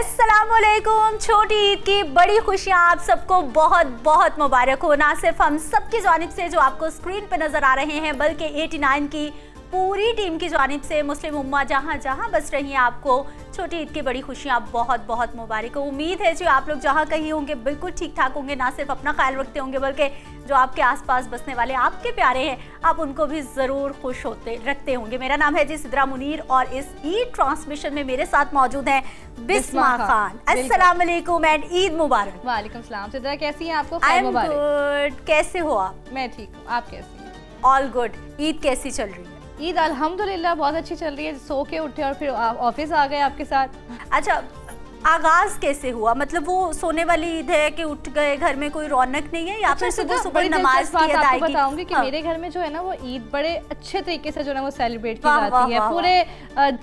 अस्सलामुअलैकुम। छोटी ईद की बड़ी खुशियाँ आप सबको बहुत बहुत मुबारक हो। ना सिर्फ हम सब की जानिब से जो आपको स्क्रीन पे नज़र आ रहे हैं, बल्कि 89 की पूरी टीम की जानिब से मुस्लिम उम्मा जहाँ जहाँ बस रही हैं, आपको छोटी ईद की बड़ी खुशियाँ बहुत बहुत मुबारक हो। उम्मीद है कि आप लोग जहाँ कहीं होंगे बिल्कुल ठीक ठाक होंगे, ना सिर्फ अपना ख्याल रखते होंगे बल्कि जो आपके आसपास बसने वाले आपके प्यारे हैं आप उनको भी ज़रूर खुश होते रखते होंगे। मेरा नाम है जी सिद्रा मुनीर और इस ईद ट्रांसमिशन में मेरे साथ मौजूद हैं बिस्मा खान। अस्सलाम वालेकुम एंड ईद मुबारक। वालेकुम सलाम। सिद्रा कैसी हैं? आपको आई एम गुड। कैसे हो आप? मैं ठीक हूँ, आप कैसी हैं? All good. ईद कैसी चल रही है? ईद अल्हम्दुलिल्लाह बहुत अच्छी चल रही है। सो के उठे और फिर ऑफिस आ गए आपके साथ। अच्छा, आगाज कैसे हुआ? मतलब वो सोने वाली ईद है कि उठ गए, घर में कोई रौनक नहीं है या फिर सुबह सुबह नमाज की अदायगी? आपको बताऊंगी कि मेरे घर में जो है ना वो ईद बड़े अच्छे तरीके से जो है वो सेलिब्रेट की जाती है। पूरे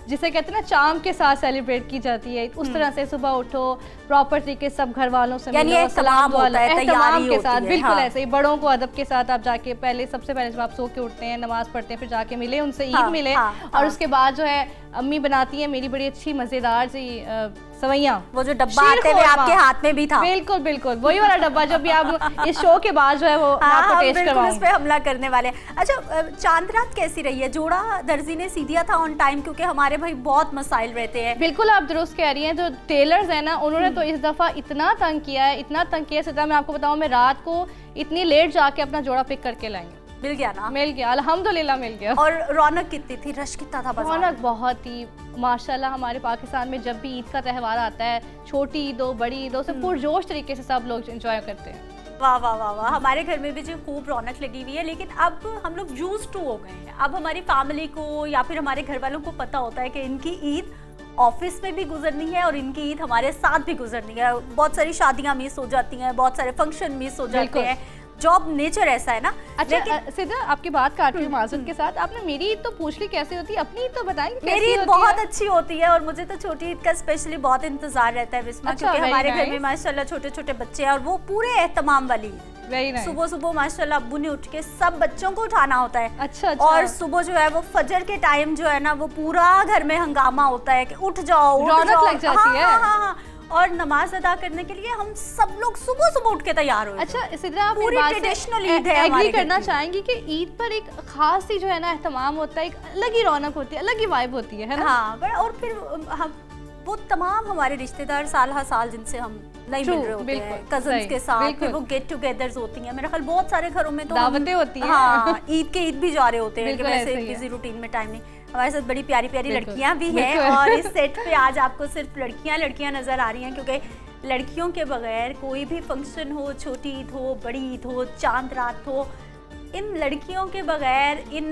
जिसे कहते हैं ना चाम के साथ सेलिब्रेट की जाती है। उस तरह से सुबह उठो, प्रॉपर तरीके सब घर वालों से मिलो, सलाम एहतमाम के साथ, बिल्कुल ऐसे ही बड़ों को अदब के साथ आप जाके सबसे पहले जब आप सो के उठते हैं, नमाज पढ़ते हैं, फिर जाके मिले उनसे, ईद मिले। और उसके बाद जो है अम्मी बनाती है मेरी बड़ी अच्छी मजेदार सी सवैयां। वो जो डब्बा आते हुए आपके हाथ में भी था। बिल्कुल बिल्कुल वही वाला डब्बा जो भी आप इस शो के बाद जो है वो आपको टेस्ट करवाऊंगी। उस पे हमला करने वाले। अच्छा, चांद रात कैसी रही है? जोड़ा दर्जी ने सी दिया था ऑन टाइम? क्योंकि हमारे भाई बहुत मसाइल रहते हैं। बिल्कुल आप दुरुस्त कह रही हैं। जो टेलर्स है ना उन्होंने तो इस दफा इतना तंग किया है, इतना तंग किया है। मैं आपको बताऊं, मैं रात को इतनी लेट जाके अपना जोड़ा पिक करके लाएंगे। मिल गया ना? मिल गया अल्हम्दुलिल्लाह मिल गया। और रौनक कितनी थी? रश कितना था बाजार? रौनक बहुत ही माशाल्लाह। हमारे पाकिस्तान में जब भी ईद का त्यौहार आता है, छोटी ईद हो बड़ी ईद हो, सब पुरजोश तरीके से सब लोग एंजॉय करते हैं। वाह वाह वाह वाह। हमारे घर में भी जो खूब रौनक लगी हुई है, लेकिन अब हम लोग यूज्ड टू हो गए हैं। अब हमारी फैमिली को या फिर हमारे घर वालों को पता होता है कि इनकी ईद ऑफिस में भी गुजरनी है और इनकी ईद हमारे साथ भी गुजरनी है। बहुत सारी शादियां मिस हो जाती हैं, बहुत सारे फंक्शन मिस हो जाते हैं। जॉब नेचर ऐसा है ना। अच्छा सिद्रा, आपकी बात काट रही हूँ माज़रत के साथ। आपने मेरी ईद तो पूछ ली कैसे होती है, अपनी ईद तो बताएंगे। मेरी ईद बहुत अच्छी होती है और मुझे तो छोटी ईद का स्पेशली बहुत इंतजार रहता है बिस्मा। क्योंकि हमारे घर में माशाल्लाह छोटे छोटे बच्चे हैं और वो पूरे एहतमाम वाली सुबह सुबह माशाल्लाह अब्बू ने उठ के सब बच्चों को उठाना होता है। अच्छा। और सुबह जो है वो फजर के टाइम जो है ना वो पूरा घर में हंगामा होता है कि उठ जाओ, रौनक लग जाती है। हाँ। और नमाज अदा करने के लिए हम सब लोग सुबह सुबह उठ के तैयार हो। अच्छा सिद्रा, आप पूरी ट्रेडिशनल ईद है। एग्री करना चाहेंगी कि ईद पर एक खास ही जो है ना एहतमाम होता है, एक अलग ही रौनक होती है, अलग ही वाइब होती है ना? हाँ। और फिर हम वो तमाम हमारे रिश्तेदार साल हर साल जिनसे हम नहीं मिल रहे होते हैं, कजन्स के साथ, फिर वो गेट टुगेदर्स होती हैं। मेरा ख्याल बहुत सारे घरों में तो दावतें होती हैं। हाँ, ईद के ईद भी जा रहे होते हैं कि वैसे बिजी रूटीन में टाइम नहीं। हमारे साथ बड़ी प्यारी प्यारी लड़कियां भी हैं और इस सेट पे आज आपको सिर्फ लड़कियां नजर आ रही हैं, क्योंकि लड़कियों के बगैर कोई भी फंक्शन हो, छोटी ईद हो, बड़ी ईद हो, चांद रात हो, इन लड़कियों के बगैर, इन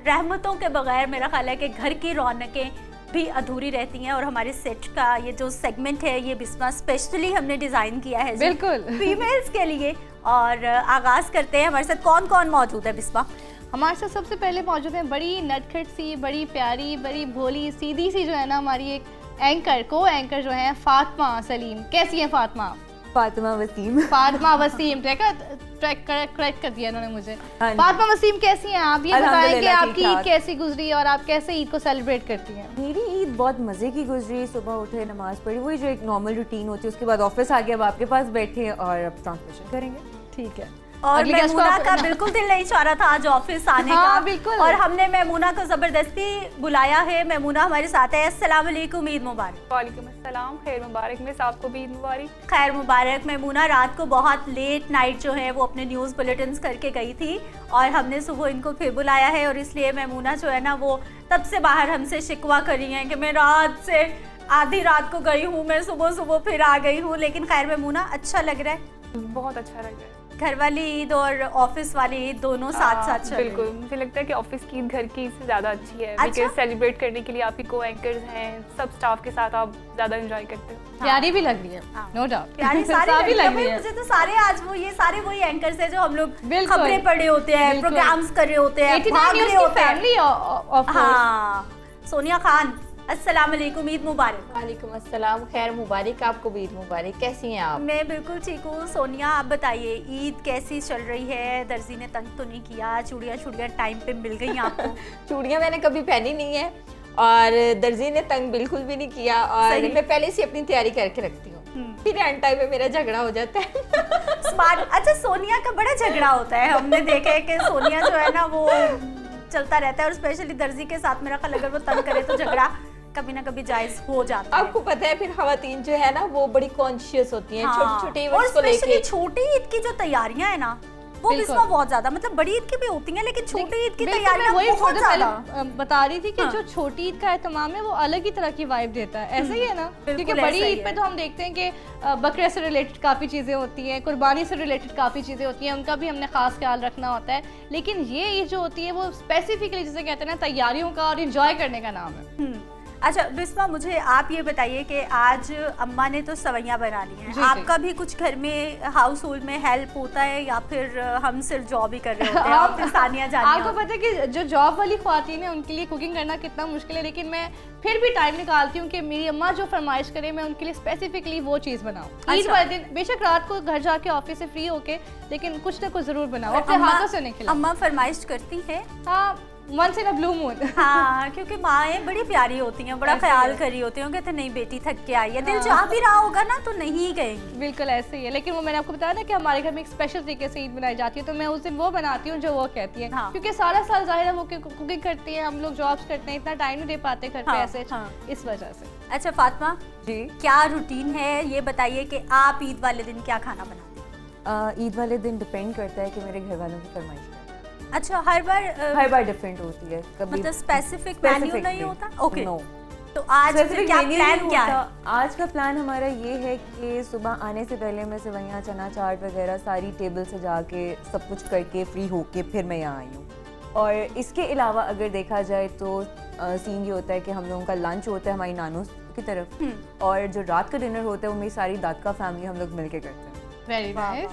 रहमतों के बगैर मेरा ख्याल है कि घर की रौनकें भी अधूरी रहती हैं। और हमारे सेट का ये जो सेगमेंट है ये बिस्मा स्पेशली हमने डिजाइन किया है बिल्कुल फीमेल्स के लिए। और आगाज करते हैं। हमारे साथ कौन कौन मौजूद है बिस्मा? हमारे साथ सबसे पहले मौजूद है बड़ी नटखट सी, बड़ी प्यारी, बड़ी भोली सीधी सी जो है ना हमारी एक एंकर, को एंकर जो है फातिमा सलीम। कैसी है फातिमा? फातिमा वसीम। फातिमा वसीम करेक्ट कर दिया इन्होंने मुझे। फातिमा वसीम कैसी हैं आप? ये बताएं कि आपकी ईद कैसी गुजरी और आप कैसे ईद को सेलिब्रेट करती हैं? मेरी ईद बहुत मज़े की गुजरी। सुबह उठे, नमाज पढ़ी, वही जो एक नॉर्मल रूटीन होती है। उसके बाद ऑफिस आ गया, अब आपके पास बैठे और अब ट्रांसमिशन करेंगे। ठीक है। और मैमूना का बिल्कुल दिल नहीं चाह रहा था आज ऑफिस आने का। बिल्कुल। और हमने मैमूना को जबरदस्ती बुलाया है। मैमूना हमारे साथ है। अस्सलाम वालेकुम, ईद मुबारक। वालेकुम अस्सलाम, खैर मुबारक। मिस आपको भी ईद मुबारक। खैर मुबारक। मैमूना रात को बहुत लेट नाइट जो है वो अपने न्यूज़ बुलेटिन्स करके गई थी और हमने सुबह इनको फिर बुलाया है। और इसलिए मैमूना जो है ना वो तब से बाहर हमसे शिकवा कर रही हैं कि मैं रात से आधी रात को गई हूँ, मैं सुबह सुबह फिर आ गई हूँ। लेकिन खैर मैमूना अच्छा लग रहा है? बहुत अच्छा लग रहा है। घर वाली ईद और ऑफिस वाली ईद दोनों साथ साथ चल रही है। बिल्कुल, मुझे लगता है कि ऑफिस की ईद घर की ईद से ज़्यादा अच्छी है। बिकॉज़ सेलिब्रेट करने के लिए आपकी को एंकर्स हैं, सब स्टाफ के साथ आप ज़्यादा एंजॉय करते हो। प्यारी भी लग रही है, नो डाउट। प्यारी सारी लग रही है। मुझे तो सारे आज वो ये सारे वही एंकर्स हैं जो हम लोग खबरें पढ़ रहे होते हैं, प्रोग्राम्स कर रहे होते हैं, भाग रहे होते हैं। हाँ, सोनिया खान अस्सलाम वालेकुम, ईद मुबारक। वालेकुम अस्सलाम, खैर मुबारक। आपको भी ईद मुबारक। कैसी हैं आप? मैं बिल्कुल ठीक हूँ। सोनिया आप बताइए ईद कैसी चल रही है? दर्जी ने तंग तो नहीं किया? चूड़ियाँ टाइम पे मिल गई आपको? चूड़ियाँ मैंने कभी पहनी नहीं है और दर्जी ने तंग बिल्कुल भी नहीं किया और सही। मैं पहले से अपनी तैयारी करके रखती हूँ, फिर एंड टाइम में मेरा झगड़ा हो जाता है। स्मार्ट। अच्छा, सोनिया का बड़ा झगड़ा होता है, हमने देखा है कि सोनिया जो है ना वो चलता रहता है, और स्पेशली दर्जी के साथ मेरा ख्याल अगर वो तंग करे तो झगड़ा कभी ना कभी जायज हो जाता है। आपको पता है फिर खवातीन जो है ना वो बड़ी कॉन्शियस होती हैं, हाँ, छोटे छोटे और इवेंट्स को स्पेशली लेके। छोटी ईद की जो तैयारियां है ना वो बिल्कुल। बिस्मा बहुत ज्यादा, मतलब बड़ी ईद की भी होती हैं लेकिन छोटी ईद की बिल्कुल, तैयारियां मैं वही बहुत थोड़ा ज्यादा। पहले बता रही थी कि हाँ। जो छोटी ईद का एहतमाम है वो अलग ही तरह की वाइब देता है, ऐसा ही है ना? क्योंकि बिल्कुल बड़ी ऐसा ही ईद पे है। तो हम देखते हैं कि बकरे से रिलेटेड काफ़ी चीज़ें होती हैं, कुर्बानी से रिलेटेड काफ़ी चीज़ें होती हैं, उनका भी हमने खास ख्याल रखना होता है। लेकिन ये ईद जो होती है वो स्पेसिफिकली जिसे कहते हैं ना तैयारियों का और इंजॉय करने का नाम है। अच्छा बिस्मा, मुझे आप ये बताइए कि आज अम्मा ने तो सवैयां बना ली हैं, जी, आपका भी कुछ घर में हाउस होल्ड में हेल्प होता है या फिर हम सिर्फ जॉब ही कर रहे होते हैं? आप फिर सानिया जानिया आपको पता है कि जो जॉब वाली ख्वातीन है उनके लिए कुकिंग करना कितना मुश्किल है, लेकिन मैं फिर भी टाइम निकालती हूँ कि मेरी अम्मा जो फरमाइश करे मैं उनके लिए स्पेसिफिकली वो चीज़ बनाऊँ। ईद अच्छा। वाले दिन बेशक रात को घर जाके ऑफिस से फ्री होके, लेकिन कुछ ना कुछ जरूर बनाओ, अपने हाथों से नहीं खिलाओ। अम्मा फरमाइश करती है? हाँ, once in a blue moon. हाँ, क्योंकि माएँ बड़ी प्यारी होती हैं, बड़ा ऐसे ही ख्याल है। करी होती हैं, कहते नहीं बेटी थक के आई है, दिल चाह भी रहा होगा ना तो नहीं गएंगी। बिल्कुल ऐसे ही है, लेकिन वो मैंने आपको बताया ना कि हमारे घर में एक स्पेशल तरीके से ईद बनाई जाती है, तो मैं उस दिन वो बनाती हूँ जो वो कहती है। हाँ। क्योंकि सारा साल जाहिर है वो कुकिंग करती है, हम लोग जॉब्स करते हैं, इतना टाइम नहीं दे पाते घर पे हाँ, ऐसे, हाँ। इस वजह से। अच्छा फातिमा जी। क्या रूटीन है, ये बताइए कि आप ईद वाले दिन क्या खाना बनाते हैं? ईद वाले दिन डिपेंड करता है कि मेरे घर वालों की फरमाइश क्या है। अच्छा, हर बार डिफरेंट होती है, कभी मतलब स्पेसिफिक मेन्यू नहीं होता? Okay, no. तो आज फिर स्पेसिफिक क्या मेन्यू प्लान नहीं क्या होता। है? आज का प्लान हमारा ये है कि सुबह आने से पहले मैं सेवइयाँ, चना चाट वगैरह सारी टेबल सजा के सब कुछ करके फ्री होके फिर मैं यहाँ आई हूँ। और इसके अलावा अगर देखा जाए तो सीन ये होता है कि हम लोगों का लंच होता है हमारी नानू की तरफ, और जो रात का डिनर होता है वो मेरी सारी दादका फैमिली हम लोग मिल के करते हैं। Very nice.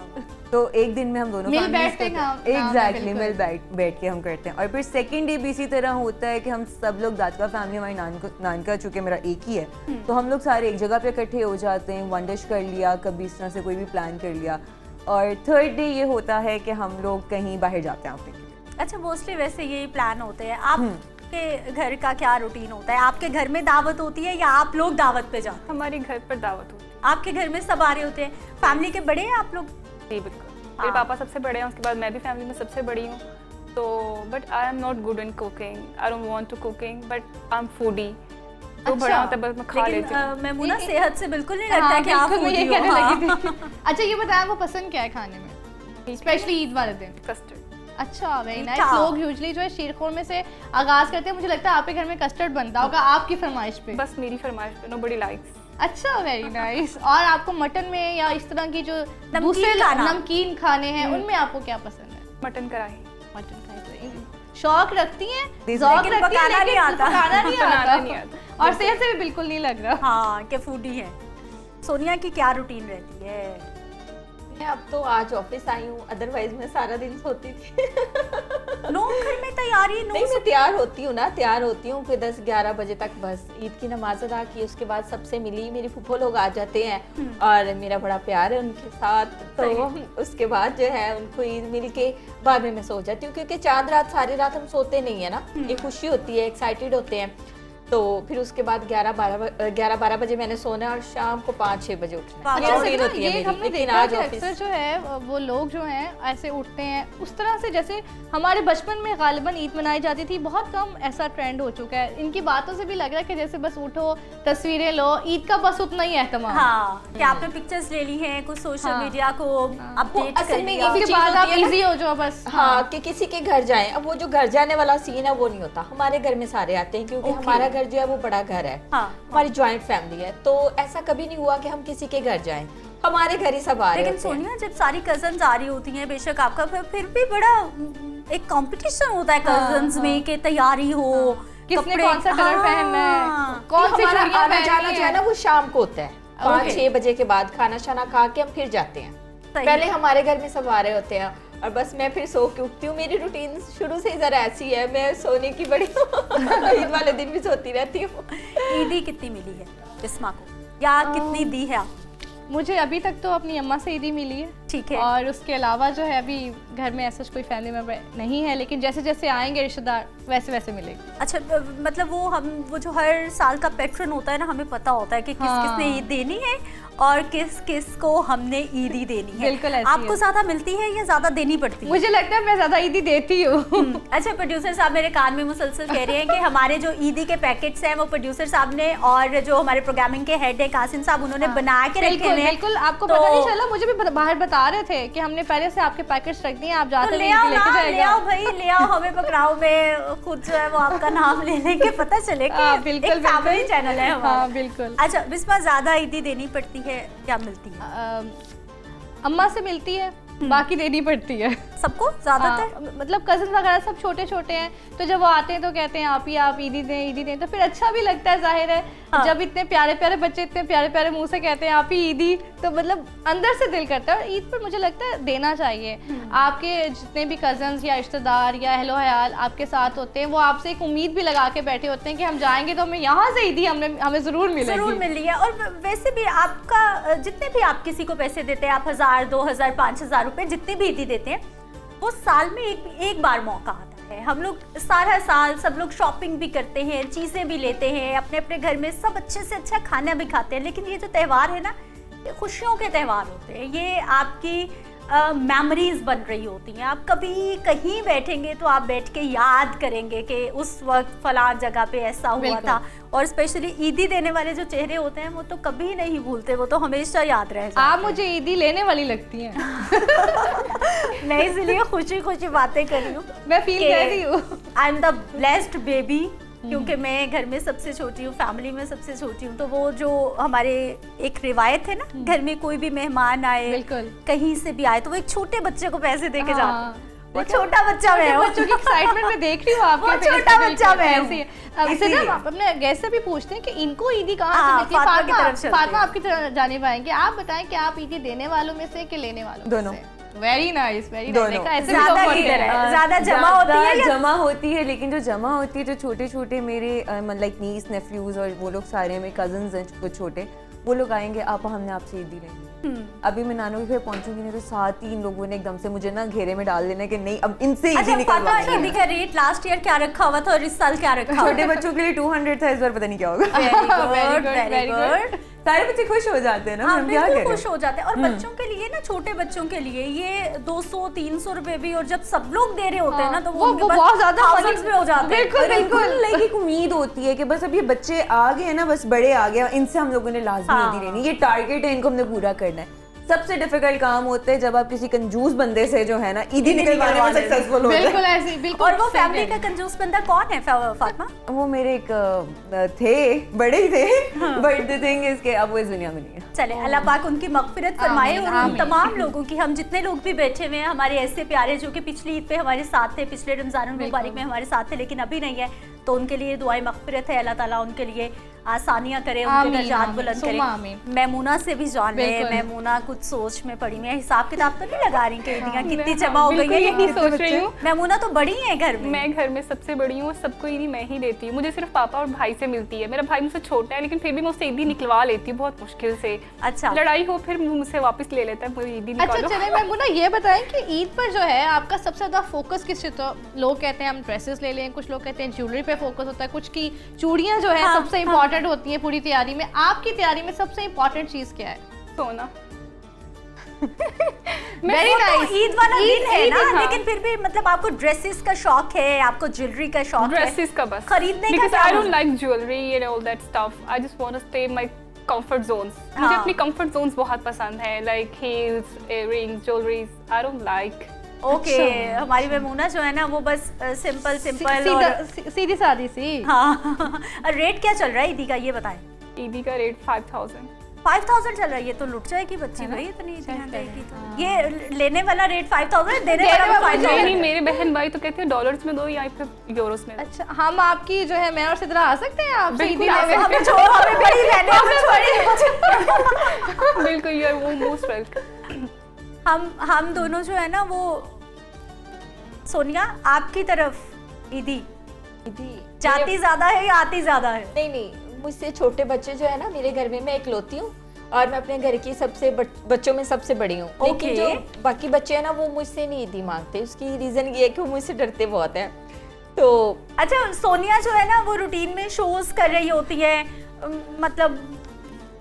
तो एक दिन में हम दोनों मिल बैठते हैं हम, एग्जैक्टली बिल्कुल। मिल बैठ के हम करते हैं। और फिर सेकंड डे भी इसी तरह होता है कि हम सब लोग दादका फैमिली, हमारी नानका चूँकि मेरा एक ही है, तो हम लोग सारे एक जगह पे इकट्ठे हो जाते हैं, वन डिश कर लिया, कभी इस तरह से कोई भी प्लान कर लिया। और थर्ड डे ये होता है कि हम लोग कहीं बाहर जाते हैं आउटिंग के लिए। अच्छा, मोस्टली वैसे यही प्लान होते हैं। आपके घर का क्या रूटीन होता है? आपके घर में दावत होती है या आप लोग दावत पे जाते हैं? हमारे घर पर दावत होती है। आपके घर में सब आ रहे होते हैं? फैमिली के बड़े हैं आप लोग? जी बिल्कुल, मेरे पापा सबसे बड़े हैं, उसके बाद मैं भी फैमिली में सबसे बड़ी हूँ। तो but I am not good in cooking, I don't want to cooking, but I am foodie. तो बड़ा होता है बस मैं खा लेती हूँ। मैमूना सेहत से बिल्कुल नहीं हाँ, लगता कि आप बिल्कुल, मैं ये foodie हो। कहने हाँ। लगी थी। अच्छा ये बताया आपको पसंद क्या है खाने में, स्पेशली ईद वाले दिन? कस्टर्ड। अच्छा, वेरी नाइस। मीठा। लोग यूजुअली जो है शीरखुरमे से आगाज करते हैं, मुझे लगता है आपके घर में कस्टर्ड बनता होगा आपकी फरमाइश पे। बस मेरी फरमाइश पे, नोबडी लाइक्स। अच्छा, वेरी नाइस। और आपको मटन में या इस तरह की जो दूसरे खाना। नमकीन खाने हैं उनमें आपको क्या पसंद है? मटन कढ़ाई। मटन खाई शौक रखती हैं, लेकिन ज़ौक रखती हैं, पकाना नहीं लेकिन आता। पकाना नहीं बनाना नहीं आता आता। और सेहत से भी बिल्कुल नहीं लग रहा। हाँ, के फूडी है। सोनिया की क्या रूटीन रहती है? मैं अब तो आज ऑफिस आई हूँ, अदरवाइज मैं सारा दिन सोती थी। 9 घर में तैयारी, 9 नहीं, मैं तैयार होती हूँ ना, तैयार होती हूँ फिर 10-11 बजे तक बस ईद की नमाज अदा की, उसके बाद सबसे मिली, मेरे फूफो लोग आ जाते हैं और मेरा बड़ा प्यार है उनके साथ। तो उसके बाद जो है उनको ईद मिल के बाद में मैं सो जाती हूँ, क्योंकि चांद रात सारी रात हम सोते नहीं है ना, एक खुशी होती है, एक्साइटेड होते हैं। तो फिर उसके बाद 11-12 बजे मैंने सोना और शाम को 5-6 बजे उठना। अच्छा, ये सच रूटीन में होती है ये मेरी। हमने लेकिन देखा आज कि ऑफिस अक्सर जो है वो लोग जो हैं ऐसे उठते हैं उस तरह से जैसे हमारे बचपन में गालिबन ईद मनाई जाती थी, बहुत कम ऐसा ट्रेंड हो चुका है। इनकी बातों से भी लग रहा है कि जैसे बस उठो, तस्वीरें लो, ईद का बस उतना ही एहतमाम। हाँ, कि आपने पिक्चर्स ले ली हैं, कुछ सोशल हाँ। मीडिया को अपडेट असल कर में लिया। ये भी उसके चीज़ बाद आप होती है ना। इजी हो जाओ बस। हाँ, कि किसी के घर जाएं, अब वो जो घर जाने वाला सीन है वो नहीं होता, हमारे घर में सारे आते हैं, क्योंकि हमारा घर जो है वो बड़ा घर है। हाँ। हमारी जॉइंट फैमिली है, तो ऐसा कभी नहीं हुआ कि हम किसी के घर जाएं, हमारे घर ही सब आ रहे लेकिन होते हैं। सोनिया, जब सारी कजन्स आ रही होती हैं, बेशक आपका फिर भी बड़ा एक कंपटीशन होता है कजन्स में कि तैयारी हो, किसने कौन सा कलर पहनना है, कौन सी हमारा चूड़ियां आना जाना पहननी जो है ना वो शाम को होता है, 5-6 बजे के बाद खाना शाना खा के हम फिर जाते हैं। सही। पहले हमारे घर में सब आ रहे होते हैं और बस मैं फिर सो के उठती हूँ। मेरी रूटीन शुरू से ही जरा ऐसी है, मैं सोने की बड़ी ईद वाले दिन भी सोती रहती हूँ। ईदी कितनी मिली है बिस्मा को, या कितनी दी है आप? मुझे अभी तक तो अपनी अम्मा से ईदी मिली है। ठीक है। और उसके अलावा जो है अभी घर में ऐसा कोई फैमिली मेम्बर नहीं है, लेकिन जैसे जैसे आएंगे रिश्तेदार वैसे वैसे मिलेंगे। अच्छा, मतलब वो जो हर साल का पैटर्न होता है ना, हमें पता होता है कि किस किसने ईद देनी है और किस किस को हमने ईदी देनी है। बिल्कुल ऐसी आपको ज्यादा मिलती है या ज्यादा देनी पड़ती है? मुझे लगता है मैं ज्यादा ईदी देती हूँ। अच्छा, प्रोड्यूसर साहब मेरे कान में मुसलसल कह रहे हैं कि हमारे जो ईदी के पैकेट्स हैं वो प्रोड्यूसर साहब ने और जो हमारे प्रोग्रामिंग के हेड है कासिम साहब उन्होंने बना के रखे हैं। बिल्कुल, आपको पता नहीं चला, मुझे भी बाहर बता रहे थे कि हमने पहले से आपके पैकेट्स रख दिए, आप जाते ले आओ भाई, ले आओ, हमें पकड़ाओ में खुद जो है वो आपका नाम ले लेंगे, पता चले कि बिल्कुल, एक फैमिली चैनल है हमारा। हाँ बिल्कुल। अच्छा, बिस्मा ज्यादा ईदी देनी पड़ती है क्या मिलती है? अम्मा से मिलती है, बाकी देनी पड़ती है सबको ज्यादातर। मतलब कजिन वगैरह सब छोटे छोटे हैं, तो जब वो आते हैं तो कहते हैं आप ईदी दें, तो फिर अच्छा भी लगता है, जाहिर है। हाँ। जब इतने प्यारे प्यारे बच्चे इतने प्यारे प्यारे मुंह से कहते हैं आप ही ईदी, तो मतलब अंदर से दिल करता है। और ईद पर मुझे लगता है देना चाहिए। आपके जितने भी कजन्स या रिश्तेदार या हेलो हयाल आपके साथ होते हैं, वो आपसे एक उम्मीद भी लगा के बैठे होते हैं कि हम जाएंगे तो हमें यहाँ से ईदी हमें जरूर मिलेगी। और वैसे भी आपका जितने भी आप किसी को पैसे देते हैं, आप 1000, 2000, 5000 रुपए जितनी भी ईदी देते हैं, वो साल में एक बार मौका आता है। हम लोग सारा साल सब लोग शॉपिंग भी करते हैं, चीज़ें भी लेते हैं, अपने अपने घर में सब अच्छे से अच्छा खाना भी खाते हैं, लेकिन ये जो त्यौहार है ना, ये खुशियों के त्यौहार होते हैं। ये आपकी मेमोरीज बन रही होती हैं। आप कभी कहीं बैठेंगे तो आप बैठ के याद करेंगे कि उस वक्त फलां जगह पे ऐसा हुआ था। और स्पेशली ईदी देने वाले जो चेहरे होते हैं वो तो कभी नहीं भूलते, वो तो हमेशा याद रह जाते हैं। आप मुझे ईदी लेने वाली लगती हैं। मैं इसलिए खुशी खुशी बातें कर रही हूँ। मैं फील कर रही हूँ I am the blessed baby, क्योंकि मैं घर में सबसे छोटी हूँ, फैमिली में सबसे छोटी हूँ। तो वो जो हमारे एक रिवायत है ना, घर में कोई भी मेहमान आए, बिल्कुल, कहीं से भी आए, तो वो एक छोटे बच्चे को पैसे दे के जाते हैं। वो देखो, छोटा बच्चा मैं हूँ। बच्चों की एक्साइटमेंट में देख रही हूँ आपके वो face पे, छोटा बिल्कुल बच्चा मैं ऐसे ही है। अब से ना अपने गेस्ट से भी पूछते हैं कि इनको ईदी कहाँ हाँ, से मिलती है। फातिमा की तरफ चलते फातिमा हैं। आपकी तरफ जाने पाएंगे, आप बताएं कि आप ईदी देने वालों में से कि लेने वालों दोनों। में से? वेरी नाइस, वेरी दोनों। नाइस। ऐसे भी ज्यादा लोग होते किधर हैं। है? ज्यादा जमा होती है या? जमा होती है, लेकिन जो जमा होती है, जो छोटे छोटे मेरे लाइक नीस नेफ्यूज और वो लोग सारे मेरे कजन्स हैं कुछ छोटे, वो लोग आएंगे, आप हमने आपसे ईदी लेनी। अभी मैं नानू के घर पहुंचूंगी नहीं तो 7-3 लोगों ने एकदम से मुझे ना घेरे में डाल देना कि नहीं अब इनसे ईदी अच्छा, निकलवानी फातिमा, ईदी है। का रेट लास्ट ईयर क्या रखा हुआ था और इस साल क्या रखा हुआ? छोटे बच्चों के लिए 200 था, इस बार पता नहीं क्या होगा। Very good. सारे बच्चे खुश हो जाते हैं ना, हाँ, हम क्या बिल्कुल करें। खुश हो जाते हैं। और बच्चों के लिए ना, छोटे बच्चों के लिए ये 200-300 रुपए भी, और जब सब लोग दे रहे होते हैं ना, तो वो उनके पास बहुत ज्यादा thousands में हो जाते हैं। बिल्कुल बिल्कुल। लाइक एक उम्मीद होती है कि बस अब ये बच्चे आ गए ना, बस बड़े आ गए, इनसे हम लोगों ने लाजमी ईदी लेनी, ये टारगेट है, इनको हमने पूरा करना है। सबसे डिफिकल्ट काम होता है जब आप किसी कंजूस बंदे से जो है ना ईदी निकलवाने में सक्सेसफुल होते हैं। बिल्कुल ऐसे, बिल्कुल। और वो फैमिली का कंजूस बंदा कौन है फातिमा? वो मेरे एक थे, बड़े ही थे, बट द थिंग इज के अब वो इस दुनिया में नहीं है। चले, अल्लाह पाक उनकी मगफिरत फरमाए। और उन तमाम लोगों की, हम जितने लोग भी बैठे हुए हैं हमारे ऐसे प्यारे जो कि पिछली ईद पे हमारे साथ थे, पिछले रमजान मुबारक में हमारे साथ थे लेकिन अभी नहीं है, तो उनके लिए दुआए मगफिरत है। अल्लाह ताला उनके लिए आसानियां करे, उनके दर्जात बुलंद करे। मैमूना से भी जान रहे, मैमूना कुछ सोच में पड़ी, मैं हिसाब किताब तो नहीं लगा रही कि ईदियां कितनी जमा हो गई है। यही सोच रही हूँ। मैमूना तो बड़ी है घर में। मैं घर में सबसे बड़ी हूँ, सबको ईदी मैं ही देती हूँ। मुझे सिर्फ पापा और भाई से मिलती है। मेरा भाई मुझसे छोटा है लेकिन फिर भी मैं उससे ईदी निकलवा लेती हूँ बहुत मुश्किल से। अच्छा, लड़ाई हो फिर मुझसे वापस ले लेता है, मुझे ईदी निकालो। अच्छा चले, मैमूना ये बताएं कि ईद पर जो है आपका सबसे ज्यादा फोकस किस चीज? तो लोग कहते हैं हम ड्रेसेस ले लें, कुछ लोग कहते हैं ज्वेलरी पे फोकस होता है, कुछ की चूड़ियां जो है सबसे इम्पोर्टेंट होती है पूरी तैयारी में। आपकी तैयारी में सबसे इम्पोर्टेंट चीज क्या है? सोना। Very nice. ईद वाला दिन है ना, लेकिन फिर भी मतलब आपको ड्रेसेस का शौक है, आपको ज्वेलरी का शौक है? ड्रेसेस का बस खरीदने का? Because I don't like jewelry and all that stuff. I just want to stay in my comfort zones. मुझे अपनी comfort zones बहुत पसंद है, like heels, earrings, jewelries. I don't like. Okay, हमारी मैमूना जो है ना वो बस सिंपल सीधी सादी सी। हाँ। रेट क्या चल रहा है ईदी का, ये बताएं। ईदी का रेट 5000 चल रहा है। ये तो लुट जाएगी बच्ची भाई, इतनी ईदियां देगी तो। ये लेने वाला रेट 5000, देने वाला भी 5000। नहीं, मेरे बहन भाई तो कहते हैं डॉलर्स में दो या फिर यूरोस में। अच्छा, हम आपकी जो है मैं और सिद्रा आ सकते हैं आपसे ईदी लेने? हमें छोड़, हमें बड़ी बहनें, हमें छोड़िए। बिल्कुल, यू आर मोस्ट वेलकम। हम दोनों जो है ना वो, सोनिया आपकी तरफ ईदी जाती ज्यादा है या आती ज्यादा है? नहीं, मुझसे छोटे बच्चे जो है ना मेरे घर में, मैं इकलौती हूँ, और मैं अपने घर की सबसे बच्चों में सबसे बड़ी हूँ। लेकिन जो बाकी बच्चे हैं ना वो मुझसे नहीं ईदी मांगते। उसकी रीजन ये है कि वो मुझसे डरते बहुत है। तो अच्छा, सोनिया जो है ना वो रूटीन में शोज कर रही होती है, मतलब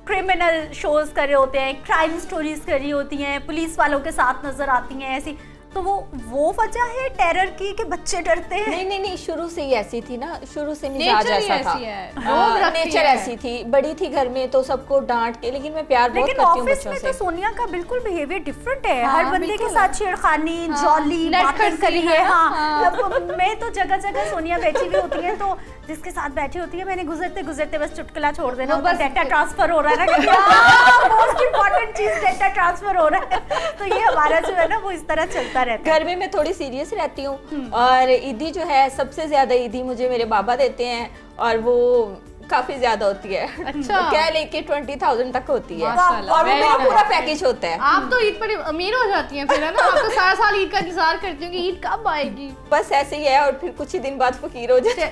क्रिमिनल शोज कर रहे होते हैं, क्राइम स्टोरीज कर रही होती हैं, पुलिस वालों के साथ नजर आती हैं ऐसी, तो वो वजह है टेरर की कि बच्चे डरते हैं? नहीं, शुरू से ही ऐसी थी ना, शुरू से मिजाज ऐसा था, नेचर ऐसी थी, बड़ी थी घर में तो सबको डांट के, लेकिन मैं प्यार बहुत करती हूँ बच्चों से। तो सोनिया का बिल्कुल बिहेवियर डिफरेंट है, हर बंदे के साथ छेड़खानी, जॉली बातें करी है। मैं तो जगह जगह सोनिया बैठी हुई होती है तो जिसके साथ बैठी होती है मैंने गुजरते गुजरते बस चुटकुला छोड़ देना, बस डेटा ट्रांसफर हो रहा है ना, मोस्ट इंपॉर्टेंट चीज डेटा ट्रांसफर हो रहा है। तो ये हमारा जो है ना वो इस तरह चलता रहता है। घर में मैं थोड़ी सीरियस रहती हूँ और ईदी जो है सबसे ज्यादा ईदी मुझे मेरे बाबा देते हैं और वो काफी ज्यादा होती है। अच्छा। क्या लेके 20,000 तक होती है और वो मेरा पूरा पैकेज होता है। आप तो ईद पर अमीर हो जाती हैं फिर, है ना? आप तो सारा साल ईद का इंतजार करती हूँ कि ईद कब आएगी। बस ऐसे ही है और फिर कुछ ही दिन बाद फकीर हो जाते हैं।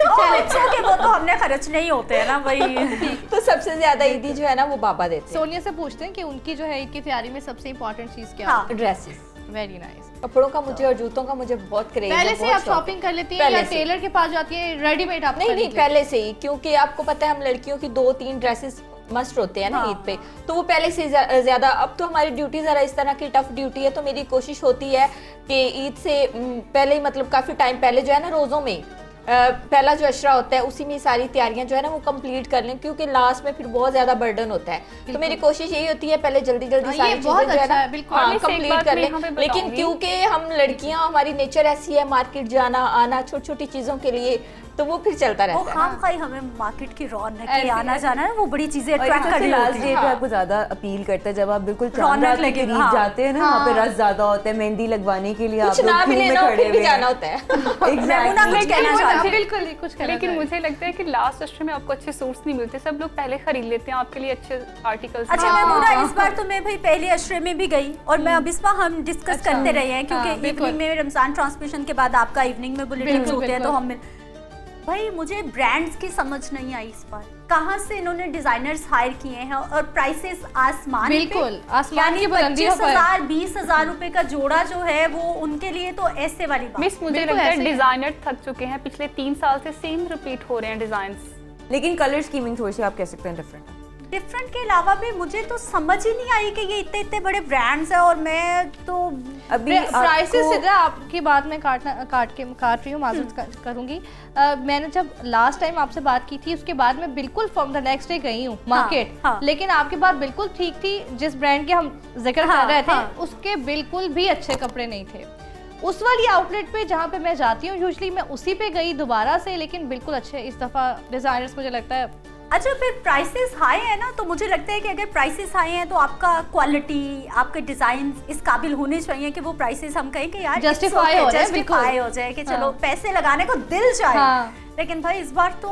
वो तो हमने खर्च नहीं होते हैं ना भाई। तो सबसे ज्यादा ईदी जो है ना वो बाबा देते हैं। सोनिया से पूछते हैं कि उनकी जो है ईद की तैयारी में सबसे इम्पोर्टेंट चीज क्या है? ड्रेसेस। Very nice. कपड़ों का मुझे और जूतों का मुझे बहुत क्रेज है। पहले से आप शॉपिंग कर लेती हैं या टेलर के पास जाती है, रेडीमेड आप? नहीं, पहले से ही, क्योंकि आपको पता है हम लड़कियों की 2-3 ड्रेसेस मस्ट होते हैं ना ईद पे, तो वो पहले से ज्यादा। अब तो हमारी ड्यूटी जरा इस तरह की टफ ड्यूटी है, तो मेरी कोशिश होती है कि ईद से पहले ही, मतलब काफी टाइम पहले जो है ना रोजों में पहला जो अशरा होता है उसी में सारी तैयारियां जो है ना वो कंप्लीट कर लें, क्योंकि लास्ट में फिर बहुत ज्यादा बर्डन होता है। तो मेरी कोशिश यही होती है पहले जल्दी जल्दी सारी चीजें जो है ना कंप्लीट कर लें। लेकिन क्योंकि हम लड़कियां, हमारी नेचर ऐसी है मार्केट जाना आना छोटी छोटी चीजों के लिए, तो वो फिर चलता रहता है। खाम खाई हमें मार्केट की रौनक के आना जाना है, वो बड़ी चीजें अट्रैक्ट कर रही लास्ट डे पे आपको ज्यादा अपील करता है जब आप बिल्कुल रौनक लेके जाते हैं ना, वहाँ पे रश ज्यादा होता है, मेहंदी लगवाने के लिए आप लोग क्यू में खड़े हुए जाना होता है। लेकिन मुझे लगता है कि लास्ट अशरे में आपको अच्छे सूट्स नहीं मिलते, सब लोग पहले खरीद लेते हैं आपके लिए अच्छे आर्टिकल्स। अच्छा मैं इस बार तो मैं भाई पहले अशरे में भी गई और मैं अब इस बार हम डिस्कस करते रहे हैं, क्योंकि इवनिंग में रमजान ट्रांसमिशन के बाद आपका इवनिंग में बुलेटिन होते हैं, तो हम भाई मुझे ब्रांड्स की समझ नहीं आई इस बार, कहाँ से इन्होंने डिजाइनर्स हायर किए हैं और प्राइसेस आसमान बिल्कुल आसमान की बुलंदियों पर। 25,000 रुपए का जोड़ा जो है वो उनके लिए तो ऐसे वाली बात। मिस मुझे लगता है डिजाइनर थक चुके हैं, पिछले 3 साल से सेम रिपीट हो रहे हैं डिजाइन। लेकिन कलर स्कीमिंग थोड़ी सी आप कह सकते हैं डिफरेंट के अलावा भी मुझे तो समझ ही नहीं आई कि ये इतने इतने बड़े ब्रांड्स हैं, और मैं तो अभी प्राइसेस सीधा आपकी बात में काट रही हूँ, माजूद करूंगी। मैंने जब लास्ट टाइम आपसे बात की थी उसके बाद मैं बिल्कुल फ्रॉम द नेक्स्ट डे गई हूँ मार्केट, लेकिन आपकी बात बिल्कुल ठीक थी। जिस ब्रांड के हम जिक्र कर रहे थे उसके बिल्कुल भी अच्छे कपड़े नहीं थे। उस वाली आउटलेट पे जहाँ पे मैं जाती हूँ यूजुअली मैं उसी पे गई दोबारा से, लेकिन बिल्कुल अच्छे इस दफा डिजाइनर्स मुझे लगता है। अच्छा फिर प्राइसेस हाई है ना, तो मुझे लगता है कि अगर प्राइसेस हाई हैं तो आपका क्वालिटी, आपके डिजाइन इस काबिल होने चाहिए कि वो प्राइसेस हम कहें कि यार जस्टिफाई हो जाए कि चलो पैसे लगाने को दिल चाहे। लेकिन भाई इस बार तो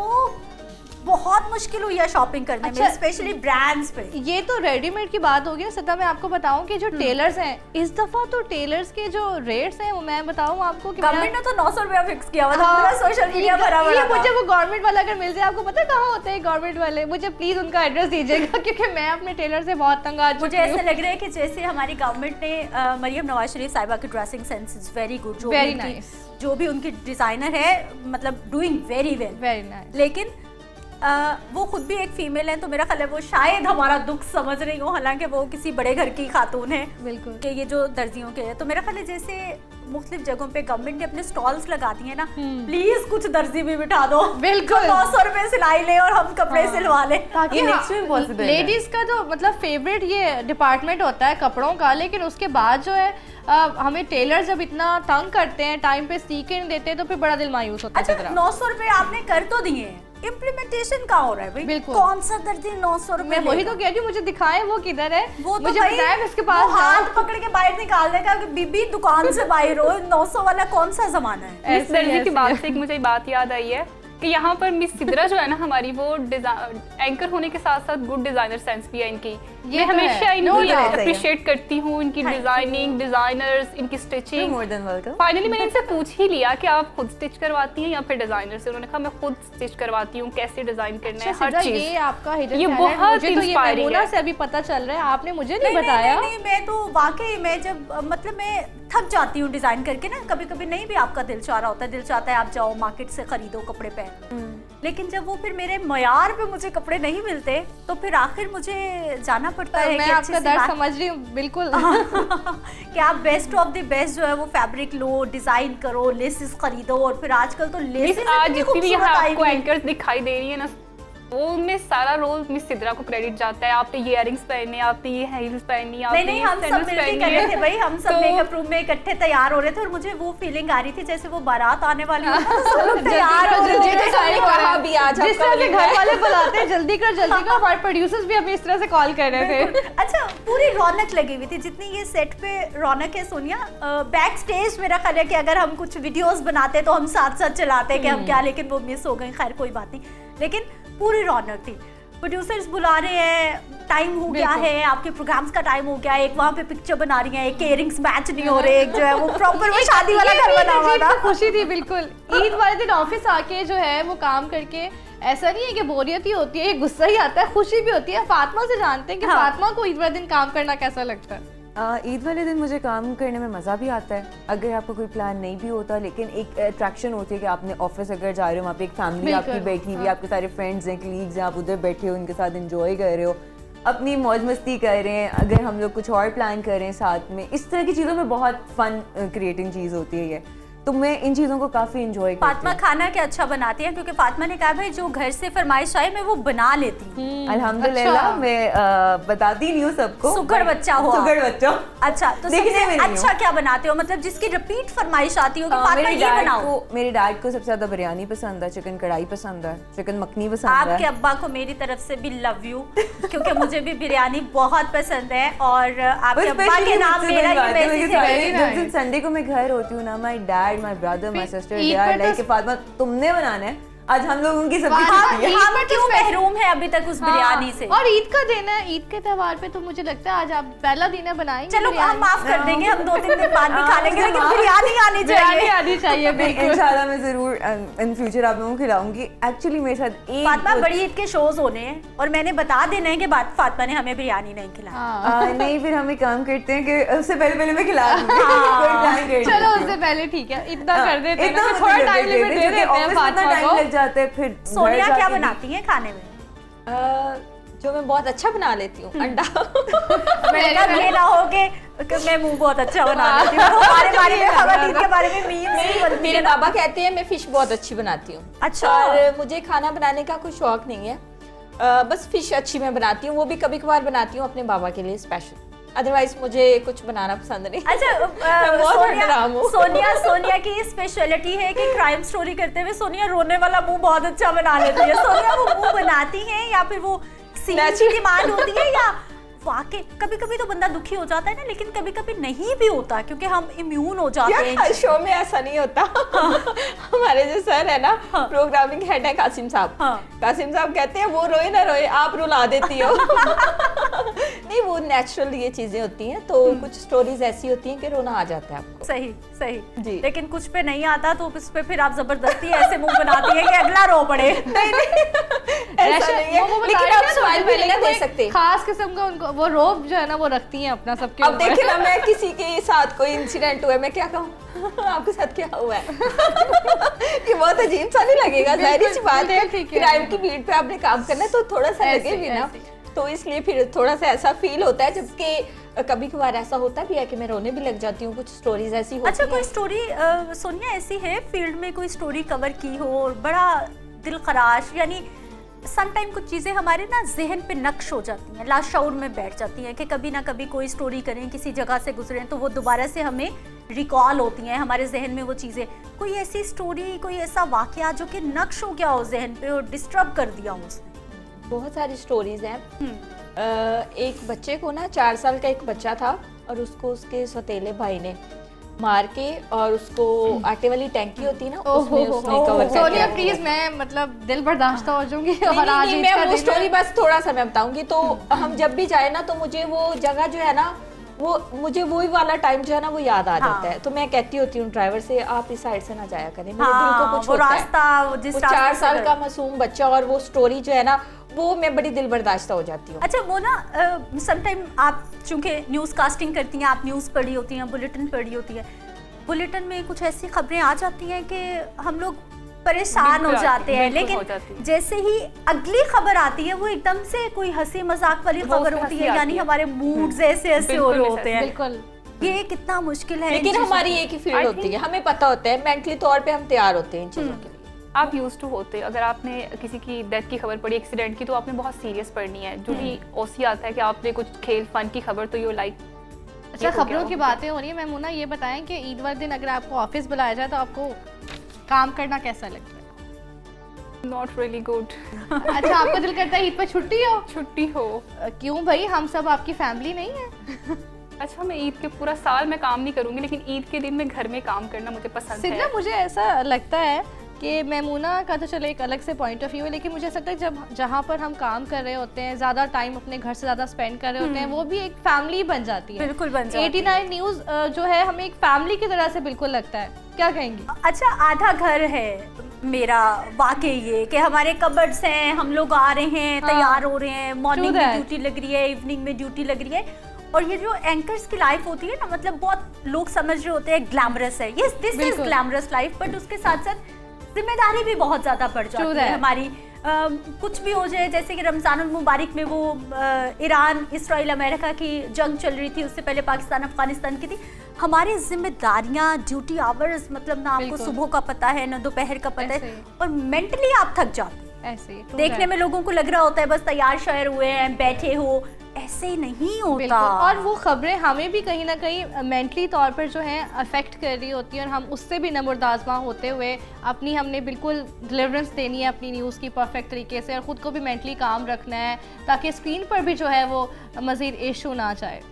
बहुत मुश्किल हुई है शॉपिंग करने में, स्पेशली ब्रांड्स पे। ये तो रेडीमेड की बात होगी ना सदा, मैं आपको बताऊं कि जो टेलर्स हैं इस दफा तो टेलर्स के जो रेट्स हैं वो मैं बताऊं आपको कि गवर्नमेंट ने तो 900 रुपया फिक्स किया हुआ था, पूरा सोशल मीडिया भरा हुआ था। मुझे वो गवर्नमेंट वाला अगर मिल जाए, आपको पता है कहाँ होते हैं गवर्नमेंट वाले, मुझे प्लीज उनका एड्रेस दीजिएगा क्योंकि मैं अपने टेलर से बहुत तंग आ चुकी हूं। मुझे ऐसा लग रहा है कि जैसे हमारी गवर्नमेंट ने मरियम नवाज शरीफ साहिबा की dressing sense is very good, जो भी उनकी डिजाइनर है मतलब डूइंग वेरी नाइस, लेकिन वो खुद भी एक फीमेल है, तो मेरा ख्याल है वो शायद हमारा दुख समझ रही हो, हालांकि वो किसी बड़े घर की खातून है बिल्कुल कि ये जो दर्जियों के है। तो मेरा ख्याल है जैसे मुख्तलिफ जगहों पे गवर्नमेंट ने अपने स्टॉल्स लगा दिए ना, प्लीज कुछ दर्जी भी बिठा दो, बिल्कुल 900 रुपए सिलाई ले और हम कपड़े सिलवा ले, ताकि लेडीज का तो मतलब फेवरेट ये डिपार्टमेंट होता है कपड़ों का, लेकिन उसके बाद जो है हमें टेलर जब इतना तंग करते हैं, टाइम पे सी के नहीं देते, तो फिर बड़ा दिल मायूस होता है। अच्छा 900 रुपए आपने कर तो दिए हैं, इम्प्लीमेंटेशन कहाँ हो रहा है भाई? बिल्कुल। कौन सा दर्जी 900 रुपए? मैं वही तो कह रही हूँ, मुझे दिखाएं वो किधर है, वो मुझे बताएं इसके पास हाथ पकड़ के बाहर निकाल देगा कि बीबी दुकान से बाहर हो, 900 वाला कौन सा जमाना है? इस दर्जी की बात से मुझे बात याद आई है कि यहाँ पर मिस सिद्रा जो है ना हमारी, वो एंकर होने के साथ साथ गुड डिजाइनर सेंस भी है इनकी। ये मैं तो है। हमेशा No इनकी doubt। अप्रिशिएट करती हूँ, इनकी डिजाइनिंग, डिजाइनर्स, इनकी stitching. More than welcome. Finally मैंने इनसे पूछ ही लिया कि आप खुद स्टिच करवाती हैं या फिर डिजाइनर से। उन्होंने कहा मैं खुद स्टिच करवाती हूँ, कैसे डिजाइन करना है, हर सिद्रा, चीज। ये आपका हिडन ये टैलेंट बहुत मुझे तो ये inspiring मेमोना है। से अभी पता चल रहा है, आपने मुझे नहीं नहीं, बताया। नहीं, मैं तो वाकई मैं जब मतलब मैं थक जाती हूँ डिजाइन करके ना, कभी कभी नहीं भी आपका दिल चाह रहा होता है, दिल चाहता है आप जाओ मार्केट से खरीदो कपड़े पहनो, लेकिन जब वो फिर मेरे मयार पे मुझे कपड़े नहीं मिलते तो फिर आखिर मुझे जाना पड़ता है। मैं कि आपका अच्छी सी दर्द बात- समझ रही हूँ बिल्कुल। कि आप बेस्ट ऑफ द बेस्ट जो है वो फैब्रिक लो, डिजाइन करो, लेसेस खरीदो, और फिर आजकल तो मिस लेसेस आज इतनी जितनी भी यहाँ खूबसूरत आई आपको हुई हैं। एंकर्स दिखाई दे रही है ना, वो उनमें सारा रोल मिस सिद्रा को क्रेडिट जाता है। आपने ये इयरिंग्स पहने, आपने ये हील्स पहनी, आपने नहीं, ये हम सब सैंडल्स मिलके पहनी कर रहे है। थे भाई, हम सब तो- मेकअप रूम में इकट्ठे तैयार हो रहे थे और मुझे वो फीलिंग आ रही थी जैसे वो बारात आने वाली हो ना, सब लोग तैयार हो रहे जल्दी थे। तो साड़ी कहा भी आज जिस आपका तरह से घर वाले बुलाते हैं जल्दी कर, हमारे प्रोड्यूसर्स भी हमें इस तरह से कॉल कर रहे थे। अच्छा, पूरी रौनक लगी हुई थी जितनी ये सेट पे रौनक है सोनिया। बैक स्टेज मेरा ख्याल है कि अगर हम कुछ वीडियोस बनाते तो हम साथ साथ चलाते कि हम क्या, लेकिन वो मिस हो गई, खैर कोई बात नहीं, लेकिन पूरी रौनक थी। प्रोड्यूसर्स बुला रहे हैं, टाइम हो गया है, आपके प्रोग्राम्स का टाइम हो गया है, एक वहाँ पे पिक्चर बना रही हैं, एक इयरिंग्स मैच नहीं हो रहे, एक जो है वो प्रॉपर वो शादी वाला घर बना हुआ था। खुशी थी बिल्कुल। ईद वाले दिन ऑफिस आके जो है वो काम करके ऐसा नहीं है कि बोरियत ही होती है, ये गुस्सा ही आता है, खुशी भी होती है। फातिमा से जानते हैं कि हाँ। फातिमा को ईद वाले दिन काम करना कैसा लगता है। ईद वाले दिन मुझे काम करने में मज़ा भी आता है, अगर आपको कोई प्लान नहीं भी होता, लेकिन एक अट्रैक्शन होती है कि आपने ऑफिस अगर जा रहे हो, वहाँ पे एक फैमिली आपकी बिल्कुल, बैठी हुई, आपके सारे फ्रेंड्स हैं, कलीग्स हैं, आप उधर बैठे हो, उनके साथ इंजॉय कर रहे हो, अपनी मौज मस्ती कर रहे हैं। अगर हम लोग कुछ और प्लान कर रहे हैं साथ में, इस तरह की चीज़ों में बहुत फन क्रिएटिंग चीज़ होती है ये, तो मैं इन चीज़ों को काफ़ी इंजॉय करती फातिमा हूँ। खाना क्या अच्छा बनाती है, क्योंकि फातिमा ने कहा भाई जो घर से फरमाइश आए मैं वो बना लेती हूँ। अल्हम्दुलिल्लाह, अच्छा। मैं बताती नहीं हूँ सबको। सुघड़ बच्चा हो आप। सुघड़ बच्चा। अच्छा, तो देखने सबसे में नहीं अच्छा हूँ। क्या बनाते हो, मतलब जिसकी रिपीट फरमाइश आती हो कि फातिमा मेरे ये डैड बनाओ। मेरे डैड को सबसे ज्यादा बिरयानी पसंद है, चिकन कढ़ाई पसंद है, चिकन मखनी पसंद आपके है। अब्बा को मेरी तरफ से भी लव यू, क्योंकि मुझे भी बिरयानी बहुत पसंद है, और आपके अब्बा के नाम मेरा ये मैसेज है। जिस दिन संडे को मैं घर होती हूँ ना, my dad, my brother, my sister, they Eid are पर लाइक तो- कि फातिमा तुमने बनाना है, आज हम लोग उनकी सब्जी हाँ, खानी है। ईद हम पर तो क्यों स्पेशल- महरूम है अभी तक उस बिरयानी से। और ईद का दिन है, ईद के त्योहार पे तो मुझे लगता है आज आप पहला दिन है बनाएंगे चलो हम बिरयानी। माफ कर देंगे, हम 2-3 दिन बाद भी खा हाँ, लेंगे, लेकिन हाँ। बिरयानी आनी बिरयानी चाहिए। आनी चाहिए बिल्कुल। इंशाल्लाह मैं जरूर इन फ्यूचर आप लोगों को खिलाऊंगी। एक्चुअली मेरे साथ एक फातिमा, बड़ी ईद के शोज होने हैं और मैंने बता देना है कि बात फातिमा ने हमें बिरयानी नहीं खिलाई। हाँ। नहीं, फिर हम एक काम करते हैं कि उससे पहले मैं खिला दूंगी। कोई plan कर चलो लेती उससे हूँ। पहले ठीक है, इतना हाँ, कर देते हैं इतना ना, मतलब थोड़ा कर टाइम देते लिमिट दे क्योंकि देते हैं ऑफिस में इतना फातिमा टाइम को। लग जाता है, फिर घर सोनिया क्या जाके भी- बनाती हैं खाने में? जो मैं बहुत अच्छा बना लेती हूँ, अंडा। मैंने कहा ये ना हो कि मैं मुंह बहुत अच्छा बना लेती हूँ, हमारे बारे में खबरदीद के बारे में मीम्स ही बनती मेरे है ना। बाबा कहते हैं मैं फिश बहुत अच्छी बनाती हूँ। अच्छा। और मुझे खाना बनाने का कोई शौक नहीं है, बस फिश अच्छी मैं बनाती हूँ, वो भी कभी कभार बनाती हूँ अपने बाबा के लिए स्पेशल, अदरवाइज मुझे कुछ बनाना पसंद नहीं। अच्छा, मैं बहुत हराम हूँ। सोनिया की स्पेशलिटी है कि क्राइम स्टोरी करते हुए सोनिया रोने वाला मुंह बहुत अच्छा बना लेती है। सोनिया वो मुंह बनाती हैं या फिर वो सीन की डिमांड होती है, या वाकई कभी कभी तो बंदा दुखी हो जाता है ना, लेकिन कभी कभी नहीं भी होता क्योंकि हम इम्यून हो जाते हैं। यार शो में ऐसा नहीं होता। हमारे जो सर है ना, प्रोग्रामिंग हेड है कासिम साहब। हाँ। कासिम साहब कहते हैं वो रोए ना रोए, आप रुला देती हो। नहीं, वो नेचुरल ये चीजें होती हैं, तो कुछ स्टोरीज ऐसी होती हैं कि रोना आ जाता है आपको। सही सही जी। लेकिन कुछ पे नहीं आता तो उस पे फिर आप जबरदस्ती ऐसे मुंह बनाती है कि अगला रो पड़े। ऐसा नहीं है, वो बता लेकिन रही आप है ना, स्माइल भी नहीं ना दे सकते। खास किस्म का उनको वो रोब जो है ना वो रखती हैं अपना सबके अब ऊपर। देखिए ना, मैं किसी के साथ कोई इंसिडेंट हुआ है, मैं क्या कहूँ आपके साथ क्या हुआ है? ये बहुत अजीब सा नहीं लगेगा, जाहिर सी बात है, ठीक है। क्राइम की बीट पे आपने काम करना है तो थोड़ा सा ऐसे, लगे भी ना, ऐसे। तो इसलिए फिर थोड़ा सा ऐसा फील होता है, जबकि कभी कभार ऐसा होता भी है कि मैं रोने भी लग जाती हूँ, कुछ स्टोरीज ऐसी होती अच्छा, कोई हैं। स्टोरी सोनिया ऐसी है फील्ड में कोई स्टोरी कवर की हो और बड़ा दिल खराश, यानी सम टाइम कुछ चीज़ें हमारे ना जहन पे नक्श हो जाती हैं, लाशऊर में बैठ जाती हैं कि कभी ना कभी कोई स्टोरी करें, किसी जगह से गुजरें तो वो दोबारा से हमें रिकॉल होती हैं हमारे जहन में वो चीज़ें। कोई ऐसी स्टोरी, कोई ऐसा वाकया जो कि नक्श हो गया हो जहन पे और डिस्टर्ब कर दिया हो उसने? बहुत सारी स्टोरीज हैं। एक बच्चे को ना, 4 साल का एक बच्चा था और उसको उसके सौतेले भाई ने मार के और उसको आटे वाली टैंकी होती है ना उसमें उसने कवर कर सोनिया दिया। प्लीज, मैं मतलब दिल बर्दाश्त हो जाऊंगी नहीं, और नहीं, आज नहीं, ईद मैं का वो दिन स्टोरी है। बस थोड़ा सा मैं बताऊंगी। तो हम जब भी जाए ना तो मुझे वो जगह जो है ना वो मुझे वही वाला टाइम जो है ना वो याद आ जाता है। तो मैं कहती होती हूँ ड्राइवर से आप इस साइड से ना जाया करें, मेरे दिल को कुछ वो होता है। रास्ता जिस वो रास्ते 4 से साल गए। का मासूम बच्चा और वो स्टोरी जो है ना वो मैं बड़ी दिल बर्दाश्त हो जाती हूँ। अच्छा वो ना समटाइम आप चूंकि न्यूज़ कास्टिंग करती हैं, आप न्यूज़ पढ़ी होती हैं, बुलेटिन पढ़ी होती है, बुलेटिन में कुछ ऐसी खबरें आ जाती हैं कि हम लोग परेशान हो बिल्कुल जाते हैं, बिल्कुल हो जाती लेकिन है। जैसे ही अगली खबर आती है वो एकदम से कोई हंसी मजाक वाली वो खबर उसमें होती हंसी है, आती यानी है। हमारे मूड्स ऐसे ऐसे हो रहे बिल्कुल होते हैं। बिल्कुल। ये कितना मुश्किल है इन लेकिन चीज़ों हमारी को। एक ही फील्ड होती है, हमें पता होता है मेंटली तौर पे हम तैयार होते हैं इन चीजों के लिए। आप यूज टू होते, अगर आपने किसी की डेथ की खबर पढ़ी, एक्सीडेंट की, तो आपने बहुत सीरियस पढ़नी है। जो भी ओसी आता है कि आपने कुछ खेल फन की खबर, तो यू लाइक अच्छा, खबरों की बातें हो रही है मैमूना, ये बताएं कि ईद वाले दिन अगर आपको ऑफिस बुलाया जाए तो आपको काम करना कैसा लगता है? Not really good. अच्छा, आपका दिल करता है ईद पर छुट्टी हो? छुट्टी हो। क्यों भाई, हम सब आपकी फैमिली नहीं है? अच्छा, मैं ईद के पूरा साल मैं काम नहीं करूंगी, लेकिन ईद के दिन मैं घर में काम करना मुझे पसंद सिर्फ है। ना मुझे ऐसा लगता है कि मैमूना का तो चलो एक अलग से पॉइंट ऑफ व्यू है, लेकिन मुझे ऐसा लगता है जब जहाँ पर हम काम कर रहे होते हैं, ज़्यादा टाइम अपने घर से ज़्यादा स्पेंड कर रहे होते हैं, वो भी एक फैमिली बन जाती है। बिल्कुल बन जाती है। 89 न्यूज़ जो है हमें एक फैमिली की तरह से बिल्कुल लगता है। क्या कहेंगी? अच्छा, आधा घर है मेरा वाकई ये कि हमारे कबर्ड्स हैं, हम लोग आ रहे हैं, तैयार हो रहे हैं, मॉर्निंग True में that. ड्यूटी लग रही है, इवनिंग में ड्यूटी लग रही है, और ये जो एंकर्स की लाइफ होती है ना, मतलब बहुत लोग समझ रहे होते हैं ग्लैमरस है, यस दिस इज बिल्कुल। ग्लैमरस लाइफ, बट उसके साथ साथ जिम्मेदारी भी बहुत ज्यादा बढ़ True जाती है that. हमारी। कुछ भी हो जाए, जैसे कि रमजानुल मुबारक में वो ईरान इसराइल अमेरिका की जंग चल रही थी, उससे पहले पाकिस्तान अफगानिस्तान की थी, हमारी जिम्मेदारियां, ड्यूटी आवर्स, मतलब ना आपको बिल्कुल। सुबह का पता है ना दोपहर का पता ऐसे है, ही। और मेंटली आप थक जाते हैं। ऐसे ही, true देखने that. में लोगों को लग रहा होता है बस तैयार शहर हुए हैं, बैठे हो, ऐसे नहीं होता। बिल्कुल। और वो खबरें हमें भी कहीं ना कहीं मेंटली तौर पर जो है अफेक्ट कर रही होती हैं, और हम उससे भी नमुरदाजमा होते हुए अपनी हमने बिल्कुल डिलीवरेंस देनी है अपनी न्यूज़ की परफेक्ट तरीके से, और ख़ुद को भी मेंटली काम रखना है ताकि स्क्रीन पर भी जो है वो मज़ीद इशू ना जाए।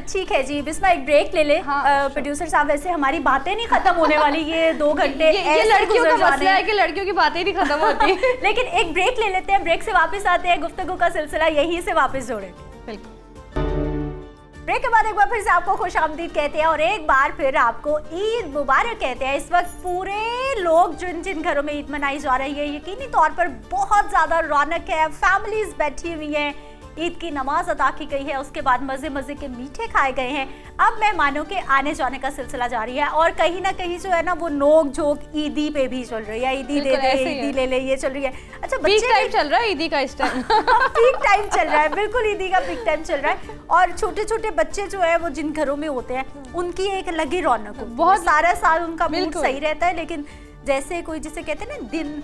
ठीक है जी, बिस्मा एक ब्रेक ले ले। हाँ, प्रोड्यूसर साहब, वैसे हमारी बातें नहीं खत्म होने वाली, ये 2 घंटे ये ऐसे लड़कियों का गुजर जाने मसला है हैं। कि लड़कियों की बातें नहीं खत्म होती। लेकिन एक ब्रेक ले लेते हैं, ब्रेक से वापस आते हैं, गुफ्तगू का सिलसिला यहीं से वापस जोड़ेंगे। बिल्कुल। ब्रेक के बाद एक बार फिर से आपको खुशामदीद कहते हैं और एक बार फिर आपको ईद मुबारक कहते हैं। इस वक्त पूरे लोग जिन जिन घरों में ईद मनाई जा रही है, यकीनी तौर पर बहुत ज़्यादा रौनक है, फैमिलीज बैठी हुई हैं, ईद की नमाज अदा की गई है, उसके बाद मज़े मज़े के मीठे खाए गए हैं। अब मेहमानों के आने जाने का सिलसिला जारी है, और कहीं ना कहीं जो है ना वो नोक झोंक ईदी पे भी चल रही है, ईदी दे बिल्कुल दे, ऐसे ही ईदी है। ले ले, ये चल रही है। अच्छा, पीक बच्चे टाइम भी- चल रहा है ईदी का इस टाइम। पीक टाइम चल रहा है, बिल्कुल ईदी का पीक टाइम चल रहा है, और छोटे छोटे बच्चे जो है वो जिन घरों में होते हैं उनकी एक अलग ही रौनक होती है। बहुत- सारा साल उनका मूड बिल्कुल। सही रहता है, लेकिन जैसे कोई जिसे कहते हैं ना दिन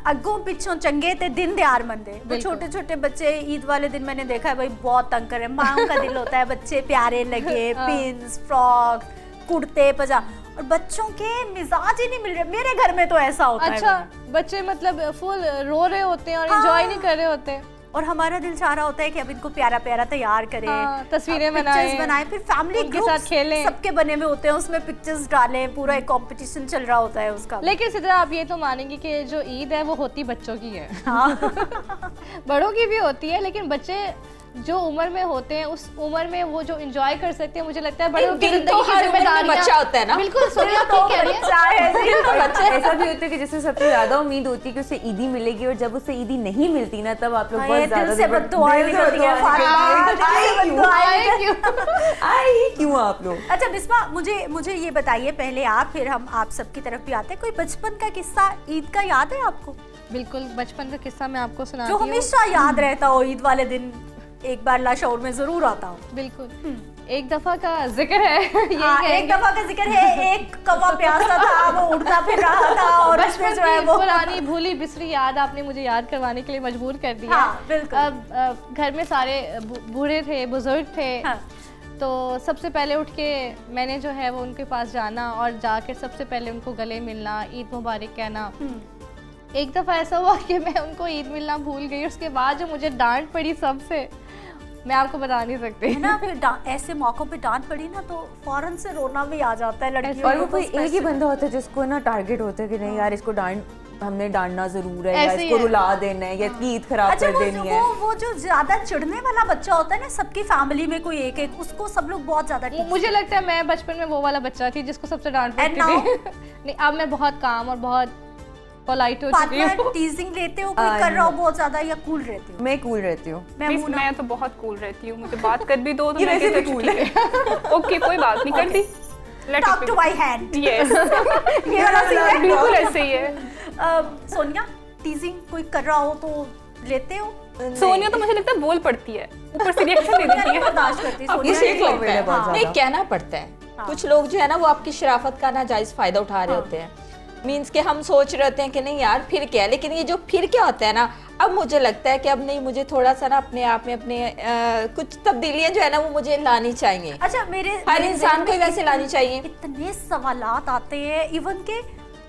अगों पिछों चंगे ते दिन दयार मंदे, वो बिल्कुल। छोटे छोटे बच्चे ईद वाले दिन मैंने देखा है भाई बहुत तंग कर रहे हैं। माँ का दिल होता है बच्चे प्यारे लगे, पिन्स, फ्रॉक्स, कुर्ते पजामा, और बच्चों के मिजाज ही नहीं मिल रहे। मेरे घर में तो ऐसा होता है। अच्छा, बच्चे मतलब फुल रो रहे होते हैं और हाँ। एंजॉय नहीं कर रहे होते, और हमारा दिल चाह रहा होता है कि अब इनको प्यारा प्यारा तैयार करें, हाँ, तस्वीरें पिक्चर्स बनाएं, बनाएं, फिर फैमिली उनके ग्रुप्स साथ खेलें। सबके बने हुए होते हैं, उसमें पिक्चर्स डालें, पूरा एक कंपटीशन चल रहा होता है उसका। लेकिन सिद्रा आप ये तो मानेंगे कि जो ईद है वो होती बच्चों की है। हाँ। बड़ों की भी होती है, लेकिन बच्चे जो उम्र में होते हैं उस उम्र में वो जो एंजॉय कर सकते हैं, मुझे लगता है बड़ों की दिल जिंदगी तो की हर उम्र में जिम्मेदारियां- बच्चा होता है ना। बिल्कुल, सोनिया आप ठीक कह रही हैं। बच्चा है जी। बच्चा ऐसा भी होता है कि जिससे सबसे ज्यादा उम्मीद होती है कि उसे ईदी मिलेगी, और जब उसे ईदी नहीं मिलती ना तब आप लोग हाय, बहुत दिल ज्यादा से बद्दुआएं निकलती हैं, फातिमा, दिल से बद्दुआएं निकलती हैं। आई क्यों आप लोग। अच्छा बिस्मा, मुझे ये बताइए पहले आप, फिर हम आप सबकी तरफ भी आते हैं। कोई बचपन का किस्सा ईद का याद है आपको, बिल्कुल, बचपन का किस्सा मैं आपको सुनाती जो हूँ। हमेशा याद रहता हो, ईद वाले दिन एक बार लाशऊर में जरूर आता हो? बिल्कुल, एक दफा का जिक्र है। यही हाँ, एक कहेंगे। दफा का जिक्र है, एक कौवा प्यासा था, वो उड़ता फिर रहा था, और उसमें बचपन जो है की वो पुरानी भूली बिसरी याद आपने मुझे याद करवाने के लिए मजबूर कर दिया। हाँ, बिल्कुल। अब घर में सारे बूढ़े थे, बुजुर्ग थे। हाँ। तो सबसे पहले उठ के मैंने जो है वो उनके पास जाना और जाकर सबसे पहले उनको गले मिलना, ईद मुबारक कहना। एक दफ़ा ऐसा हुआ कि मैं उनको ईद मिलना भूल गई, उसके बाद जो मुझे डांट पड़ी सबसे, मैं आपको बता नहीं सकती। है ना, फिर ऐसे मौकों पे डांट पड़ी ना तो फौरन से रोना भी आ जाता है लड़कियों और वो को। कोई एक ही बंदा होता है जिसको ना टारगेट होता है कि नहीं यार इसको हमने डांटना जरूर है, या ऐसे ही इसको है। रुला देना है, या इसकी ईद खराब अच्छा, कर देनी है। वो जो ज्यादा चिढ़ने वाला बच्चा होता है ना, सबकी फैमिली में कोई एक एक, उसको सब लोग बहुत ज्यादा मुझे लगता है मैं बचपन में वो वाला बच्चा थी जिसको सबसे डांट And पड़ती थी। नहीं, अब मैं बहुत काम और बहुत पोलाइट हो चुकी हूँ। टीजिंग लेते हो कोई कर रहा हो बहुत ज्यादा, या कूल रहते हो? मैं कूल रहती हूँ। मैं तो बहुत कूल रहती हूँ, मुझे बात कर भी दो तो ये मैं वैसे भी कहती हूँ, cool है। ठीक है ओके कोई बात नहीं, कर दी, let talk to my hand. Yes ये वाला सीन है। बिल्कुल ऐसे ही है। सोनिया, टीजिंग कोई कर रहा हो तो लेते हो? सोनिया तो मुझे लगता है बोल पड़ती है, ऊपर से रिएक्शन दे देती है। बर्दाश्त करती है ये सोनिया। ठीक लगता है है, बहुत नहीं ज्यादा। कहना पड़ता है। कुछ लोग जो है ना वो आपकी शराफत का नाजायज फायदा उठा रहे होते हैं। मीन्स के हम सोच रहे होते हैं कि नहीं यार फिर क्या है, लेकिन ये जो फिर क्या होता है ना, अब मुझे लगता है कि अब नहीं, मुझे थोड़ा सा ना अपने आप में अपने कुछ तब्दीलियां जो है ना वो मुझे लानी चाहिए। अच्छा, हर इंसान को वैसे लानी चाहिए। इतने सवालात आते हैं, इवन के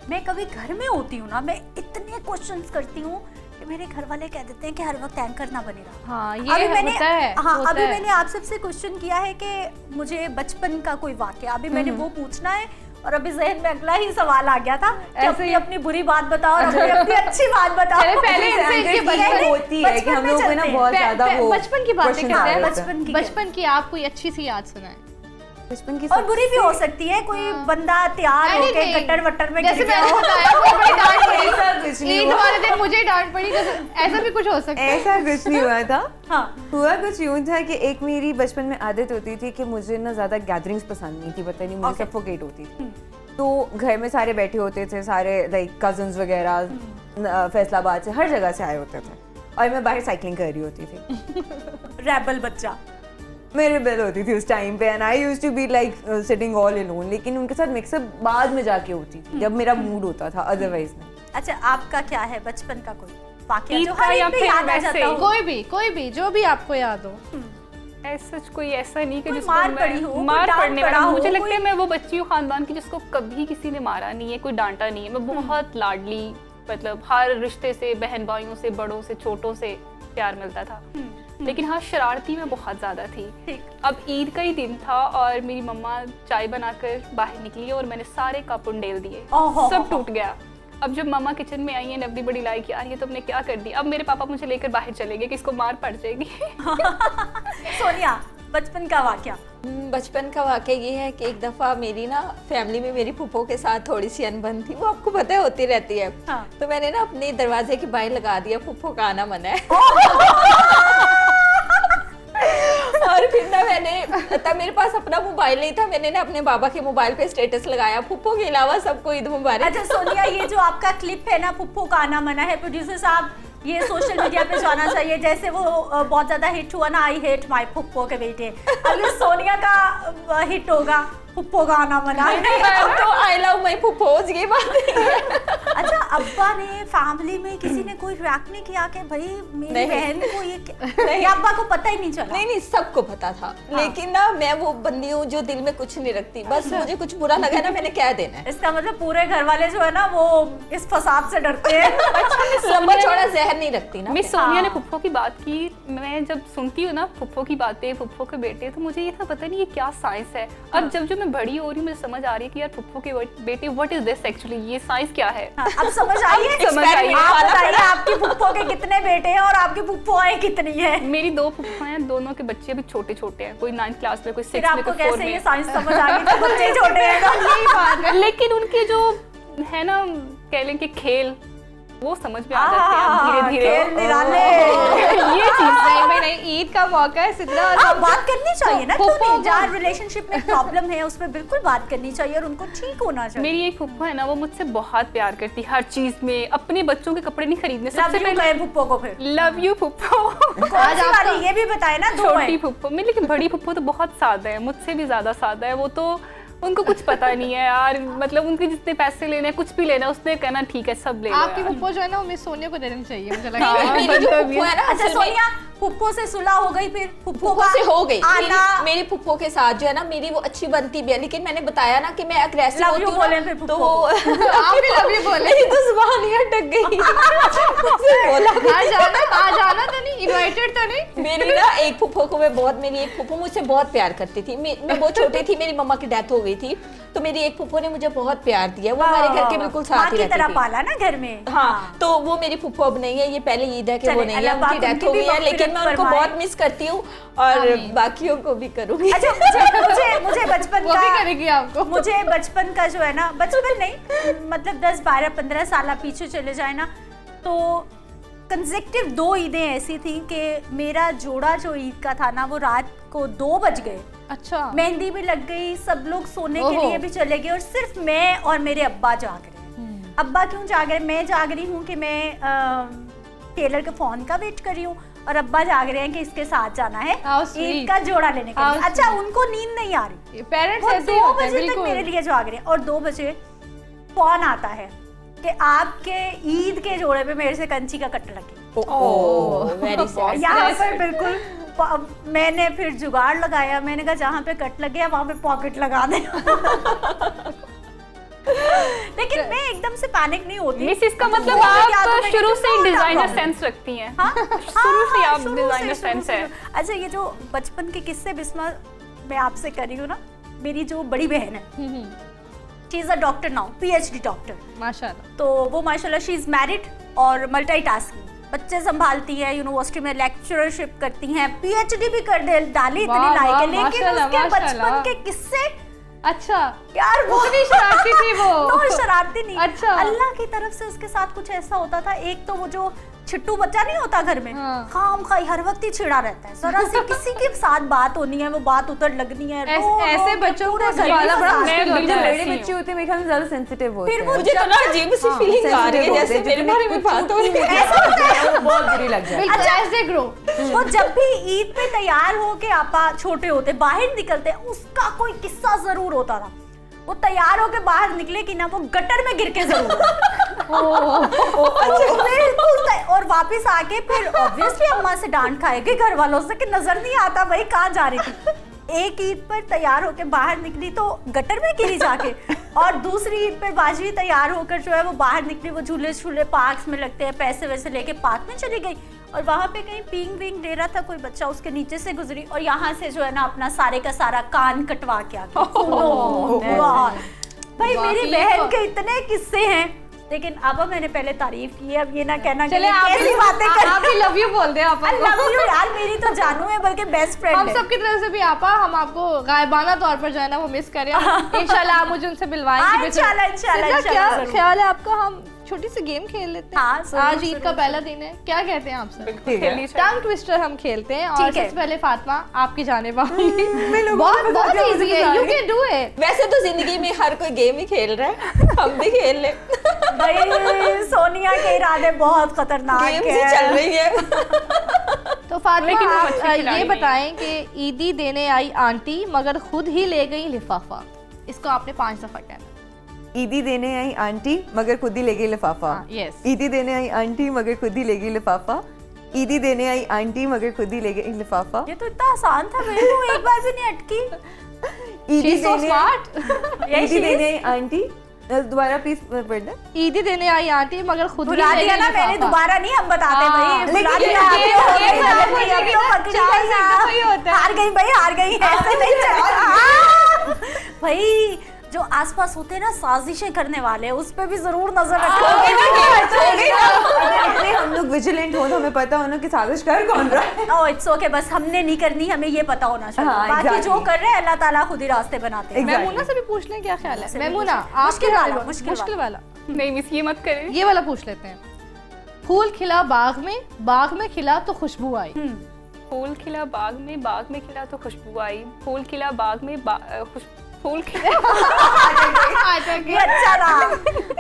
मैं कभी घर में होती हूँ ना, मैं इतने क्वेश्चंस करती हूँ कि मेरे घर वाले कह देते हैं कि हर वक्त एंकर ना बने रहो। हाँ, अभी ये मैंने होता है। हाँ होता अभी है। मैंने आप सबसे क्वेश्चन किया है कि मुझे बचपन का कोई वाकया, अभी मैंने वो पूछना है, और अभी जहन में अगला ही सवाल आ गया था कि ऐसे अपनी ही। अपनी बुरी बात बताओ और अपनी अपनी अच्छी बात बताओ। चले पहले इनसे इनके बचपन होती है कि हम लोगों को ना बहुत ज्यादा वो बचपन की बातें questions करते आ हैं। रहे होते हैं। बचपन की आप कोई अच्छी सी याद सुनाएं। बचपन की और बुरी भी हो सकती है, कोई बंदा तैयार अरे होके नहीं। गटर वटर में जैसे गिर गया मैंने हो। बताया, वो बड़ी डांट पड़ी। ऐसा कुछ नहीं ईद हुआ। वाले दिन मुझे डांट पड़ी, तो ऐसा भी कुछ हो सकता है। ऐसा कुछ नहीं हुआ था। हाँ। हुआ कुछ यूं था कि एक मेरी बचपन में आदत होती थी कि मुझे ना ज्यादा गैदरिंग्स पसंद नहीं थी, पता नहीं मुझे सफोकेट होती थी। तो घर में सारे बैठे होते थे, सारे लाइक कजन्स वगैरह फैसलाबाद से हर जगह से आए होते थे, और मैं बाहर साइकिलिंग कर रही होती थी। रेबल बच्चा। मैं रिबेल होती थी उस टाइम पे, and I used to be like sitting all alone, लेकिन उनके साथ मिक्सअप बाद में जाके होती थी जब मेरा मूड होता था, अदरवाइज नहीं। अच्छा, आपका क्या है बचपन का कोई वाकया ईद जो का हर या एक पे फिर याद आ वैसे? जाता हो? कोई भी जो भी आपको याद हो। ऐसा कोई ऐसा नहीं कि कोई जिसको मार मैं- पड़ी हो, कोई मार डांट पड़ने पड़ा वाला, हो, मुझे लगता कोई- है मैं वो बच्ची हूँ खानदान की जिसको कभी किसी ने मारा नहीं है, कोई डांटा नहीं है। मैं बहुत लाडली, मतलब हर रिश्ते से, बहन भाइयों से, बड़ों से, छोटों से प्यार मिलता था। लेकिन हाँ, शरारती मैं बहुत ज़्यादा थी। ठीक। अब ईद का ही दिन था और मेरी मम्मा चाय बनाकर बाहर निकली और मैंने सारे कप उंडेल दिए, ओहो। सब टूट गया। अब जब मम्मा किचन में आई है, नबी बड़ी लाई कि यार ये तुमने क्या कर दी। अब मेरे पापा मुझे लेकर बाहर चले गए कि इसको मार पड़ जाएगी। सोनिया, बचपन का वाकया। बचपन का वाकया ये है कि एक दफ़ा मेरी ना फैमिली में मेरी फूफो के साथ थोड़ी सी अनबन थी, वो आपको पता है होती रहती है। हाँ। तो मैंने ना अपने दरवाजे के बाहर लगा दिया, फूफो का आना मना है। और फिर ना मैंने, तब मेरे पास अपना मोबाइल नहीं था, मैंने ना अपने बाबा के मोबाइल पे स्टेटस लगाया, फूफो के अलावा सबको ईद मुबारक। अच्छा सोनिया, ये जो आपका क्लिप है ना, पुप्पो का आना मना है, प्रोड्यूसर साहब ये सोशल मीडिया पे जाना चाहिए। जैसे वो बहुत ज्यादा हिट हुआ ना, आई हेट माय पुप्पो के बेटे, अब ये सोनिया का हिट होगा, पुप्पो का आना मना है। तो आई लव माय फूफोज, ये बात नहीं है। अच्छा, अब्बा ने, फैमिली में किसी ने कोई रिएक्ट नहीं किया कि भाई मेरी नहीं। बहन को ये क्या, या अब्बा को पता ही नहीं चला? नहीं नहीं, सबको पता था, लेकिन ना मैं वो बंदी हूँ जो दिल में कुछ नहीं रखती, बस मुझे कुछ बुरा लगा ना मैंने कह देना है। इसका मतलब पूरे घर वाले जो है ना वो इस फसाद से डरते हैं। लंबा चौड़ा जहर नहीं रखती ना। मिस सोनिया ने फुफ्फो की बात की, मैं जब सुनती हूँ ना फुफ्फो की बातें, फुफ्फो के बेटे, तो मुझे ये था पता नहीं ये क्या साइंस है। अब जब मैं बड़ी हो रही हूँ मुझे समझ आ रही है कि यार फुफ्फो के बेटे, व्हाट इज दिस एक्चुअली, ये साइंस क्या है। हाँ, अब समझ आई है? समझ आई है। आप बताइए आपकी फुप्पो के कितने बेटे हैं और आपकी फुप्पोएं कितनी है? मेरी 2 फुफ्फो हैं, दोनों के बच्चे अभी छोटे छोटे हैं, कोई 9th क्लास में, कोई 6 फिर में, आपको कोई 4 कैसे ये में। साइंस समझ आ गई कि बच्चे छोटे हैं? तो यही बात है। लेकिन उनके जो है ना, कह लें कि खेल, वो समझ में आ जाते हैं धीरे धीरे। खेल निराले। ये चीज नहीं नहीं, ईद का मौका है, सिद्रा। हाँ, बात करनी चाहिए ना, क्यों फुप्पो नहीं? जहाँ रिलेशनशिप में प्रॉब्लम है उसमें बिल्कुल बात करनी चाहिए और उनको ठीक होना चाहिए। मेरी एक फुफ्फो है ना, वो मुझसे बहुत प्यार करती है हर चीज में, अपने बच्चों के कपड़े नहीं खरीदने, लव सबसे यू पहले कहे फुप्पो को फिर। लव यू फुफ्फो। कौन सी वाली ये भी बताए ना, 2 छोटी है। फुफ्फो में, लेकिन बड़ी फुफ्फो तो बहुत सादा है, मुझसे भी ज्यादा सादा है। वो तो, उनको कुछ पता नहीं है यार, मतलब उनके जितने पैसे लेने हैं, कुछ भी लेना है, उसने कहना ठीक है सब ले लो आपकी यार। फुप्पो जो है ना वो मिस सोनिया को देनी चाहिए, मुझे लगता नहीं, है। मेरी जो फूफो है ना, अच्छा असल में सोनिया, फुप्पो से सुलह हो गई, फिर फुप्पो फुप्पो का से हो गई आना। मेरी फुप्पो के साथ जो है ना मेरी वो अच्छी बनती भी है, लेकिन मैंने बताया ना कि मैं अग्रेसिव Love होती you हूँ बोले ना, फिर तो फुप्पो आप भी लव यू बोले। मेरी तो जुबान ही अटक गई। मुझसे बोला भी आ जाना तो नहीं, इनवाइटेड तो नहीं। मेरी ना एक फुप्पो को मैं बहुत, मेरी एक फुप्पो मुझसे बहुत प्यार करती थी। मैं बहुत छोटी थी, मेरी मम्मा की डेथ हो गई थी, तो मेरी एक फुप्पो ने मुझे बहुत प्यार दिया। वो हमारे घर के बिल्कुल माँ साथ ही की तरह रहती थी। पाला ना घर में। हाँ, तो वो मेरी फुप्पो अब नहीं है, ये पहले ईद है कि वो चले, नहीं है, अल्लाह उनकी पाक डेथ उनकी हो भी गई है, लेकिन मैं मग़फ़िरत उनको फरमाए। बहुत मिस करती हूँ और आमीन। बाकियों को भी करूँगी। अच्छा, मुझे बचपन वो भी का, करेगी आपको। मुझे बचपन का जो है ना, बचपन नहीं मतलब 10, 12, 15 साल पीछे चले जाए ना, तो कंसेक्टिव 2 ईदें ऐसी थी कि मेरा जोड़ा जो ईद का था ना, वो रात को 2 बज गए, अच्छा, मेहंदी भी लग गई, सब लोग सोने के ओहो। लिए भी चले गए और सिर्फ मैं और मेरे अब्बा जाग रहे। अब्बा क्यों जाग रहे? मैं जाग रही हूँ कि मैं टेलर के फोन का वेट कर रही हूँ और अब्बा जाग रहे हैं कि इसके साथ जाना है How ईद sweet. का जोड़ा लेने के How लिए। अच्छा, sweet. उनको नींद नहीं आ रही, पेरेंट्स वो ऐसे ही 2 होते हैं, बजे तक बिल्कुल। मेरे लिए जाग रहे हैं और 2 बजे फोन आता है कि आपके ईद के जोड़े पे मेरे से कंची का कट लगे। ओह, वेरी सैड। यहाँ पर बिल्कुल मैंने फिर जुगाड़ लगाया, मैंने कहा जहाँ पे कट लगे वहाँ पे पॉकेट लगा दे। लेकिन मैं एकदम से पैनिक नहीं होती। मिस इसका मतलब वो या तो आप मैं शुरू कहती से हूँ, ही "No डिजाइनर problem." सेंस रखती हैं। हाँ? शुरू से हाँ, आप शुरू डिजाइनर से, सेंस है। अच्छा, ये जो बचपन के किस्से बिस्मा मैं आपसे कर रही हूँ ना, मेरी जो बड़ी बहन है, she is a doctor now, PhD doctor. माशाल्लाह। तो वो माशाल्लाह शी इज मैरिड और मल्टीटास्किंग, बच्चे संभालती है, यूनिवर्सिटी में लेक्चरशिप करती हैं, PhD भी कर डाली, इतनी वाह, लायक है। वाह, लेकिन माशाल्लाह, उसके माशाल्लाह। बचपन के किस्से अच्छा, यार वो भी शरारती थी वो। नो, शरारती नहीं। अच्छा। अल्लाह की तरफ से उसके साथ कुछ ऐसा होता था। एक तो वो जो छिट्टू बच्चा नहीं होता घर में, हाँ। खाम खाई हर वक्त ही छिड़ा रहता है, जरा से किसी के साथ बात होनी है वो बात उतर लगनी है। ऐसे बच्चों को संभालना बड़ा मुश्किल होता जब है। बड़े बच्चे होते हैं मेरे ख्याल में ज्यादा सेंसिटिव होते फिर हैं। वो मुझे तो ना अजीब सी फीलिंग आ रही है, जैसे मेरे बारे में बात हो रही है। ऐसा होता है, वो बहुत बुरी लग जाए। बिल्कुल as they grow। वो जब भी ईद पे तैयार हो के आपा छोटे होते बाहर निकलते, उसका कोई किस्सा जरूर होता था। वो तैयार होके बाहर निकले कि ना वो गटर में गिर के जरूर और वापस आके फिर ऑब्वियसली अम्मा से डांट खाएगी, घर वालों से, कि नजर नहीं आता भाई कहाँ जा रही थी। एक ईद पर तैयार होके बाहर निकली तो गटर में गिरी जाके, और दूसरी ईद पर बाजवी तैयार होकर जो है वो बाहर निकली, वो झूले झूले पार्क्स में लगते हैं, पैसे वैसे लेके पार्क में चली गई और वहां पे कहीं पींग वींग दे रहा था कोई बच्चा, उसके नीचे से गुजरी और यहाँ से जो है ना अपना सारे का सारा कान कटवा के आ गई। भाई मेरी बहन के इतने किस्से हैं, लेकिन अब मैंने पहले तारीफ की है, अब ये ना कहना चले कैसी बातें कर आप ही लव यू बोल दे आप। I love you यार, मेरी तो जानू है बल्कि बेस्ट फ्रेंड हम है। सबकी तरफ से भी आपा, हम आपको गायबाना तौर पर जो है ना वो मिस करें। इंशाल्लाह आप मुझे उनसे मिलवाएंगे। इंशाल्लाह, इंशाल्लाह, क्या इंशाल्लाह जरूर। ख्याल है आपका, हम छोटी सी गेम खेल लेते हैं? हाँ, जरूर, आज ईद जरूर, का पहला दिन है, क्या कहते हैं आप सब? बिल्कुल खेलनी चाहिए। टंग ट्विस्टर हम खेलते हैं और ठीक है। सबसे पहले फातिमा आपकी जानिब आऊंगी। बहुत इजी है, यू कैन डू इट। वैसे तो जिंदगी में हर कोई गेम ही खेल रहा है, हम भी खेल ले। भाई सोनिया के इरादे बहुत खतरनाक गेम ही चल है। रही है। तो फातिमा लेकिन वो आप अच्छी ये खिलाड़ी बताएं कि ईदी देने आई आंटी मगर खुद ही ले गई लिफाफा, इसको आपने 5 दफा कहना। ईदी देने आई आंटी मगर खुद ही ले गई लिफाफा। यस। ईदी देने आई आंटी मगर खुद ही ले गई लिफाफा। ईदी देने आई आंटी मगर खुद ही ले गई लिफाफा। ये तो इतना आसान था, मेरे को एक बार भी नहीं अटकी। ईदी She's so देने smart। ईदी देने आई आंटी, दोबारा प्लीज पढ़ना। ईदी देने आई आंटी मगर खुद ही भुला ले दिया गई ना मैंने, लिफाफा। दोबारा नहीं हम बताते हाँ, भाई, भुला लेकिन दिया ये- आपने, ये- हो ये गई बात गलती, बोलिए अब कि तो पकड़ी चार गई से ना। दफा ही होता है। हार गई भाई, हार गई, ऐसे नहीं चलेगा। हाँ। भाई जो आसपास होते हैं ना साजिशें करने वाले, उस पे भी जरूर नजर अगर हम लोग विजिलेंट हो तो हमें पता होना कि साजिश कर कौन रहा है। रखें। इट्स ओके, बस हमने नहीं करनी, हमें ये पता होना चाहिए। हाँ, बाकी exactly. जो कर रहे हैं अल्लाह ताला खुद ही रास्ते बनाते हैं। Exactly. मैमूना से भी पूछ लें क्या ख्याल है? से भी मैमूना पूछें। आप मुश्किल क्या वाला, बोलो? मुश्किल मुश्किल वाला। नहीं मिस ये मत करें। ये वाला पूछ लेते हैं। फूल खिला बाग में खिला तो खुशबू आई। फूल खिला बाग में खिला तो खुशबू आई। फूल खिला बाग में फूल खिला ये अच्छा रहा।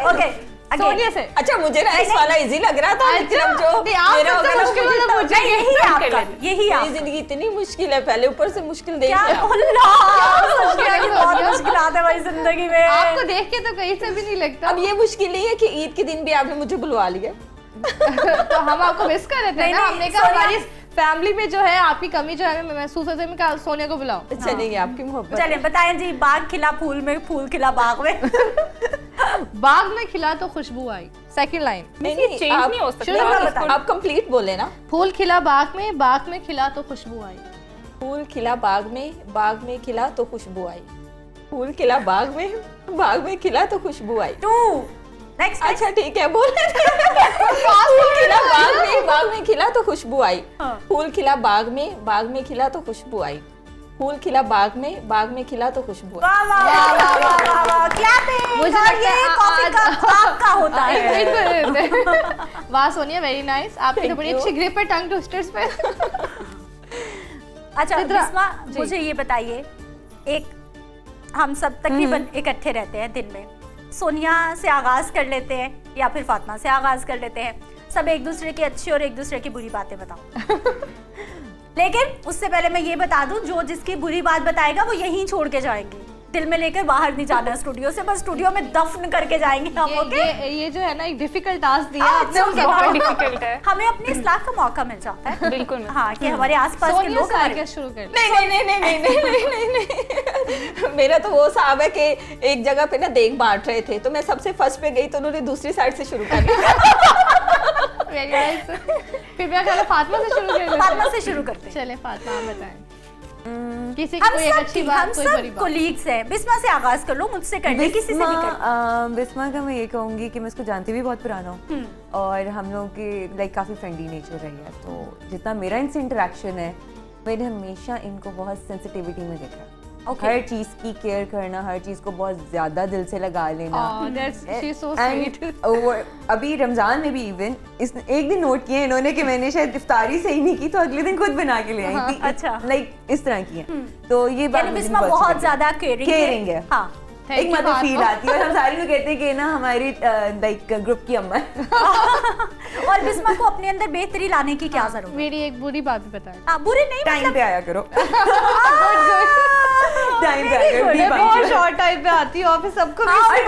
ओके, सोनिया से। अच्छा मुझे ना इस वाला इजी लग रहा था, लेकिन अब जो नहीं, आप मेरा सबसे होगा ना मुश्किल मुझे वाला तो- पूछेंगे। यही आपका, यही मेरी आपका। जिंदगी इतनी मुश्किल है, पहले ऊपर से मुश्किल देख क्या लिया। बहुत मुश्किल है भाई जिंदगी में। आपको देख के तो कहीं से भी नहीं लगता। अब ये मुश्किल नहीं है कि ईद के दिन भी आपने मुझे बुलवा लिया। तो हम आपको मिस कर रहे थे नहीं, ना, नहीं, हमने कहा सोनिया, हमारी फैमिली में जो है आपकी कमी जो है मैं महसूस होती है, मैं कहा सोनिया को बुलाओ। चलेंगे आपकी मोहब्बत। चलिए बताएं जी, बाग खिला फूल में, फूल खिला बाग में। बाग में खिला तो खुशबू आई, सेकंड लाइन। नहीं चेंज आप नहीं हो सकता। शुरू में बताओ। आप कंप्लीट बोले ना। फूल खिला बाग में खिला तो खुशबू आई। फूल खिला बाग में खिला तो खुशबू आई। फूल खिला बाग में खिला तो खुशबू आई। 2 नेक्स्ट। अच्छा ठीक है, बोल फूल खिला बाग में खिला तो खुशबू आई। हाँ। फूल खिला बाग में खिला तो खुशबू आई। फूल खिला बाग में खिला तो खुशबू आई। वाह वाह वाह वाह वाह वाह, क्लैपिंग। मुझे और लगता ये है कॉफी कप आपका होता है। वाह सोनिया, वेरी नाइस। आपकी तो बड़ी अच्छी ग्रिप है टंग ट्विस्टर्स पे। अच्छा चित्रा, बिस्मा, जी। मुझे ये बताइए, एक हम सब तकरीबन इकट्ठे रहते हैं दिन में, सोनिया से आगाज कर लेते हैं या फिर फातिमा से आगाज कर लेते हैं, सब एक दूसरे की अच्छी और एक दूसरे की बुरी बातें बताओ। लेकिन उससे पहले मैं ये बता दूं, जो जिसकी बुरी बात बताएगा वो यहीं छोड़ के जाएंगे, दिल में लेकर बाहर नहीं जाना स्टूडियो से, बस स्टूडियो में दफन करके जाएंगे हम। ओके, ये जो है ना एक डिफिकल्ट टास्क दिया हाँ, आपने हम अच्छा, सबको। बहुत डिफिकल्ट है। हमें अपनी इस्लाह का मौका मिल जाता है। बिल्कुल मिलता हाँ, कि हमारे आसपास के सोनिया लोग से हमारे- आगे शुरू कर ले। नहीं। मेरा तो वो साहब है कि एक जगह पे ना देख बांट रहे थे, तो मैं सबसे फर्स्ट पे गई तो उन्होंने दूसरी साइड से शुरू कर दिया। Very nice। फिर मेरा ख्याल है फातिमा से शुरू कर लेते हैं। फातिमा से शुरू करते हैं। चले फातिमा, आप बताएं किसी की हम कोई एक सब अच्छी हम बात, कोई बुरी सब बात। कोलीग्स हैं। बिस्मा से आगाज कर लो, मुझसे कर ले, किसी से भी कर। बिस्मा का मैं ये कहूँगी कि मैं इसको जानती भी बहुत पुराना हूँ और हम लोगों की लाइक काफ़ी फ्रेंडली नेचर रही है, तो जितना मेरा इनसे इंटरेक्शन है, मैंने हमेशा इनको बहुत सेंसिटिविटी में देखा है। Okay. हर चीज़ की केयर करना, हर चीज़ को बहुत ज़्यादा दिल से लगा लेना। Oh, that's she's so And, sweet। अभी रमजान में भी इवन इस एक दिन नोट किया इन्होंने कि मैंने शायद इफ्तारी सही नहीं की, तो अगले दिन खुद बना के ले आई थी। अच्छा। लाइक इस तरह की है, तो ये बात यानी मुझे बिस्मा बहुत बहुत अच्छी लगी। ज्यादा केयरिंग है। हाँ। Thank एक you, मतलब फील फातिमा। आती है, और हम सारे लोग कहते हैं कि ना हमारी लाइक ग्रुप की अम्मा है। और बिस्मा को अपने अंदर बेहतरी लाने की क्या जरूरत है? मेरी एक बुरी बात भी बताएं। हाँ, बुरे नहीं, टाइम मतलब पे आया करो। टाइम पे आया करो, be बहुत punctual। शॉर्ट टाइम पे आती है और फिर सबको हाँ, और और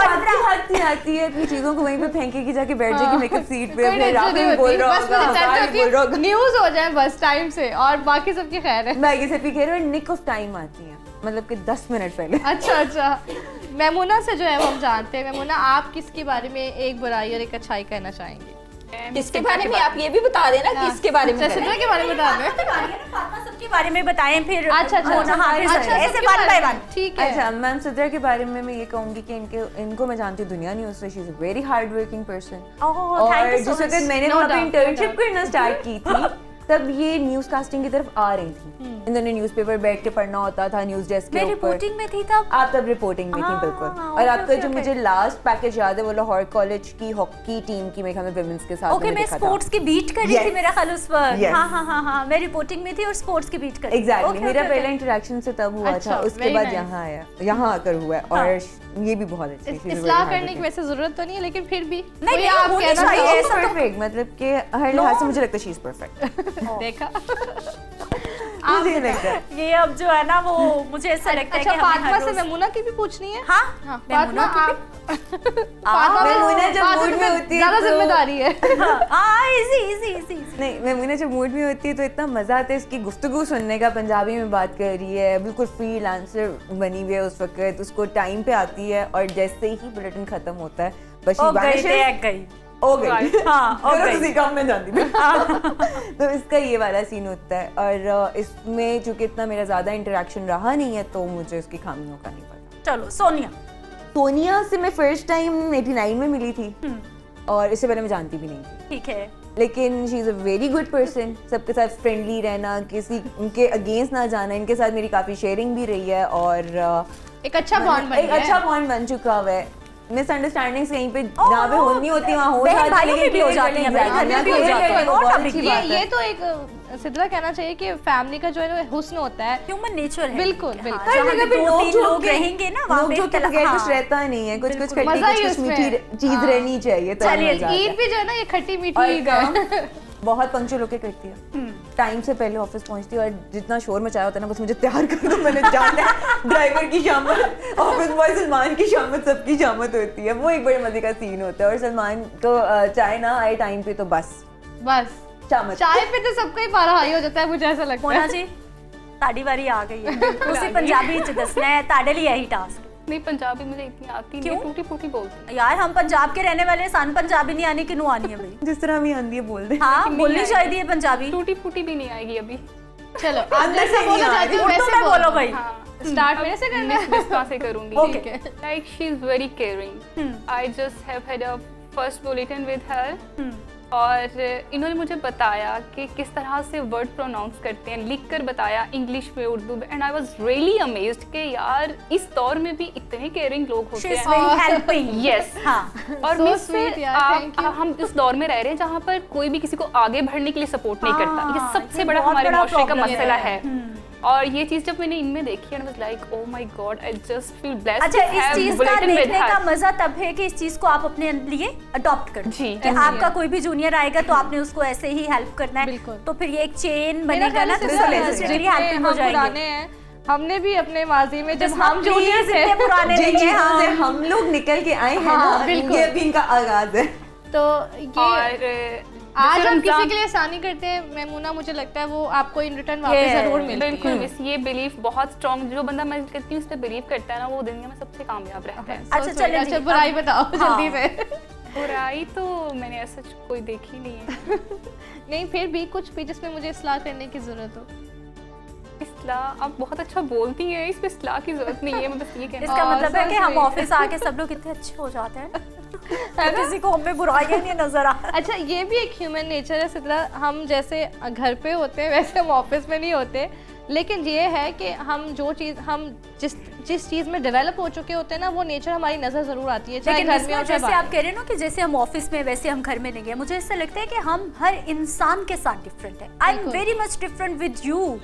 आती है अपनी चीजों को वहीं पे फेंकेगी, जाके बैठ जाएगी मेकअप सीट पे, कोई फिर टेंशन रात नहीं में बोल होती, रहा बस मुझे होगा, टेंशन बाहर होती बोल रहा है होगा। न्यूज़ हो जाए बस टाइम से, और बाकी सबकी खैर है। मैगी से पी और निक ऑफ टाइम आती है, मतलब कि 10 मिनट पहले। अच्छा मेमुना से जो है वो हम जानते हैं। मेमुना, आप किसके बारे में एक बुराई और एक अच्छाई कहना चाहेंगे? किसके बारे में आप ये भी बता देना, किसके बारे में अच्छा, करें? सिद्रा के बारे में बता दें। फातिमा सबके बारे में बताएं, फिर अच्छा मोना, हाँ, फिर अच्छा, ऐसे सबके वन बारे बाय में। वन। ठीक है। अच्छा, मैम सिद्रा के बारे में मैं ये कहूंगी कि इनको मैं जानती हूँ दुनिया न्यूज़ से, she is a very hard working person. Oh, thank और you so जिस वक्त much. मैंने No वहाँ पे doubt, no इंटर्नशिप doubt. करना स्टार्ट की थी, तब ये न्यूज़ कास्टिंग की तरफ आ रही थी। इन्होंने न्यूज़पेपर बैठ के पढ़ना होता था, न्यूज़ डेस्क मैं के ऊपर। रिपोर्टिंग में थी तब। आप तब रिपोर्टिंग में थी, हाँ, बिल्कुल। हाँ, और ओके, आपका ओके, जो ओके। मुझे लास्ट पैकेज याद है वो लाहौर कॉलेज की हॉकी टीम की, मेरे ख्याल में विमेंस के साथ ओके, मैंने मैं देखा था। स्पोर्ट्स की बीट कर रही थी Yes. मेरा ख्याल उस वक्त। Yes. हाँ हाँ हाँ हाँ, मैं रिपोर्टिंग में थी और स्पोर्ट्स की बीट कर रही थी। एग्जैक्टली, Okay, मेरा okay, पहला okay. इंटरेक्शन से तब हुआ अच्छा, था, उसके very बाद nice. यहाँ आया, यहाँ आकर हुआ है, और ये भी बहुत अच्छी है। इस्लाह करने की वैसे जरूरत तो नहीं है, लेकिन फिर भी नहीं, कोई नहीं, आप होनी कहना चाहिए, चाहो? ऐसा तो- परफेक्ट, मतलब कि हर लिहाज से मुझे लगता है शी इज परफेक्ट। देखा। मुझे लगता है ये अब जो है ना वो मुझे ऐसा लगता है अच्छा, कि हमें फातिमा हर से रोज- मेमुना की भी पूछनी है। हाँ, हाँ, मेमुना फातिमा की भी- आप फातिमा मेमुना जब फातिमा मूड में पे होती है ज्यादा तो- जिम्मेदारी है। हाँ, इजी इजी इजी। नहीं, मेमुना जब मूड में होती है तो इतना मजा आता है इसकी गुफ्तगू सुनने का। पंजाबी में बात कर रही है, बिल्कुल फ्रीलांसर बनी हुई है उस वक्त, उसको टाइम पे आती है, और जैसे ही बुलेटिन खत्म होता है बस ओ गई देख गई। हो गई। हाँ, हो चलो गई। किसी काम में जाती मैं। तो इसका ये वाला सीन होता है, और इसमें चूंकि इतना मेरा ज्यादा इंटरेक्शन रहा नहीं है, तो मुझे इसकी खामियों का नहीं पता। चलो सोनिया। सोनिया से मैं फर्स्ट टाइम 89 में मिली थी, और इससे पहले मैं जानती भी नहीं थी, ठीक है। लेकिन she is a very good person. सबके साथ फ्रेंडली रहना, किसी उनके अगेंस्ट ना जाना, इनके साथ मेरी काफ़ी शेयरिंग भी रही है, और एक अच्छा बॉन्ड बन एक गया है। अच्छा बॉन्ड बन चुका हुआ है। मिसअंडरस्टैंडिंग्स कहीं पे जहाँ पे होनी होती वहाँ हो बहन जाती है, भाइयों में लेकिन भी हो clear जाती कर हैं, भाई, घर में भी हो clear जाती कर हैं, लो, बहुत बहुत बड़ी अच्छी ये बात है। ये तो एक सिद्रा कहना चाहिए कि फैमिली का जो है वो हुस्न होता है। ह्यूमन नेचर है। बिल्कुल, हाँ, बिल्कुल। जहाँ हर जगह पे पे दो नोक तीन झोंक लोग के- रहेंगे ना, वहाँ नोक पे झोंक के तलब- बगैर हाँ। कुछ रहता नहीं है, कुछ कुछ खट्टी, मजा ही कुछ कुछ उसमें मीठी है। चीज हाँ। रहनी चाहिए, तब चलिए, मजा आता है। ईद भी जो है ना ये खट्टी मीठी और ईद है। बहुत पंक्चुअल होके करती है, टाइम से पहले ऑफिस पहुंचती है, और जितना शोर मचाया होता है ना, बस मुझे तैयार कर दो, मैंने जाना है। ड्राइवर की शामत, ऑफिस बॉय सलमान की शामत, सबकी शामत होती है। वो एक बड़े मजे का सीन होता है, और सलमान को चाहे ना आए टाइम पे तो बस चामच। चाय पे तो सबका ही पारा हाई हो जाता है, मुझे ऐसा लगता मोना है। जी ताड़ी वारी आ गई है, उसी पंजाबी च दसना है, ताड़े लिए यही टास्क। नहीं पंजाबी मुझे इतनी आती नहीं, टूटी फूटी बोलती यार हम पंजाब के रहने वाले, सन पंजाबी नहीं आनी, किनू आनी है भाई? जिस तरह भी आंदी है बोल दे। हाँ बोलनी चाहिए पंजाबी। टूटी फूटी भी नहीं आएगी अभी। चलो अंदर से बोलो नहीं आ जाती रही। हूँ, उर्दू वैसे में बोलो भाई। हाँ स्टार्ट मेरे से करना है। मिस कहाँ से करूँगी? Okay. Like she is very caring. I just have had a first bulletin with her. और इन्होंने मुझे बताया कि किस तरह से वर्ड प्रोनाउंस करते हैं, लिख कर बताया इंग्लिश में, उर्दू में, and I was really amazed कि यार इस दौर में भी इतने केयरिंग लोग She होते is हैं। very helping. यस हाँ और So मिस sweet यार, thank you. हम इस दौर में रह रहे हैं जहाँ पर कोई भी किसी को आगे बढ़ने के लिए सपोर्ट नहीं करता। हाँ, ये सबसे ये बड़ा बहुत हमारे बड़ा माशरे का problem मसला है। है। और ये चीज जब मैंने इनमें देखी and was like oh my God, I just feel blessed अच्छा, इस चीज का देखने का मजा तब है कि इस चीज को आप अपने लिए अडॉप्ट कर जी, कि आपका कोई भी जूनियर आएगा तो आपने उसको ऐसे ही हेल्प करना है, बिल्कुल। तो फिर ये एक चेन मेरा बनेगा ना, ख्याल तो से सब जितने एक दूसरे के लिए हेल्पिंग हो हम जाएंगे। पुराने हैं, हमने भी अपने माजी में जब जिसमें हम जूनियर please थे इतने पुराने जिन नहीं है, चीजों से हाँ। हम लोग निकल के आए हैं हाँ, ना, बिल्कुल। ये भी इनका आगाज है। तो ये और आज हम किसी रमजान- के लिए आसानी करते हैं मैमूना, मुझे लगता है वो आपको इन रिटर्न वापस Yes, जरूर मिलती है। बिल्कुल मिस, ये बिलीफ बहुत स्ट्रॉन्ग, जो बंदा मैं कहती हूँ इस पे बिलीव करता है ना, वो दुनिया में सबसे कामयाब रहता है। अच्छा, चलें जी, अच्छा बुराई अब- बताओ हाँ। जल्दी से। बुराई तो मैंने ऐसा कोई देखी नहीं है। नहीं फिर भी कुछ भी जिसमें मुझे इस्लाह करने की जरूरत हो। इस्लाह आप बहुत अच्छा बोलती हैं, इस पे इस्लाह की जरूरत नहीं है, मैं बस ये कहना इसका हाँ, मतलब है कि हम सच में। ऑफिस आके सब लोग कितने अच्छे हो जाते हैं, तो किसी को हमें बुराइयां नहीं नजर आ। अच्छा ये भी एक ह्यूमन नेचर है सिद्रा, हम जैसे घर पे होते हैं वैसे हम ऑफिस में नहीं होते, लेकिन ये है कि हम जो चीज़ हम जिस चीज़ में डेवलप हो चुके होते हैं ना, वो नेचर हमारी नज़र ज़रूर आती है, चाहे लेकिन घर में इसमें हो चाहे जैसे आप बाहर। कह रहे हो ना कि जैसे हम ऑफिस में वैसे हम घर में नहीं गए, मुझे ऐसा लगता है कि हम हर इंसान के साथ डिफरेंट है। आई एम बिल्कुल। Very much different with you.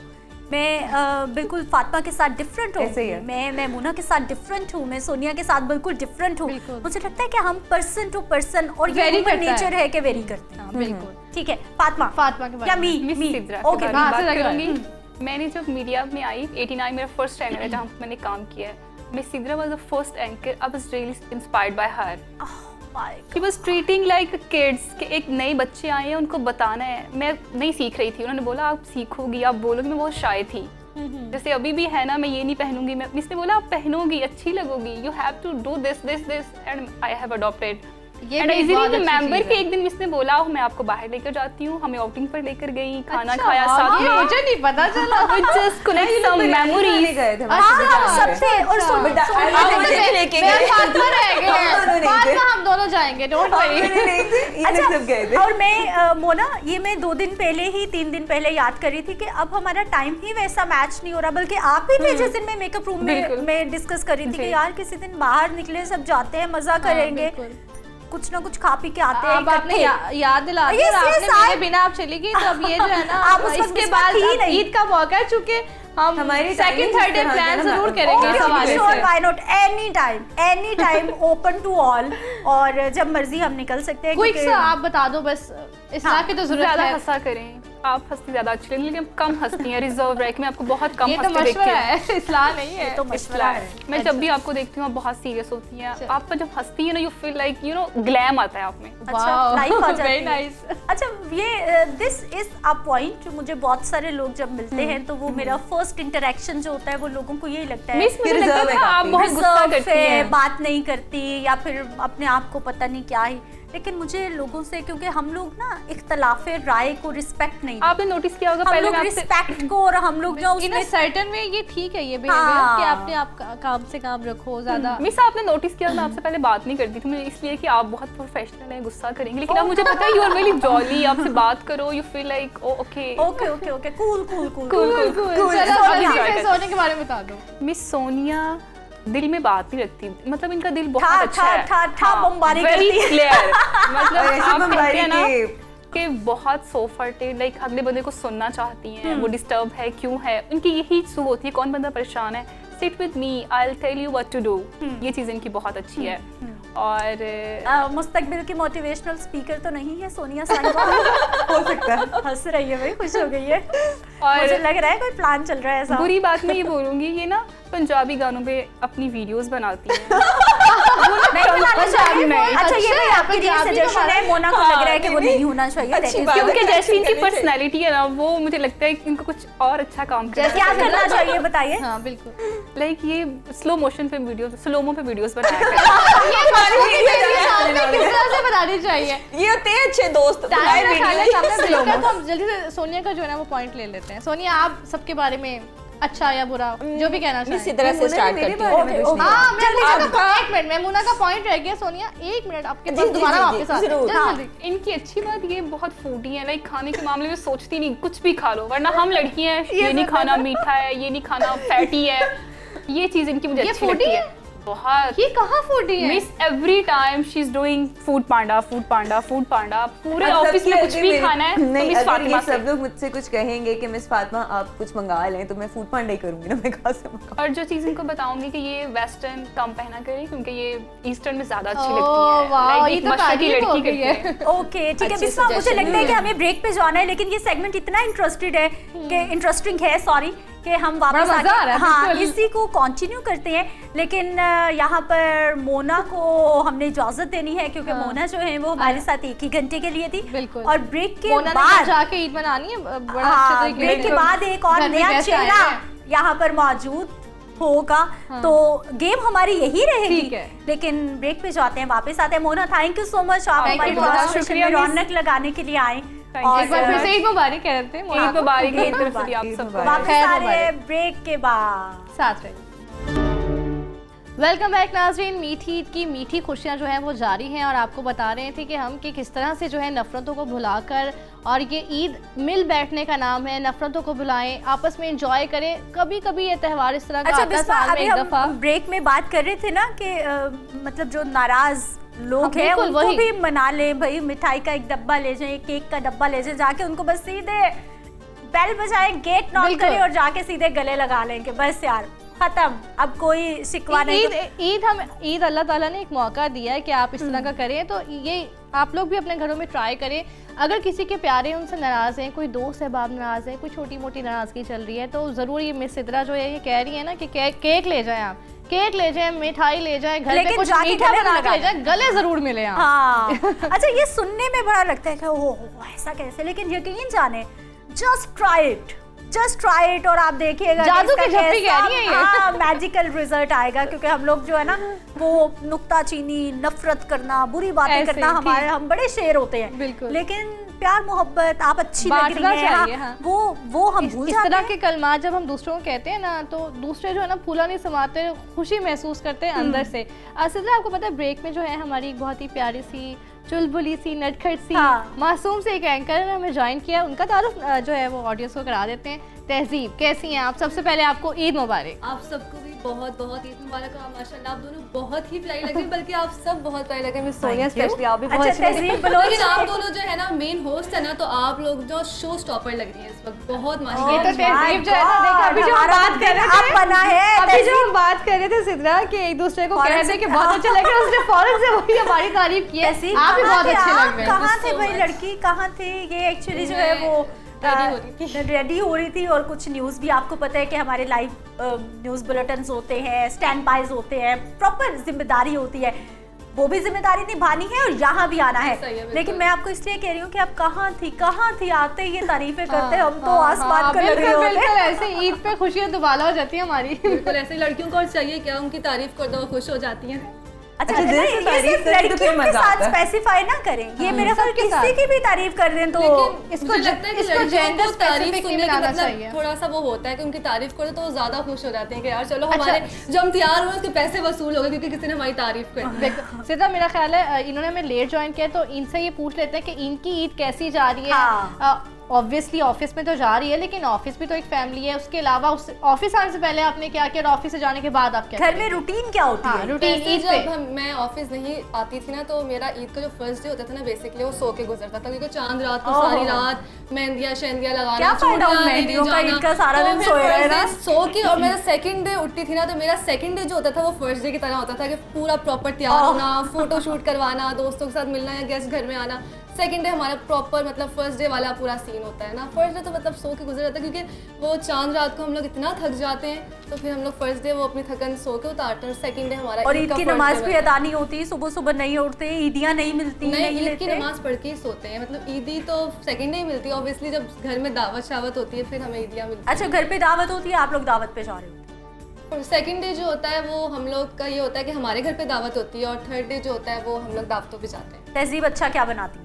मैं बिल्कुल फातिमा के साथ डिफरेंट ऐसे ही हूँ, है। मैं मैमूना के साथ डिफरेंट हूँ, मैं सोनिया के साथ बिल्कुल डिफरेंट हूँ। बिल्कुल। मुझे लगता है कि हम पर्सन टू पर्सन, और ये Vary ह्यूमन करता है। नेचर है कि वेरी करते हैं। हाँ, बिल्कुल। ठीक है फातिमा, फातिमा के बारे या में। मी मिस मी सिद्रा के ओके बारे में हाँ, बात सिद्रा के बारे करूंगी। मैंने जब मीडिया में आई 89 मेरा फर्स्ट चैनल है जहाँ मैंने काम किया है, miss Sidra was the first anchor. I was really inspired by her. She was treating like kids कि एक नए बच्चे आए हैं, उनको बताना है। मैं नहीं सीख रही थी, उन्होंने बोला आप सीखोगी, आप बोलोगी। मैं बहुत शाय थी, जैसे अभी भी है ना, मैं ये नहीं पहनूंगी। मैं मिस ने बोला आप पहनोगी, अच्छी लगोगी, you have to do this this this, and I have adopted. ये एंड भी इजीली बहुत अच्छी रिमेंबर चीज़ कि है। एक दिन मिस ने बोला मैं आपको बाहर लेकर जाती हूँ, हमें आउटिंग पर लेकर गई, खाना अच्छा, खाया साथ ये में। मुझे नहीं पता चला। जस्ट कनेक्ट सम मेमोरीज। गए थे हाँ सब थे। और अच्छा। सुन बेटा, सुन- आज मुझे भी लेके मैं गए। फातिमा रह गए हम दोनों हैं। नहीं थे। फातिमा हम दोनों जाएंगे, डोंट वरी। नहीं थे, ये लोग सब गए थे। और मैं मोना, ये मैं 2 दिन पहले ही 3 दिन पहले याद कर रही थी कि अब हमारा टाइम ही वैसा मैच नहीं हो रहा, बल्कि आप ही थे जिस दिन मैं मेकअप रूम में बिल्कुल। मैं डिस्कस कर रही थी कि जी। यार किसी दिन बाहर निकले, सब जाते हैं, मजा करेंगे, बिल्कुल। कुछ ना कुछ खा पी के आते हैं अब आपने इकट्ठे। याद दिला दी Yes, और yes, आपने मेरे I- बिना आप चली गई, तो अब ये जो है ना आप उस वक्त इसके इस बाद वक्त थी अब नहीं। ईद का मौका है, चूंकि हम हमारी सेकंड timing थर्ड डे इस तरह प्लान है ना, जरूर मैं- करेंगे इस Okay, हवाले sure, से। why not? Any time open to all, और जब मर्जी हम निकल सकते हैं। क्विक क्योंकि- सा आप बता दो बस, इस्लाह की तो जरूरत ज्यादा है। हंसा करें, आप हंसती ज्यादा अच्छी लगती हैं, लेकिन कम हंसती हैं, रिजर्व रह के मैं आपको बहुत कम ये तो हंसते देखती मशवरा हूँ। है, इस्लाह नहीं है। तो मशवरा है। मैं जब भी आपको देखती हूँ आप बहुत सीरियस होती हैं, अच्छा। आप पर जब हंसती है ना, you feel like you know glam आता है आप में। अच्छा, लाइफ आ जाती वेरी है। नाइस। अच्छा, ये दिस इज अ पॉइंट, मुझे बहुत सारे लोग जब मिलते हैं तो वो मेरा फर्स्ट इंटरेक्शन जो होता है वो लोगों को यही लगता है मिस मुझे reserve लगता है था आप काफी। बहुत गुस्सा Reserve करती है, हैं। बात नहीं करती, या फिर अपने आप को पता नहीं क्या ही। लेकिन मुझे लोगों से, क्योंकि हम लोग ना इख्तलाफे राय को रिस्पेक्ट नहीं देते। आपने नोटिस किया होगा हम पहले लोग मैं आपसे रिस्पेक्ट को, और हम लोग जो इन उसमें सर्टेन वे ये ठीक है, ये हाँ। बिहेवियर कि आपने आप काम से काम रखो ज्यादा। मिस आपने नोटिस किया मैं आपसे पहले बात नहीं करती थी, मुझे इसलिए कि आप बहुत प्रोफेशनल हैं, गुस्सा करेंगे, लेकिन अब मुझे पता है यू आर वेरी जॉली, आपसे बात करो you feel like oh okay okay okay okay cool cool cool Cool, cool, चलो, अभी सोनी try के- करते सोनी के बारे में बता दो। मिस सोनिया दिल में बात नहीं रखती, मतलब इनका दिल बहुत ठा, अच्छा ठा, है। ठा, ठा बमबारी वेरी करती है। क्लियर, मतलब और ऐसी आप कहते बमबारी हैं ना के कि बहुत सोफर्टेड, लाइक अगले बंदे को सुनना चाहती हैं, वो डिस्टर्ब है क्यों है, उनकी यही सू होती है, कौन बंदा परेशान है, sit with me I will tell you what to do. ये चीज़ इनकी बहुत अच्छी है। और मुस्तकबिल की मोटिवेशनल स्पीकर तो नहीं है सोनिया साहिबा। हो सकता है। हंस रही है भाई, खुश हो गई है। और मुझे लग रहा है कोई प्लान चल रहा है ऐसा। बुरी बात मैं ये बोलूंगी, ये ना पंजाबी गानों पे अपनी वीडियोस बनाती हैं। वो ना नहीं बनाना चाहिए। नहीं। अच्छा ये भी आपके लिए सजेशन है, मोना को लग रहा है कि वो नहीं होना चाहिए, अच्छी बात क्योंकि है। जैसी इनकी पर्सनैलिटी है ना, वो मुझे लगता है कि इनको कुछ और अच्छा काम करना क्या करना चाहिए बताइए। हाँ बिल्कुल। लाइक ये स्लो मोशन पे वीडियो, स्लोमो पे वीडियोस बनाया करें। किस तरह से बनानी चाहिए? ये होते हैं अच्छे दोस्त। टाइम वीडियो रखा है सामने slow ब्रेक है, mo। तो हम जल्दी से सोनिया का जो है ना वो पॉइंट ले लेते हैं। सोनिया, आप सबके बारे में अच्छा या बुरा जो भी कहना मैं इसी चाहिए। तरह से स्टार्ट मेरे करती बारे हूँ। में कुछ नहीं। हाँ, आप- एक मिनट, मेमुना का पॉइंट रह गया। सोनिया एक मिनट, आपके जी, पास जी, दोबारा जी, वापस आते हैं। जरूर। जल्दी हाँ। जल्दी। इनकी अच्छी बात ये बहुत फूडी है, लाइक खाने के मामले में सोचती नहीं, कुछ भी खा लो, वरना हम लड़कियां हैं ये नहीं खाना मीठा है, ये नहीं खाना फैटी है, ये चीज इनकी मुझे ये अच्छी foodie लगती है? है बहुत। ये कहाँ फूडी है? Miss every time she is doing Foodpanda, Foodpanda, Foodpanda. पूरे ऑफिस में कुछ भी खाना है तो नहीं, मिस अगर फातिमा ये से। सब लोग मुझसे कुछ कहेंगे कि मिस फातिमा आप कुछ मंगा लें, तो मैं फूड पांडा ही करूंगी ना, मैं कहाँ से मंगाऊं? और जो चीज इनको बताऊंगी कि ये वेस्टर्न कम पहना करें, क्योंकि ये ईस्टर्न में ज्यादा अच्छी ओह, लगती है। वाह, Like ये एक तो मशरकी तारीफ हो लड़की गई है। करती है। ओके ठीक है अच्छी बिस्मा, मुझे suggestion लगता है कि है। हमें ब्रेक पे जाना है, लेकिन ये सेगमेंट इतना इंटरेस्टेड है कि इंटरेस्टिंग है, सॉरी, कि हम वापस बड़ा मजा आ रहा है, हाँ बिल्कुल। इसी को कंटिन्यू करते हैं। लेकिन यहाँ पर मोना को हमने इजाजत देनी है, क्योंकि मोना जो है वो हमारे साथ 1 ही घंटे के लिए थी। बिल्कुल। और ब्रेक के मोना ने बाद जाके ईद मनानी है बड़ा हाँ, अच्छे तरीके ब्रेक से। के बाद एक और घर में नया गेस्ट आए चेहरा हैं। यहाँ पर मौजूद होगा। तो गेम हमारी यही रहेगी। ठीक है। लेकिन ब्रेक पे जाते हैं, वापस आते हैं। Mona, thank you so much, आप Thank you, हमारी मोना। बहुत शुक्रिया, मिस। रौनक लगाने के लिए आए। Thank you। और एक बार फिर से ईद मुबारक कह रहे थे मोना ईद को। मुबारक है ईद तरफ से भी आप मुबारक। सबको। वापस खैर आ रहे हैं मुबारक। ब्रेक के बाद। साथ रहिए। वेलकम बैक नाज़रीन। मीठी ईद की मीठी खुशियाँ जो हैं वो जारी हैं, और आपको बता रहे थे कि हम कि किस तरह से जो है नफ़रतों को भुलाकर, और ये ईद मिल बैठने का नाम है, नफ़रतों को भुलाएं, आपस में एंजॉय करें। कभी कभी ये त्यौहार इस तरह का अच्छा आता है बिस्मा, साल में अभी एक दफ़ा। हम ब्रेक में बात कर रहे थे ना कि मतलब जो नाराज लोग हाँ, हैं बिल्कुल, उनको वही। भी मना ले भाई, मिठाई का एक डब्बा ले जाए, केक का डब्बा ले जाए, जाके उनको बस सीधे बेल बजाए, गेट नॉक बिल्कुल। करें और जाके सीधे गले लगा लेंगे, बस यार खत्म, अब कोई शिकवा नहीं। ईद अल्लाह ताला ने एक मौका दिया है कि आप इस तरह का करें, तो ये आप लोग भी अपने घरों में ट्राई करें। अगर किसी के प्यारे उनसे नाराज़ हैं, कोई दोस्त अहबाब नाराज़ है, कोई छोटी मोटी नाराज़गी चल रही है, तो ज़रूर ये मिस सिद्रा जो है ये कह रही है ना कि केक ले जाएं, आप केक ले जाएं, मिठाई ले जाएं, घर पे लेकिन कुछ जाके मीठा गले बना के लगा ले जाएं, गले ज़रूर मिले आप। हाँ अच्छा, ये सुनने में बड़ा लगता है कि ओह ऐसा कैसे, लेकिन यकीन जाने, जस्ट ट्राई इट और आप देखिएगा कि जादू इसका की झप्पी कैसा, कह रही है ये। हाँ, मैजिकल रिजल्ट आएगा। क्योंकि हम लोग जो है ना वो नुक्ताचीनी, नफरत करना, बुरी बातें ऐसे करना, ही, हमारे हम बड़े शेर होते हैं, बिल्कुल। लेकिन प्यार मोहब्बत, आप अच्छी लग बांटना रही हैं, चाहिए, हाँ, हाँ। वो हम भूल इस जाते तरह हैं। के कलमात जब हम दूसरों को कहते हैं ना, तो दूसरे जो है ना फूला नहीं समाते, खुशी महसूस करते हैं अंदर से। सिद्रा, आपको पता है ब्रेक में जो है हमारी एक बहुत ही प्यारी सी, चुलबुली सी, नटखट सी, हाँ। मासूम से एक एंकर ने हमें ज्वाइन किया। उनका तारुफ जो है वो ऑडियंस को करा देते हैं। तहजीब, कैसी हैं आप? सबसे पहले आपको ईद मुबारक। आप सबको भी बहुत बहुत ईद मुबारक। और माशाल्लाह आप दोनों बहुत ही प्यारी लग रही, बल्कि आप सब बहुत प्यारी लग रही। मिस सोनिया स्पेशली आप भी बहुत अच्छा, अच्छी लग रही तहजीब हैं। बलोच लेकिन आप दोनों जो है ना मेन होस्ट है ना, तो आप लोग जो शो स्टॉपर लग रही हैं इस वक्त, बहुत ये तो माशाल्लाह। तहजीब जो है ना, देखा अभी जो हम हमारा बात कर रहे अब थे, बना है अभी जो तहजीब। हम बात कर रहे थे सिद्रा कि एक दूसरे को फौरन कह से- दे कि बहुत अच्छे लग रहे हैं, उसने फौरन से वही हमारी तारीफ की है। तहसीब, आप भी कहाँ बहुत थे अच्छे आप? लग रहे हैं। कहाँ थे so भाई, much. लड़की कहाँ थे? ये एक्चुअली जो है वो रेडी हो रही थी, और कुछ न्यूज़ भी आपको पता है कि हमारे लाइव न्यूज़ बुलेटिन्स होते हैं, स्टैंड बाइज होते हैं, प्रॉपर जिम्मेदारी होती है, वो भी जिम्मेदारी निभानी है और यहाँ भी आना है। सही है, बिल्कुल। लेकिन मैं आपको इसलिए कह रही हूँ कि आप कहाँ थी आते ही ये तारीफें करते, हाँ, हम तो आसमान को लग रहे बिल्कुल होते। बिल्कुल ऐसे ईद पे खुशियाँ दुबाला हो जाती है हमारी। बिल्कुल ऐसे लड़कियों को और चाहिए क्या, उनकी तारीफ कर दो वो खुश हो जाती हैं। अच्छा, अच्छा, दिल से ये तारीफ सिर्फ करें तो फिर लड़कियों के मजा साथ आता है। स्पेसिफाई ना करें, ये मेरे ख्याल सबके किसी साथ। की भी तारीफ कर दें तो लेकिन इसको मुझे लगता है कि इसको लड़कियों gender को तारीफ specific सुनने नहीं के बनाना मतलब चाहिए। थोड़ा सा वो होता है कि उनकी तारीफ करो तो वो ज्यादा खुश हो जाते हैं कि यार चलो अच्छा। हमारे जो हम तैयार हुए उसके पैसे वसूल हो गए क्योंकि किसी ने हमारी तारीफ कर दी। देखो सीधा मेरा ख्याल है इन्होंने हमें लेट ज्वाइन किया, तो इनसे ये पूछ लेते हैं कि इनकी ईद कैसी जा रही है। हाँ। ऑब्वियसली ऑफिस में तो जा रही है, लेकिन ऑफिस भी तो एक फैमिली है, उसके अलावा उस ऑफिस आने से पहले आपने क्या किया और ऑफिस से जाने के बाद आप क्या घर में रूटीन क्या होती हाँ, है? रूटीन वैसे ईद जब पे। मैं ऑफिस नहीं आती थी ना, तो मेरा ईद का जो फर्स्ट डे होता था ना बेसिकली वो सो के गुजरता था, क्योंकि चांद रात को सारी रात मेहंदिया शहंदिया लगाना, क्या फायदा उन चूड़ियां मेहंदियों का, लेने ईद का जाना। सारा तो दिन फिर सोए first रहना। day सो के, और मेरा सेकंड डे उठती थी ना, तो मेरा सेकंड डे जो होता था वो फर्स्ट डे की तरह होता था कि पूरा प्रॉपर तैयार होना, फोटो शूट करवाना, दोस्तों के साथ मिलना या गेस्ट घर में आना। सेकंड डे हमारा प्रॉपर मतलब फर्स्ट डे वाला पूरा सीन सीन होता है ना, फर्स्ट डे तो मतलब सो के गुजर जाता है, क्योंकि वो चांद रात को हम लोग इतना थक जाते हैं तो फिर हम लोग फर्स्ट डे वो अपनी थकन सो के उतारते हैं, और सेकंड डे हमारा और ईद की नमाज भी अदा नहीं होती, सुबह सुबह नहीं उठते, ईदियाँ नहीं मिलती, नहीं, नहीं ईद की लेते। नमाज पढ़ के ही सोते हैं, मतलब ईदी तो सेकंड डे ही मिलती है ऑब्वियसली, जब घर में दावत शावत होती है फिर हमें ईदियाँ मिलती अच्छा, घर पे दावत होती है, आप लोग दावत पे जा रहे हो? हैं। सेकंड डे जो होता है वो हम लोग का ये होता है कि हमारे घर पे दावत होती है, और थर्ड डे जो होता है वो हम लोग दावतों पे जाते हैं। तहजीब अच्छा क्या बनाती है?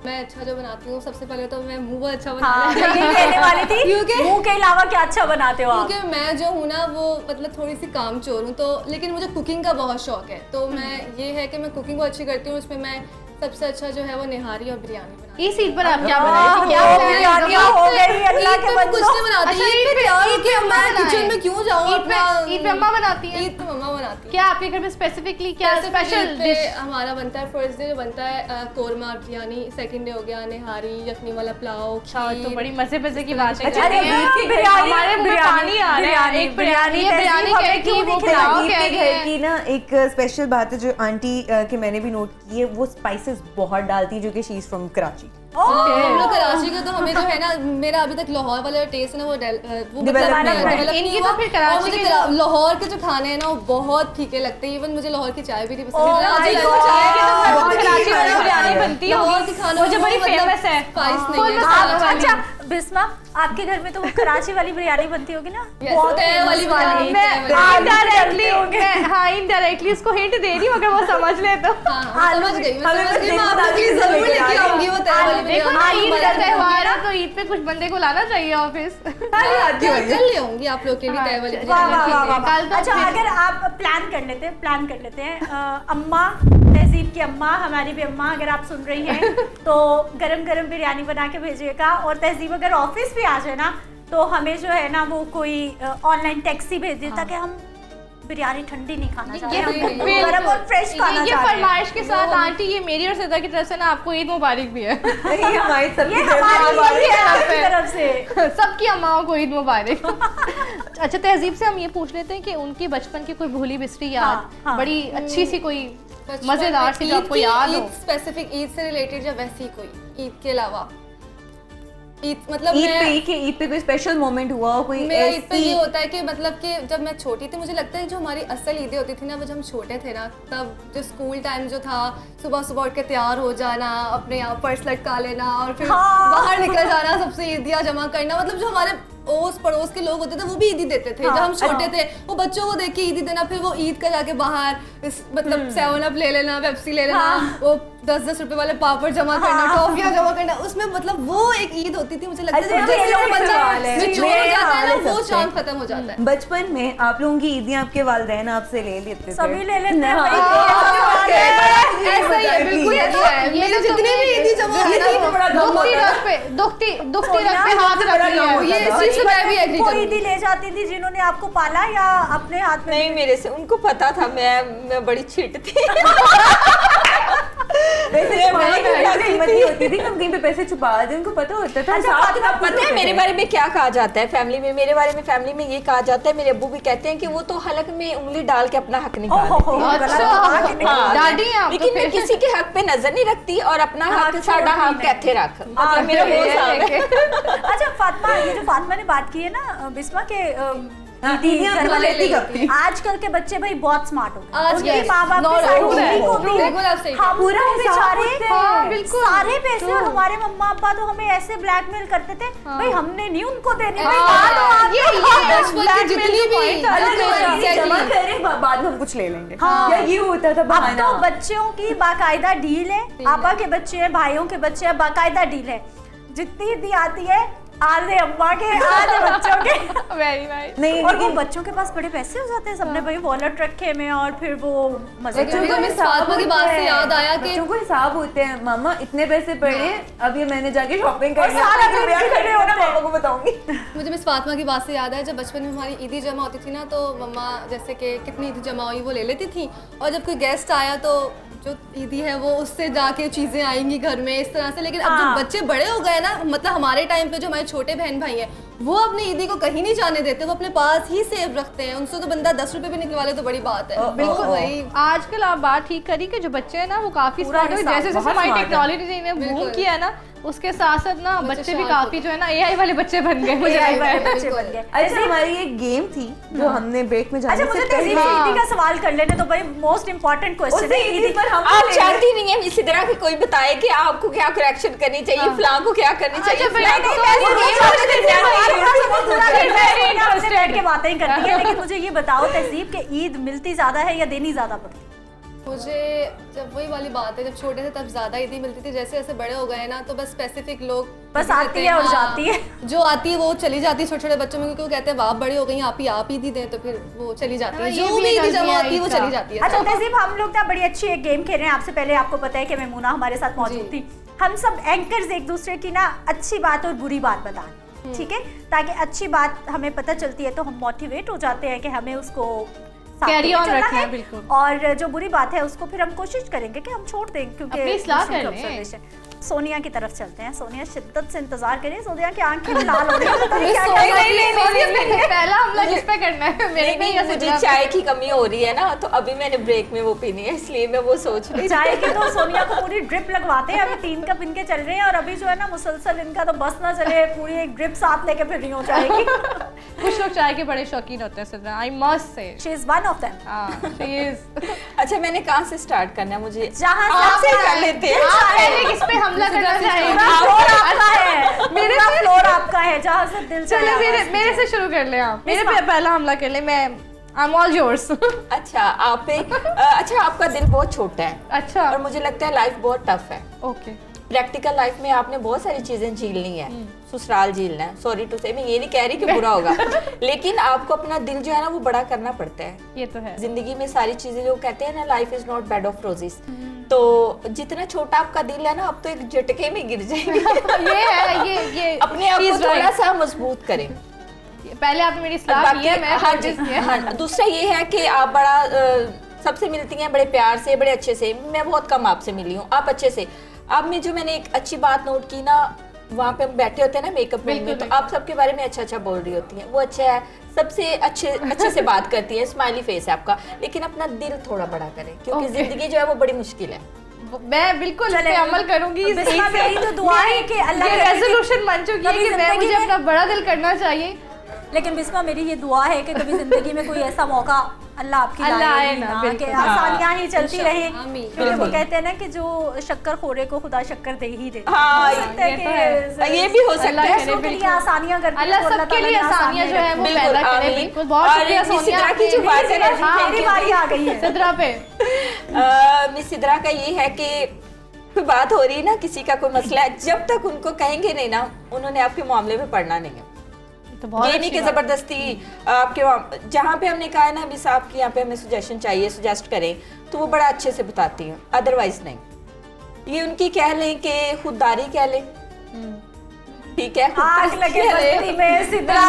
मैं अच्छा जो बनाती हूँ, सबसे पहले तो मैं मुँह अच्छा हाँ, बना यही कहने वाली थी, क्योंकि मुंह के अलावा क्या अच्छा बनाते हो आप? क्योंकि मैं जो हूँ ना वो मतलब थोड़ी सी काम चोर हूँ, तो लेकिन मुझे कुकिंग का बहुत शौक है, तो मैं ये है कि मैं कुकिंग बहुत अच्छी करती हूँ। उसमें मैं सबसे अच्छा जो है वो निहारी और बिरयानी बनाती हूँ। इस ईद पर आप क्या वाह, बनाए थे? क्या वाह, plan है? बिरयानियाँ हो गई, अल्लाह ईद के पे मैं कुछ बंदो। नहीं बनाती, अच्छा, ईद पे तैयार होके अम्मा मैं बनाए। किचन में क्यों जाऊँ? ईद पे अम्मा बनाती है? ईद पे मम्मा बनाती है। क्या आपके घर में स्पेसिफिकली क्या जैसे स्पेशल ईद पे डिश? हमारा बनता है, फर्स्ट डे जो बनता है कोरमा बिरयानी, सेकंड डे हो गया निहारी, यखनी वाला पुलाव, तो बड़ी मजे मजे की बात है। अच्छा, अरे ईद की बिरयानी, हमारे मुंह में पानी आ रहा है। एक बिरयानी है, बिरयानी तहजीब कह हमें क्यों रही नहीं वो खिलाई? पुलाव ईद कह के रही घर है। की ना एक स्पेशल बात है जो आंटी के मैंने भी नोट की है, वो स्पाइसेस बहुत डालती है, जो कि शी इज फ्रॉम कराची। हम लोग कराची के, तो हमें जो है ना, मेरा अभी तक लाहौर वाला टेस्ट है ना वो Develop नहीं हुआ। इनकी तो फिर कराची के लाहौर के जो खाने हैं ना वो बहुत फीके लगते हैं। इवन मुझे लाहौर की चाय भी नहीं पसंद है। my मुझे God! चाय के तो बहुत बहुत कराची वाली फीके बिरयानी लगते हैं। बनती लाहौर होगी के खानों वो जो में बड़ी मतलब फेमस है। स्पाइस नहीं फुल है। मसाला वाली। अच्छा बिस्मा, आपके घर में तो वो कराची वाली बिरयानी बनती होगी ना? Yes, बहुत तय famous वाली बिरयानी। मैं इनडायरेक्टली उसको हिंट दे रही हूँ, अगर वो समझ ले तो। हाँ, समझ गई मैं, हमें समझ बस गई। मैं आप देखो लोग के लिए जरूर लेके आऊंगी वो तय वाली देखो ना, बिरयानी। ईद का त्योहार है तो ईद पे कुछ बंदे को लाना चाहिए ऑफिस। कल ले आऊंगी आप लोग के लिए तय वाली वाह वाह वाह बिरयानी। वाह। कल तो अच्छा, फिर- अगर आप प्लान कर लेते हैं अम्मा, तहजीब की अम्मा, हमारी भी अम्मा, अगर आप सुन रही हैं तो गरम गरम बिरयानी बना के भेजिएगा। और तहजीब अगर ऑफिस भी आ जाए ना तो हमें जो है ना वो कोई ऑनलाइन टैक्सी भेज दे, ताकि हम बिरयानी ठंडी नहीं खाना चाहते, हम बिल्कुल। गरम और फ्रेश खाना ये चाहते हैं। फरमाइश के साथ आंटी, ये मेरी और सदा की तरफ से ना आपको ईद मुबारक भी है। ये हमारी सबकी ये तरफ से हमारी हमारी सबकी है, आपकी तरफ से। सबकी अम्माओं को ईद मुबारक। अच्छा, तहजीब से हम ये पूछ लेते हैं कि उनकी बचपन की कोई भूली बिसरी याद, हाँ, हाँ। बड़ी अच्छी सी कोई बचपन मजेदार में सी जो आपको याद हो। ईद स्पेसिफिक, ईद से रिलेटेड या वैसी कोई ईद के अलावा ईद मतलब ईद मैं पे कि ईद पे कोई स्पेशल मोमेंट हुआ हो, कोई मेरा ईद पे ऐसी ये होता है कि मतलब कि जब मैं छोटी थी, मुझे लगता है जो हमारी असल ईदें होती थी ना, वो जब हम छोटे थे ना, तब जो स्कूल टाइम जो था, सुबह सुबह उठ के तैयार हो जाना, अपने यहाँ पर्स लटका लेना और फिर हाँ। बाहर निकल जाना, सबसे ईदियाँ जमा करना, मतलब जो हमारे ओस पड़ोस के लोग होते थे वो भी ईदी देते थे। हाँ, जब हम छोटे हाँ। थे वो बच्चों को देख के ईदी देना, फिर वो ईद का जाके बाहर मतलब 7 अप ले लेना, पेप्सी ले लेना, वो 10-10 रुपए वाले पापड़ जमा करना, टॉफियाँ जमा करना, उसमें मतलब वो एक ईद होती थी। मुझे लगता है अच्छा, जब जैसे मेरे वो बच्चा सवाल है। मैच्योर हो मेरे जाता है हवाले ना, वो सबसे। चांद खत्म हो जाता है। बचपन में आप लोगों की ईदियाँ आपके वालिदैन आपसे ले लेते थे? सभी ले लेते हैं हाँ, भाई। ऐसा ही है, बिल्कुल ऐसा है। ये मेरे तो जितने तुमने- भी ईदी जमा है ये तो बड़ा ना, गम दुखती होता रख पे दुखती रख पे हाथ रख लिया। ये इस चीज से मैं भी एग्री कोई करूंगी। दी ले जाती थी जिन्होंने आपको पाला, या अपने हाथ में? नहीं, मेरे से उनको पता था मैं बड़ी छिट थी। वैसे छुपाने की कोई कीमत नहीं होती थी, हम कहीं पे पैसे छुपा दें, उनको पता होता था। अच्छा, साथ किताब पता है मेरे बारे में क्या कहा जाता है फैमिली में? मेरे बारे में फैमिली में ये कहा जाता है, मेरे अब्बू भी कहते हैं कि वो तो हलक में उंगली डाल के अपना हक निकाल ओहो, देती है। गलत अच्छा, बात है। हाँ, दादी हैं आप तो लेकिन मैं फिर। किसी के हक पे नजर नहीं रखती और अपना हाँ, हक साडा छोड़ती हक नहीं। कहते रख, मतलब मेरा वो हिसाब है। अच्छा फातिमा, ये जो फातिमा ने बात की है ना बिस्मा के हाँ, दीदी ईदियाँ घर वाले लेती कब थी? आजकल के बच्चे भाई बहुत स्मार्ट हो गए। आज उनके yes, माँ बाप no, के साथ no, उन्हीं को no, भी बिल्कुल आप सही कह रहे हम हो। पूरा तो हिसाब बेचारे होता है। हाँ, बिल्कुल। सारे पैसे, और हमारे मम्मा पापा तो हमें ऐसे ब्लैकमेल करते थे, भाई हमने नहीं उनको देने, भाई हाँ, माँ तो आप ये बचपन की जितनी भी जमा exactly। करें बाद में हम कुछ ले लेंगे। हाँ। या ये होता था अब बहाना। तो बच्चों की बाकायदा डील है, पापा के बच्चे हैं, भाइयों के बच्चे हैं, बाकायदा डील है, जितनी दी आती है आधे अम्मा के आधे बच्चों के। Very nice. नहीं, और वो लेकिन बच्चों के पास बड़े पैसे हो जाते हैं, सबने भाई वॉलेट रखे में, और फिर वो मजे लेकिन करते मुझे हैं। मिस फातिमा की बात से याद आया कि बच्चों को हिसाब होते हैं, मामा इतने पैसे पड़े, अब ये मैंने जाके शॉपिंग और करनी सारा दिन ब्याह खड़े करने होना, होते हैं। पापा को बताऊंगी। मुझे मिस फातिमा की बात से याद है, जब बचपन में हमारी ईदी जमा होती थी ना, तो मम्मा जैसे कि कितनी ईदी जमा हुई वो ले लेती थी, और जब कोई गेस्ट आया तो जो ईदी है वो उससे जाके चीज़ें आएंगी घर में, इस तरह से। लेकिन अब हाँ। जब बच्चे बड़े हो गए ना, मतलब हमारे टाइम पे जो हमारे छोटे बहन भाई हैं वो अपनी ईदी को कहीं नहीं जाने देते, वो अपने पास ही सेव रखते हैं। उनसे तो बंदा 10 रुपए भी निकलवा ले तो बड़ी बात है। बिल्कुल वही आजकल आप बात ठीक करी कि जो बच्चे हैं ना वो काफी पूरा स्मार्ट हो, हिसाब, जैसे जैसे बहुत हमारी smart है। टेक्नोलॉजी ने बूम बिल्कुल। किया है ना, उसके साथ साथ ना बच्चे भी शार्प काफी जो है ना एआई वाले बच्चे बन गए। AI वाले बिल्कुल। बच्चे बन गए। अच्छा, हमारी एक गेम थी जो हमने ब्रेक में जाने अच्छा, से मुझे पहले तहजीब से ईदी का सवाल कर लेने तो भाई मोस्ट इंपॉर्टेंट क्वेश्चन उसी है ईदी पर हम आप चाहती नहीं है इसी तरह की कोई बताए कि आपको क्या करेक्शन करनी चाहिए, फलां को क्या करनी चाहिए, फलां को बैठ के बातें करती है। लेकिन मुझे ये बताओ तहजीब के ईद मिलती ज्यादा है या देनी ज्यादा पड़ती है? मुझे जब वही वाली बात है, जब छोटे थे तब ज्यादा ईदी मिलती थी, जैसे जैसे बड़े हो गए ना तो बस स्पेसिफिक लोग बस रहते आती हैं, है और हाँ। जाती है। जो आती है वो चली जाती है छोटे छोटे बच्चों में, क्योंकि वो कहते हैं आप बड़ी हो गई आप ईदी दें, तो फिर वो चली जाती है। हाँ, ये जो भी भी एक ईदी जमा अलमिया होती है वो ईद का। चली जाती है। अच्छा तहजीब, हम लोग ना बड़ी अच्छी एक गेम खेल रहे हैं। आपसे पहले आपको पता है कि मेमूना हमारे साथ मौजूद थी। हम सब एंकर्स एक दूसरे की ना अच्छी बात और बुरी बात बताएं, ठीक है, ताकि अच्छी बात हमें पता चलती है तो हम मोटिवेट हो जाते हैं कि हमें उसको साथ Carry लेके on चलना रखना है, है। बिल्कुल। और जो बुरी बात है उसको फिर हम कोशिश करेंगे कि हम छोड़ दें, क्योंकि अपनी इस्लाह दूसरों कर की लें। observation। सोनिया की तरफ चलते हैं। सोनिया शिद्दत से इंतजार करिए। सोनिया की आंखें भी लाल हो रही हैं, पता नहीं क्या क्या पहला हमला किस पे करना है, मेरे पे या मुझे सिद्रा पे? चाय की कमी हो रही है ना, तो अभी मैंने ब्रेक में वो पीनी है, इसलिए मैं वो सोच रही थी। चाय की तो सोनिया को पूरी ड्रिप लगवाते हैं। अभी 3 कप इनके चल रहे हैं और अभी जो है ना मुसलसल इनका तो बस ना चले, पूरी एक ड्रिप साथ लेके फिर नहीं हो जाएगी। कुछ लोग चाय के बड़े शौकीन होते हैं Sidra, I must say. She is one of them. हाँ, she is। अच्छा, मैंने कहाँ से स्टार्ट करना है? मुझे जहाँ से आपसे आपका कर है। लेते हैं। आप पहले किस पे हमला करना चाहेंगे? पूरा फ्लोर आपका है, मेरा फ्लोर आपका है, जहाँ से दिल चलो चला मेरे से शुरू कर ले आप। मेरे पे पहला हमला कर ले, मैं आई एम ऑल योर्स। अच्छा, आप अच्छा, आपका दिल बहुत छोटा है अच्छा, और मुझे लगता है लाइफ बहुत टफ है। ओके। प्रैक्टिकल लाइफ में आपने बहुत सारी चीजें झीलनी है, ससुराल झीलना है। सॉरी टू से, मैं ये नहीं कह रही कि बुरा होगा, लेकिन आपको अपना दिल जो है ना वो बड़ा करना पड़ता है। ये तो है। जिंदगी में सारी चीजें, लोग कहते हैं ना life is not bed of roses, तो जितना छोटा आपका दिल है ना, अब तो एक झटके में गिर जाएंगे। ये है, ये अपने आप को She's थोड़ा right। सा मजबूत करें। पहले आपने मेरी सलाह दी है, मैं हाँ notice जी, किया। हाँ, दूसरा ये है कि आप बड़ा सबसे मिलती हैं बड़े प्यार से, बड़े अच्छे से। मैं बहुत कम आपसे मिली हूँ, आप अच्छे से। अब में जो मैंने एक अच्छी बात नोट की ना, वहाँ पे हम बैठे होते हैं ना मेकअप रूम में, तो आप सबके बारे में अच्छा अच्छा बोल रही होती हैं, वो अच्छा है, सबसे अच्छे से बात करती है, स्माइली फेस है आपका, लेकिन अपना दिल थोड़ा बड़ा करें, क्योंकि जिंदगी जो है वो बड़ी मुश्किल है। मैं बिल्कुल इस पे अमल करूंगी। इस बिस्मा, मेरी तो दुआ है कि अल्लाह ये करे कि रेजोल्यूशन बन चुकी है कभी कि मैं जिंदगी मुझे में- अपना बड़ा दिल करना चाहिए। लेकिन बिस्मा, मेरी ये दुआ है कि कभी जिंदगी में कोई ऐसा मौका अल्लाह आपकी अल्लाह लाए आए ही ना, ना, बिल्कुल। कि आसानियां ही चलती रहें। आमीन। क्योंकि वो कहते हैं ना कि जो शक्कर खोरे को खुदा शक्कर दे ही दे। हाँ, हो सकता है ये कि तो है। ये भी हो सकता अल्लाह है। करे, दूसरों के लिए आसानियां करते हैं, अल्लाह तो सबके ताला लिए ने आसानियां जो है वो बिल्कुल, पैदा करे। आमीन। बिल्कुल, बहुत और शुक्रिया मिस सोनिया, सिद्रा की जो आपने- बात है ना, हाँ, मेरी बारी आ गई है। सिद्रा पे मिस सिद्रा का ये है कि कोई बात हो रही है ना, किसी का कोई मसला है, जब तक उनको कहेंगे नहीं ना, उन्होंने आपके मामले में पढ़ना नहीं है। तो बहुत ये नहीं कि अच्छी बात। जबरदस्ती आपके जहाँ पे हमने कहा है ना अभी साहब की यहाँ पे हमें सजेशन चाहिए, सजेस्ट करें, तो वो बड़ा अच्छे से बताती हैं, अदरवाइज नहीं। ये उनकी कह लें कि खुददारी कह लें, ठीक है, आग खुददारी लगे कह लें। बस्ती में सिद्रा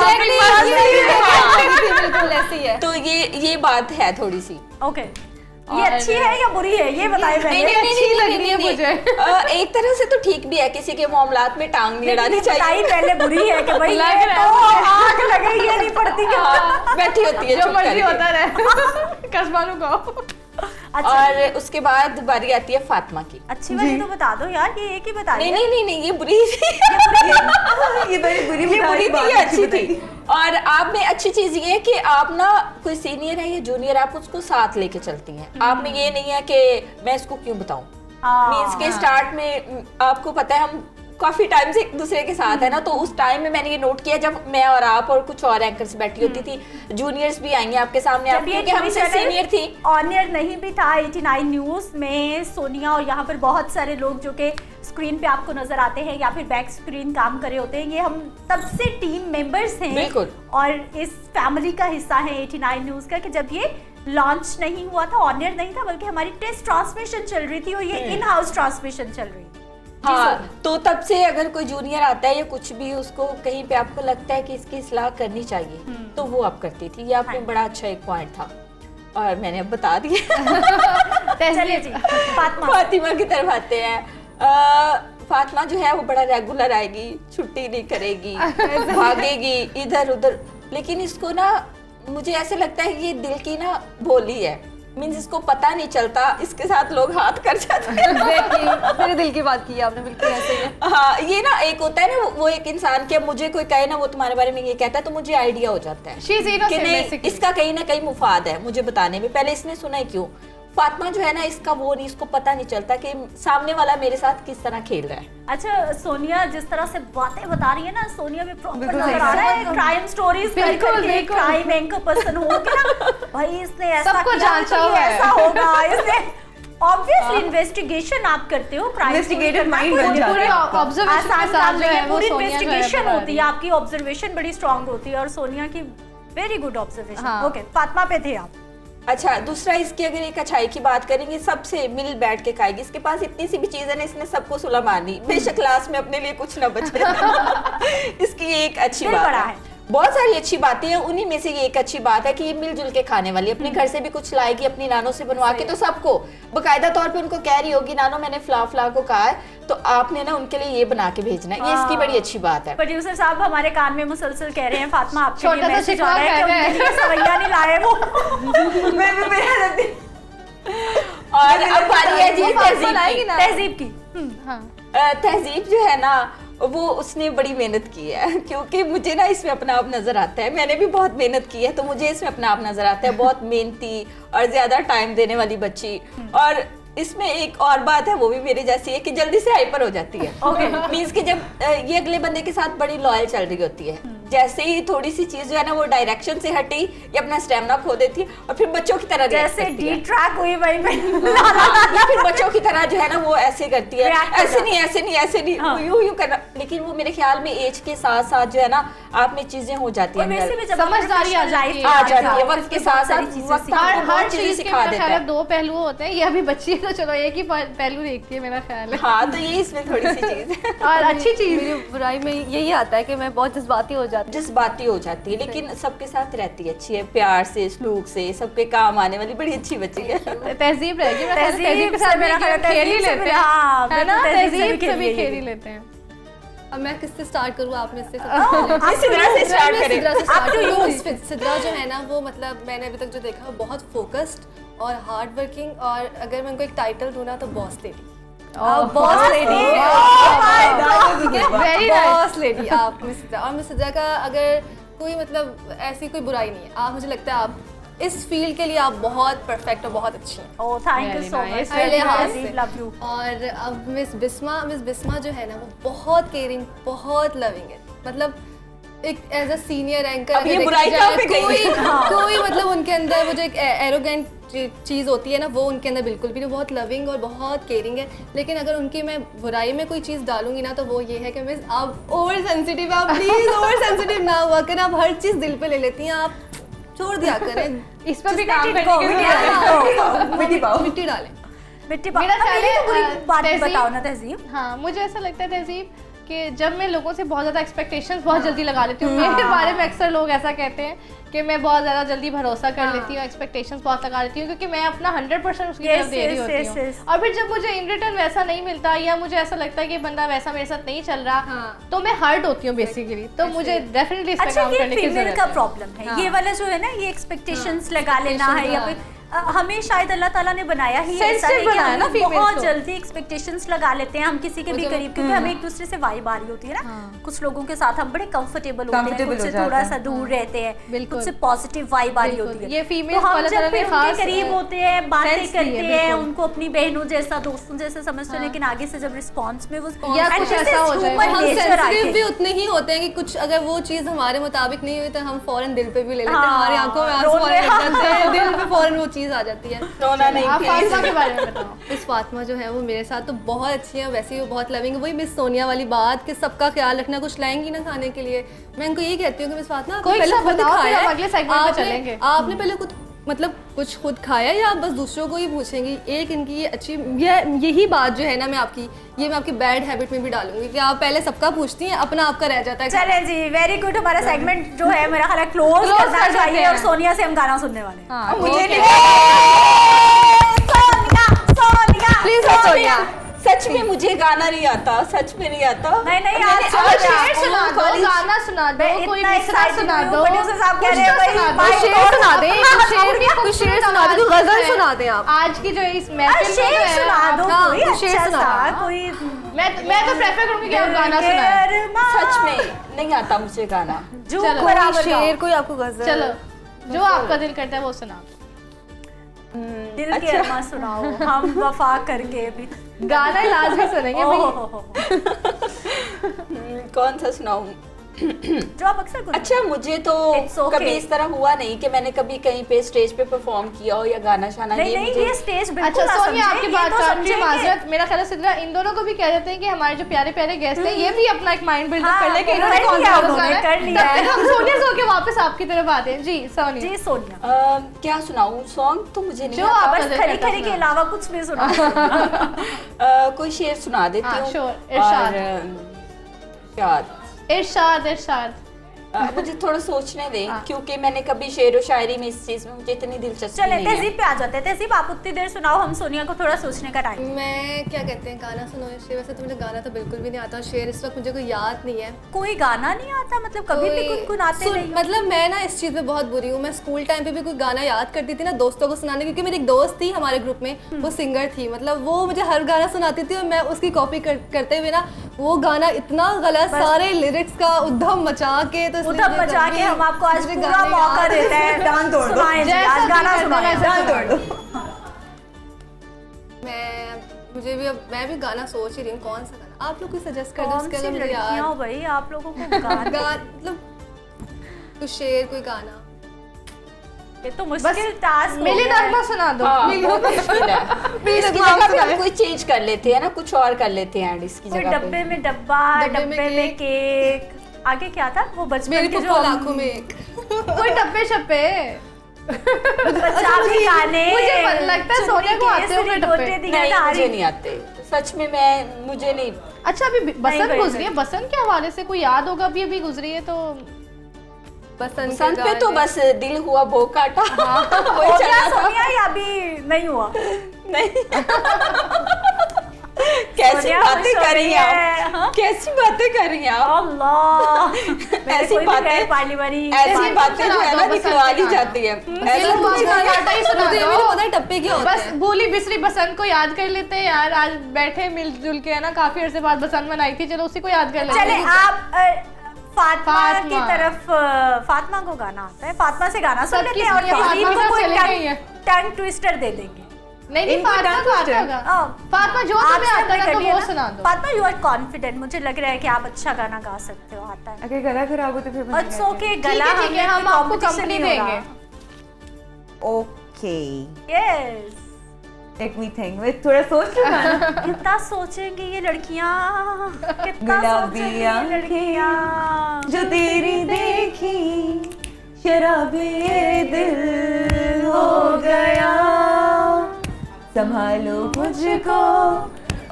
बिल्कुल ऐसी है। तो ये बात है थोड़ी सी। ओके, ये अच्छी है या बुरी है, ये बताइए पहले। अच्छी लग रही है मुझे। एक तरह से तो ठीक भी है, किसी के मामलात में टांग नहीं अड़ानी चाहिए। बताइए पहले बुरी है कि भाई लग ये रहा तो है आग लगे, ये नहीं पड़ती क्या? हाँ, बैठी होती है जो चुप मर्जी करके। होता रहे। कसमानू को अच्छा, और उसके बाद बारी आती है फातिमा की। अच्छी वाली तो बता दो यार, ये एक ही बता नहीं दिया। नहीं नहीं नहीं, ये बुरी थी। ये बड़ी बुरी ये बुरी थी, ये अच्छी थी। थी। और आप में अच्छी चीज ये है कि आप ना कोई सीनियर है या जूनियर, आप उसको साथ लेके चलती हैं। आप में ये नहीं है कि मैं इसको क्यों बताऊं। हाँ, मींस के स्टार्ट में आपको पता है हम काफी टाइम से एक दूसरे के साथ है ना, तो उस टाइम में मैंने ये नोट किया, जब मैं और आप और कुछ और एंकर्स बैठी होती थी, जूनियर्स भी आएंगे आपके सामने, आप जब ये क्योंकि हमसे सीनियर थी। ऑनियर नहीं भी था 89 न्यूज में, सोनिया और यहाँ पर बहुत सारे लोग जो कि स्क्रीन पे आपको नजर आते हैं या फिर बैक स्क्रीन काम करे होते हैं, ये हम तब से टीम मेंबर्स हैं। बिल्कुल। और इस फैमिली का हिस्सा है 89 न्यूज का, कि जब ये लॉन्च नहीं हुआ था, ऑनियर नहीं था, बल्कि हमारी टेस्ट ट्रांसमिशन चल रही थी और ये इन हाउस ट्रांसमिशन चल रही थी। हाँ, तो तब से अगर कोई जूनियर आता है या कुछ भी, उसको कहीं पे आपको लगता है कि इसकी इस्लाह करनी चाहिए, तो वो आप करती थी। ये आपने बड़ा अच्छा एक पॉइंट था और मैंने अब बता दिया। चलिए जी, फातिमा। फातिमा की तरफ आते हैं। फातिमा जो है वो बड़ा रेगुलर आएगी, छुट्टी नहीं करेगी, भागेगी इधर उधर, लेकिन इसको ना मुझे ऐसे लगता है कि ये दिल की ना बोली है, मीन्स इसको पता नहीं चलता, इसके साथ लोग हाथ कर जाते हैं। मेरे दिल की बात की है आपने, बिल्कुल ऐसे ही है। हाँ, ये ना एक होता है ना वो एक इंसान के, मुझे कोई कहे ना वो तुम्हारे बारे में ये कहता है तो मुझे आइडिया हो जाता है She is innocent, कि नहीं, basically. इसका कहीं ना कहीं मुफाद है मुझे बताने में, पहले इसने सुना है क्यों। फातिमा जो है ना इसका वो नहीं, इसको पता नहीं चलता कि सामने वाला मेरे साथ किस तरह खेल रहा है। अच्छा सोनिया जिस तरह से बातें बता रही है ना, सोनिया में प्रॉपर बिल्कुल नजर आ रहा है क्राइम स्टोरीज बिल्कुल, करके, बिल्कुल। क्राइम एंकर पर्सन हो के ना, भाई इसने ऐसा सबको किया जांचा तो ये हुआ है। ऐसा होगा, इसने ऑब्वियसली इन्वेस्टिगेशन आप करते हो, क्राइम Investigative mind बन जाता पूरी है। ऑब्जर्वेशन के आसान साथ काम जो नहीं है है, वो पूरी सोनिया जो है इन्वेस्टिगेशन बता होती रही है, आपकी ऑब्जर्वेशन बड़ी स्ट्रांग होती है, और सोनिया की वेरी गुड ऑब्जर्वेशन। हाँ। ओके, फातिमा पे थे आप। अच्छा, दूसरा इसकी अगर एक अच्छाई की बात करेंगे, सबसे मिल बैठ के खाएगी, इसके पास इतनी सी भी चीज है ना, इसने सबको सुला मारनी, बेशक क्लास में अपने लिए कुछ ना बचे। इसकी एक अच्छी दिल बात बड़ा है, है। बहुत सारी अच्छी बातें हैं, उन्हीं में से ये एक अच्छी बात है कि ये मिलजुल के खाने वाली, अपने घर से भी कुछ लाएगी, अपनी नानों से बनवा के, तो सबको बकायदा तौर पे उनको कह रही होगी, नानो मैंने फला को कहा है तो आपने ना उनके लिए ये बना के भेजना है, ये इसकी बड़ी अच्छी बात है। प्रोड्यूसर साहब हमारे कान में मुसलसल कह रहे हैं, फातिमा आपके छोटा लिए सा मैसेज आ शिकवा रहा है कि कह रहे उनके लिए सवैया नहीं लाए वो। और अब बारी है जी तहजीब की। हाँ। तहजीब जो है ना वो उसने बड़ी मेहनत की है, क्योंकि मुझे ना इसमें अपना आप नजर आता है, मैंने भी बहुत मेहनत की है तो मुझे इसमें अपना आप नजर आता है, बहुत मेहनती और ज्यादा टाइम देने वाली बच्ची। और इसमें एक और बात है वो भी मेरे जैसी है कि जल्दी से हाइपर हो जाती है। मींस कि जब ये अगले बंदे के साथ बड़ी लॉयल चल रही होती है, जैसे ही थोड़ी सी चीज जो है ना वो डायरेक्शन से हटी, ये अपना स्टेमिना खो देती है और फिर बच्चों की तरह react जैसे करती है। डी ट्रैक हुई वहीं पे ये फिर बच्चों की तरह जो है ना वो ऐसे करती है, React ऐसे नहीं ऐसे नहीं ऐसे नहीं, हाँ। यूं करना। लेकिन वो मेरे ख्याल में एज के साथ साथ जो है ना आप में चीजें हो जाती और वैसे है, भी जब समझदारी आ जाती है। आ जाती है वक्त के साथ साथ, वक्त हर आपको बहुत चीजें चीज के सिखा मेरा देता ख्याल है है। 2 पहलू होते हैं, ये अभी बच्ची है तो चलो एक ही पहलू देखती है मेरा ख्याल है। हाँ, तो ये इसमें थोड़ी सी चीज है। और अच्छी चीज मेरी बुराई में यही आता है कि मैं बहुत जज्बाती हो जाती जज्बाती हो जाती है, लेकिन सबके साथ रहती है, अच्छी है, प्यार से सलूक से सबके काम आने वाली बड़ी अच्छी बच्ची है। तहजीब रहेगी, मेरा ख्याल है तहजीब के से साथ मेरा ख्याल है खेल ही तहजीब से लेते भी- हैं, हाँ, है ना, बिल्कुल, तहजीब से भी तहजीब से भी खेल खेल ही ही लेते हैं। अब मैं किससे स्टार्ट करूँ, आप में से सिद्रा से स्टार्ट करें। सिद्रा जो है ना वो मतलब मैंने अभी तक जो देखा वो बहुत फोकस्ड और हार्ड वर्किंग, और अगर मैं उनको एक टाइटल दूँ ना तो boss lady. Boss lady, Very boss lady आप मिस सिद्रा। और मिस सिद्रा का अगर कोई मतलब ऐसी कोई बुराई नहीं है, आप मुझे लगता है आप इस फील्ड के लिए आप बहुत परफेक्ट और बहुत अच्छी हैं। Oh thank you Very so nice, much, very nice. तहजीब लव यू। और अब मिस बिस्मा जो है ना वो बहुत केयरिंग, बहुत लविंग है, मतलब एक एज अ सीनियर एंकर अब ये बुराई कहाँ पे गई? कोई मतलब उनके अंदर वो जो एक एरोगेंट चीज़ होती है ना वो उनके अंदर बिल्कुल भी नहीं, बहुत लविंग और बहुत केयरिंग है। लेकिन अगर उनकी मैं बुराई में कोई चीज़ डालूंगी ना तो वो ये है कि मिस आप ओवर सेंसिटिव, आप प्लीज ओवर सेंसिटिव ना हुआ करें, आप हर चीज़ दिल पे ले लेती हैं, आप छोड़ दिया करें, इस पर भी काम Just let it करने go, की we जरूरत है। मिट्टी डालें। मिट्टी मेरा ख्याल मेरी है, तो बुरी बात तहजीब- बताओ ना तहजीब। हाँ, मुझे ऐसा लगता है तहजीब कि जब मैं लोगों से बहुत ज़्यादा एक्सपेक्टेशंस बहुत जल्दी लगा लेती हूँ, मेरे बारे में अक्सर लोग ऐसा कहते हैं कि मैं बहुत ज़्यादा जल्दी भरोसा कर लेती हूँ, एक्सपेक्टेशंस बहुत लगा लेती हूँ, क्योंकि मैं अपना 100% उसकी तरफ दे रही होती हूँ। yes. और फिर जब मुझे इन रिटर्न वैसा नहीं मिलता या मुझे ऐसा लगता है कि बंदा वैसा मेरे साथ नहीं चल रहा, तो मैं हर्ट होती हूँ बेसिकली। तो मुझे डेफिनेटली इस पे अच्छा काम ये करने की फीमेल जरूरत का है। प्रॉब्लम है, हाँ। ये वाला जो है ना, ये एक्सपेक्टेशंस लगा लेना है, या फिर हमें शायद अल्लाह ताला ने बनाया ही ऐसा Sensitive है कि बनाया हम ना लोग females बहुत को। जल्दी एक्सपेक्टेशंस लगा लेते हैं हम किसी के भी करीब, क्योंकि हमें एक दूसरे से वाइब आ रही होती है ना। कुछ लोगों के साथ हम बड़े कंफर्टेबल होते हैं, Comfortable कुछ से हो थोड़ा जाते सा दूर रहते हैं, बिल्कुल। कुछ से पॉजिटिव वाइब आ रही बिल्कुल। होती है। ये तो females को हम अल्लाह जब ताला ने फिर उनके खास, करीब होते हैं, बातें sense दी है, करते हैं, बिल्कुल। उनको अपनी बहनों जैसा, दोस्तों जैसे समझते हैं, लेकिन आगे से जब रिस्पॉन्स में वो या कुछ ऐसा हो जाए। human हम nature I सेंसिटिव think। भी उतने ही होते हैं कि कुछ अगर वो चीज़ हमारे मुताबिक नहीं हुई तो हम फौरन दिल पे भी ले लेते हैं, हाँ, हमारी आंखों में आंसू रोने। आने लग जाते हैं, दिल पे फौरन वो चीज़ आ जाती है। रोना नहीं आप please। फातिमा के बारे में बताओ। मिस फातिमा जो है वो मेरे साथ तो बहुत अच्छी है, वैसे ही वो बहुत लविंग है। वही मिस सोनिया वाली बात कि सबका ख्याल रखना, कुछ लाएंगी ना खाने के लिए, मैं उनको यही कहती हूँ कि मिस फातिमा आपने कोई पहले सा खुद बताओ, फिर खाया हम है? अगले segment पे चलेंगे। आपने पहले खुद मतलब कुछ खुद खाया या आप बस दूसरों को ही पूछेंगी? एक इनकी ये अच्छी यही बात जो है ना मैं आपकी बैड हैबिट में भी डालूंगी कि आप पहले सबका पूछती हैं, अपना आपका रह जाता है। चलें जी, वेरी गुड। हमारा सेगमेंट जो है मेरा ख्याल है क्लोज Close करना कर देते चाहिए, हैं। और सोनिया से हम गाना सुनने वाले हैं। हाँ, मुझे okay. नहीं सोनिया, सोनिया, प्लीज सोनिया। सोनिया, सच सच में मुझे गाना नहीं आता, सच में नहीं आता। नहीं नहीं मैंने आज आज शेर सुना दो, गाना सुना दो, कोई मिसरा सुना दो, प्रोड्यूसर साहब कह रहे हैं भाई कुछ शेर सुना दे, कुछ शेर सुना दे, कोई गजल सुना दे आप। आज की जो इस महफिल में शेर जो है, सुना दो हाँ, कोई कुछ शेर अच्छा सुना सा दो। कोई मैं तो प्रेफर करूंगी कि आप गाना सुनाएं। सच में नहीं आता मुझे गाना। जो चलो, बराबर कोई शेर, कोई आपको गजल। चलो जो आपका दिल करता है वो सुना दो। दिल के अरमा सुनाओ हम वफा करके भी गाना लाजमी सुनेंगे भाई। कौन सा सुनाऊं? जो आप अक्सर गुनगुनाते अच्छा मुझे तो It's okay. कभी इस तरह हुआ नहीं कि मैंने कभी कहीं पे स्टेज पे परफॉर्म किया हो या गाना शाना। नहीं ये नहीं मुझे ये स्टेज बिल्कुल अच्छा ना सोनिया, समझे, आपकी ये बात तो काट रही समझे हूँ, कि- माजरत। मेरा ख्याल है सिद्रा इन दोनों को भी कह देते हैं कि हमारे जो प्यारे प्यारे गेस्ट हैं ये भी अपना एक माइंड बिल्डअप कर ले कि इन्होंने कर कौन लिया सा उन्होंने, गाना कर लिया है। हम सोनिया सो के वापस आपकी तरफ आते हैं। जी सोनिया, जी सोनिया क्या सुनाऊं? सॉन्ग तो मुझे नहीं जो आता। आप बस खरी खरी के अलावा कुछ भी सुना कोई शेर सुना देती हाँ, हूँ। sure, इरशाद। और, शायद इरशाद इरशाद। मुझे थोड़ा सोचने दें हाँ। क्योंकि मैंने कभी शेर व शायरी में इस चीज में मुझे इतनी दिलचस्पी चले नहीं है। तहजीब पे आ जाते हैं। तहजीब आप उतनी देर सुनाओ, हम सोनिया को थोड़ा सोचने का टाइम। मैं क्या कहते हैं गाना सुनो शेर। वैसे तो मुझे गाना तो बिल्कुल भी नहीं आता, शेर इस वक्त मुझे कोई याद नहीं है। कोई गाना नहीं आता मतलब कभी भी गुनगुनाते नहीं? मतलब मैं ना इस चीज़ में बहुत बुरी हूँ। मैं स्कूल टाइम पे भी कोई गाना याद करती थी ना दोस्तों को सुनाने, क्योंकि मेरी एक दोस्त थी हमारे ग्रुप में, वो सिंगर थी। मतलब वो मुझे हर गाना सुनाती थी और मैं उसकी कॉपी करते हुए ना वो गाना इतना गलत, सारे लिरिक्स का उद्धम मचा के, तो इसलिए उधम मुझे मचा के कभी हम आपको आज मुझे पूरा गाने मौका याद- देते हैं। दान तोड़ दो। सुनाएं जी, जैसा आज भी गाना करना सुनाएं। है, दान तोड़ दो। मुझे भी अब मैं भी गाना सोच ही रही हूँ कौन सा गाना आप लोग कोई सजेस्ट कर दो कौन उसके सी अलावा मुझे लड़कियां हो याद भाई आप लोगों को गाना मतलब कोई शेर कोई गाना। ये तो मुश्किल टास्क मिली नगमा सुना दो। हाँ, बहुत मुश्किल है। इसकी जगह पे हम कोई चेंज कर लेते हैं ना, कुछ और कर लेते हैं इसकी कोई जगह डब्बे पे। में डब्बा, डब्बे में डब्बे में केक, आगे क्या था वो बचपन मेरी के जो पुप्पो लाखों में एक। कोई टप्पे शप्पे। पंजाबी गाने, मुझे लगता है सोनिया को आते होंगे टप्पे। नहीं मुझे नहीं आते सच में। मुझे नहीं। अच्छा अभी बसंत नहीं, गुजरी है, बसंत के हवाले से कोई याद होगा? अभी गुजरी है तो बसंत पे तो बस दिल हुआ भो काटा वही हो चला गया था। सोनिया या अभी नहीं हुआ? नहीं कैसी सोनिया बातें खुश हो कर रही गई हैं है, आप? हाँ? कैसी बातें कर रही हैं आप? अल्लाह ऐसी बातें ऐसी बातें जो है ना निकलवा दी जाती है। ऐसा कुछ मुझे भी नहीं पता टप्पे क्या होता बस है। भूली बिसरी बसंत को याद कर लेते हैं यार। आज बैठे मिलजुल के है ना, काफी अरसे बाद बसंत मनाई थी, चलो उसी को याद कर लेते चले हैं। आप फातिमा की फातिमा। तरफ फातिमा को गाना आता है, फातिमा से गाना सुन सबकी लेते हैं और सुनिए, तहजीब फातिमा को कोई चली गई है। टंग ट्विस्टर दे देंगे। नहीं इनको फातिमा डांस को आता है। होगा। फातिमा जो आप तुम्हें आता है ना तो वो सुना दो। फातिमा यू आर कॉन्फिडेंट, मुझे लग रहा है कि आप अच्छा गाना गा सकते हो, आता है। अगर गला खराब हो तो फिर बंद इट्स ओके, गला ठीक है, हम आपको कंपनी देंगे। Okay yes let me think मैं थोड़ा सोच लूं गाना। कितना सोचेंगी ये लड़कियां, कितना गुलाबी सोचेंगी ये आंखें लड़कियां। जो तेरी देखी शराबी ये दिल हो गया संभालो मुझको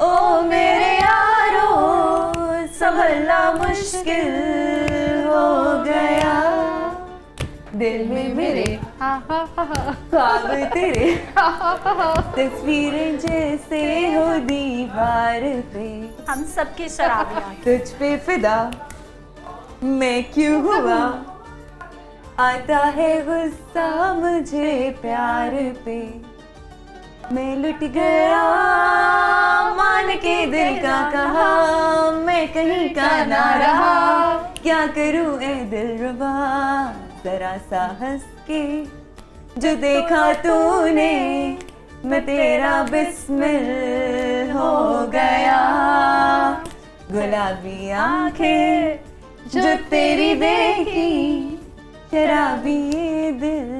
ओ मेरे यारो संभलना मुश्किल हो गया दिल में मेरे ख्वाब तेरे तस्वीरें जैसे हो दीवार पे हम सबकी शराबियां। तुझ पे फिदा मैं क्यों हुआ आता है गुस्सा मुझे प्यार पे मैं लुट गया मान के दिल का कहा मैं कहीं का ना रहा क्या करूं ए दिलरुबा जरा सा हंस के जो देखा तूने मैं तेरा बिस्मिल हो गया गुलाबी आंखें जो तेरी देखी शराबी ये दिल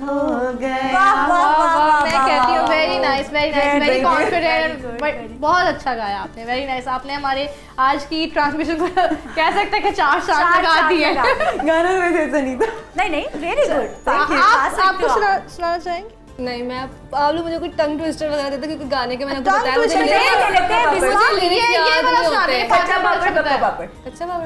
हो गया। वाह, वाह, वाह, मैं कहती हूँ very nice very Very very good, confident. very good, very good. बहुत अच्छा गाया आपने, वेरी नाइस। आपने हमारे आज की ट्रांसमिशन को कह सकते हैं कि 4 चार चांद लगा चांद दिए। लगा दिए। गाना वैसे ऐसा नहीं था। नहीं नहीं वेरी गुड। आपको सुनाना चाहेंगे? नहीं मैं आप लोग मुझे कोई टंग ट्विस्टर वगैरह देते क्योंकि गाने के मैंने आपको Tongue बताया मुझे twister ले लेते हैं मुझे बिस्मा, lyrics ये याद वाला नहीं सुना होते। दे, अच्छा पापड़ गप्पा पापड़ अच्छा बाबा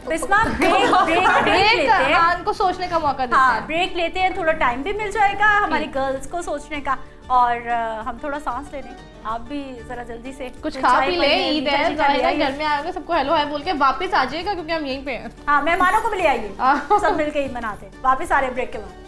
बिस्मा ब्रेक एक लेते हैं। आन को सोचने का मौका देते हाँ हैं। ब्रेक लेते हैं, थोड़ा टाइम भी मिल जाएगा हमारी गर्ल्स को सोचने का। और हम थोड़ा सांस ले लें। आप भी जरा जल्दी से कुछ खा पी ले, ईद है, घर में आएंगे सबको हेलो हाय बोल के वापस आ जाइएगा क्योंकि हम यहीं पे हैं। हाँ, मेहमानों को भी ले आइए, सब मिलके ईद मनाते हैं। वापस आ रहे ब्रेक के बाद।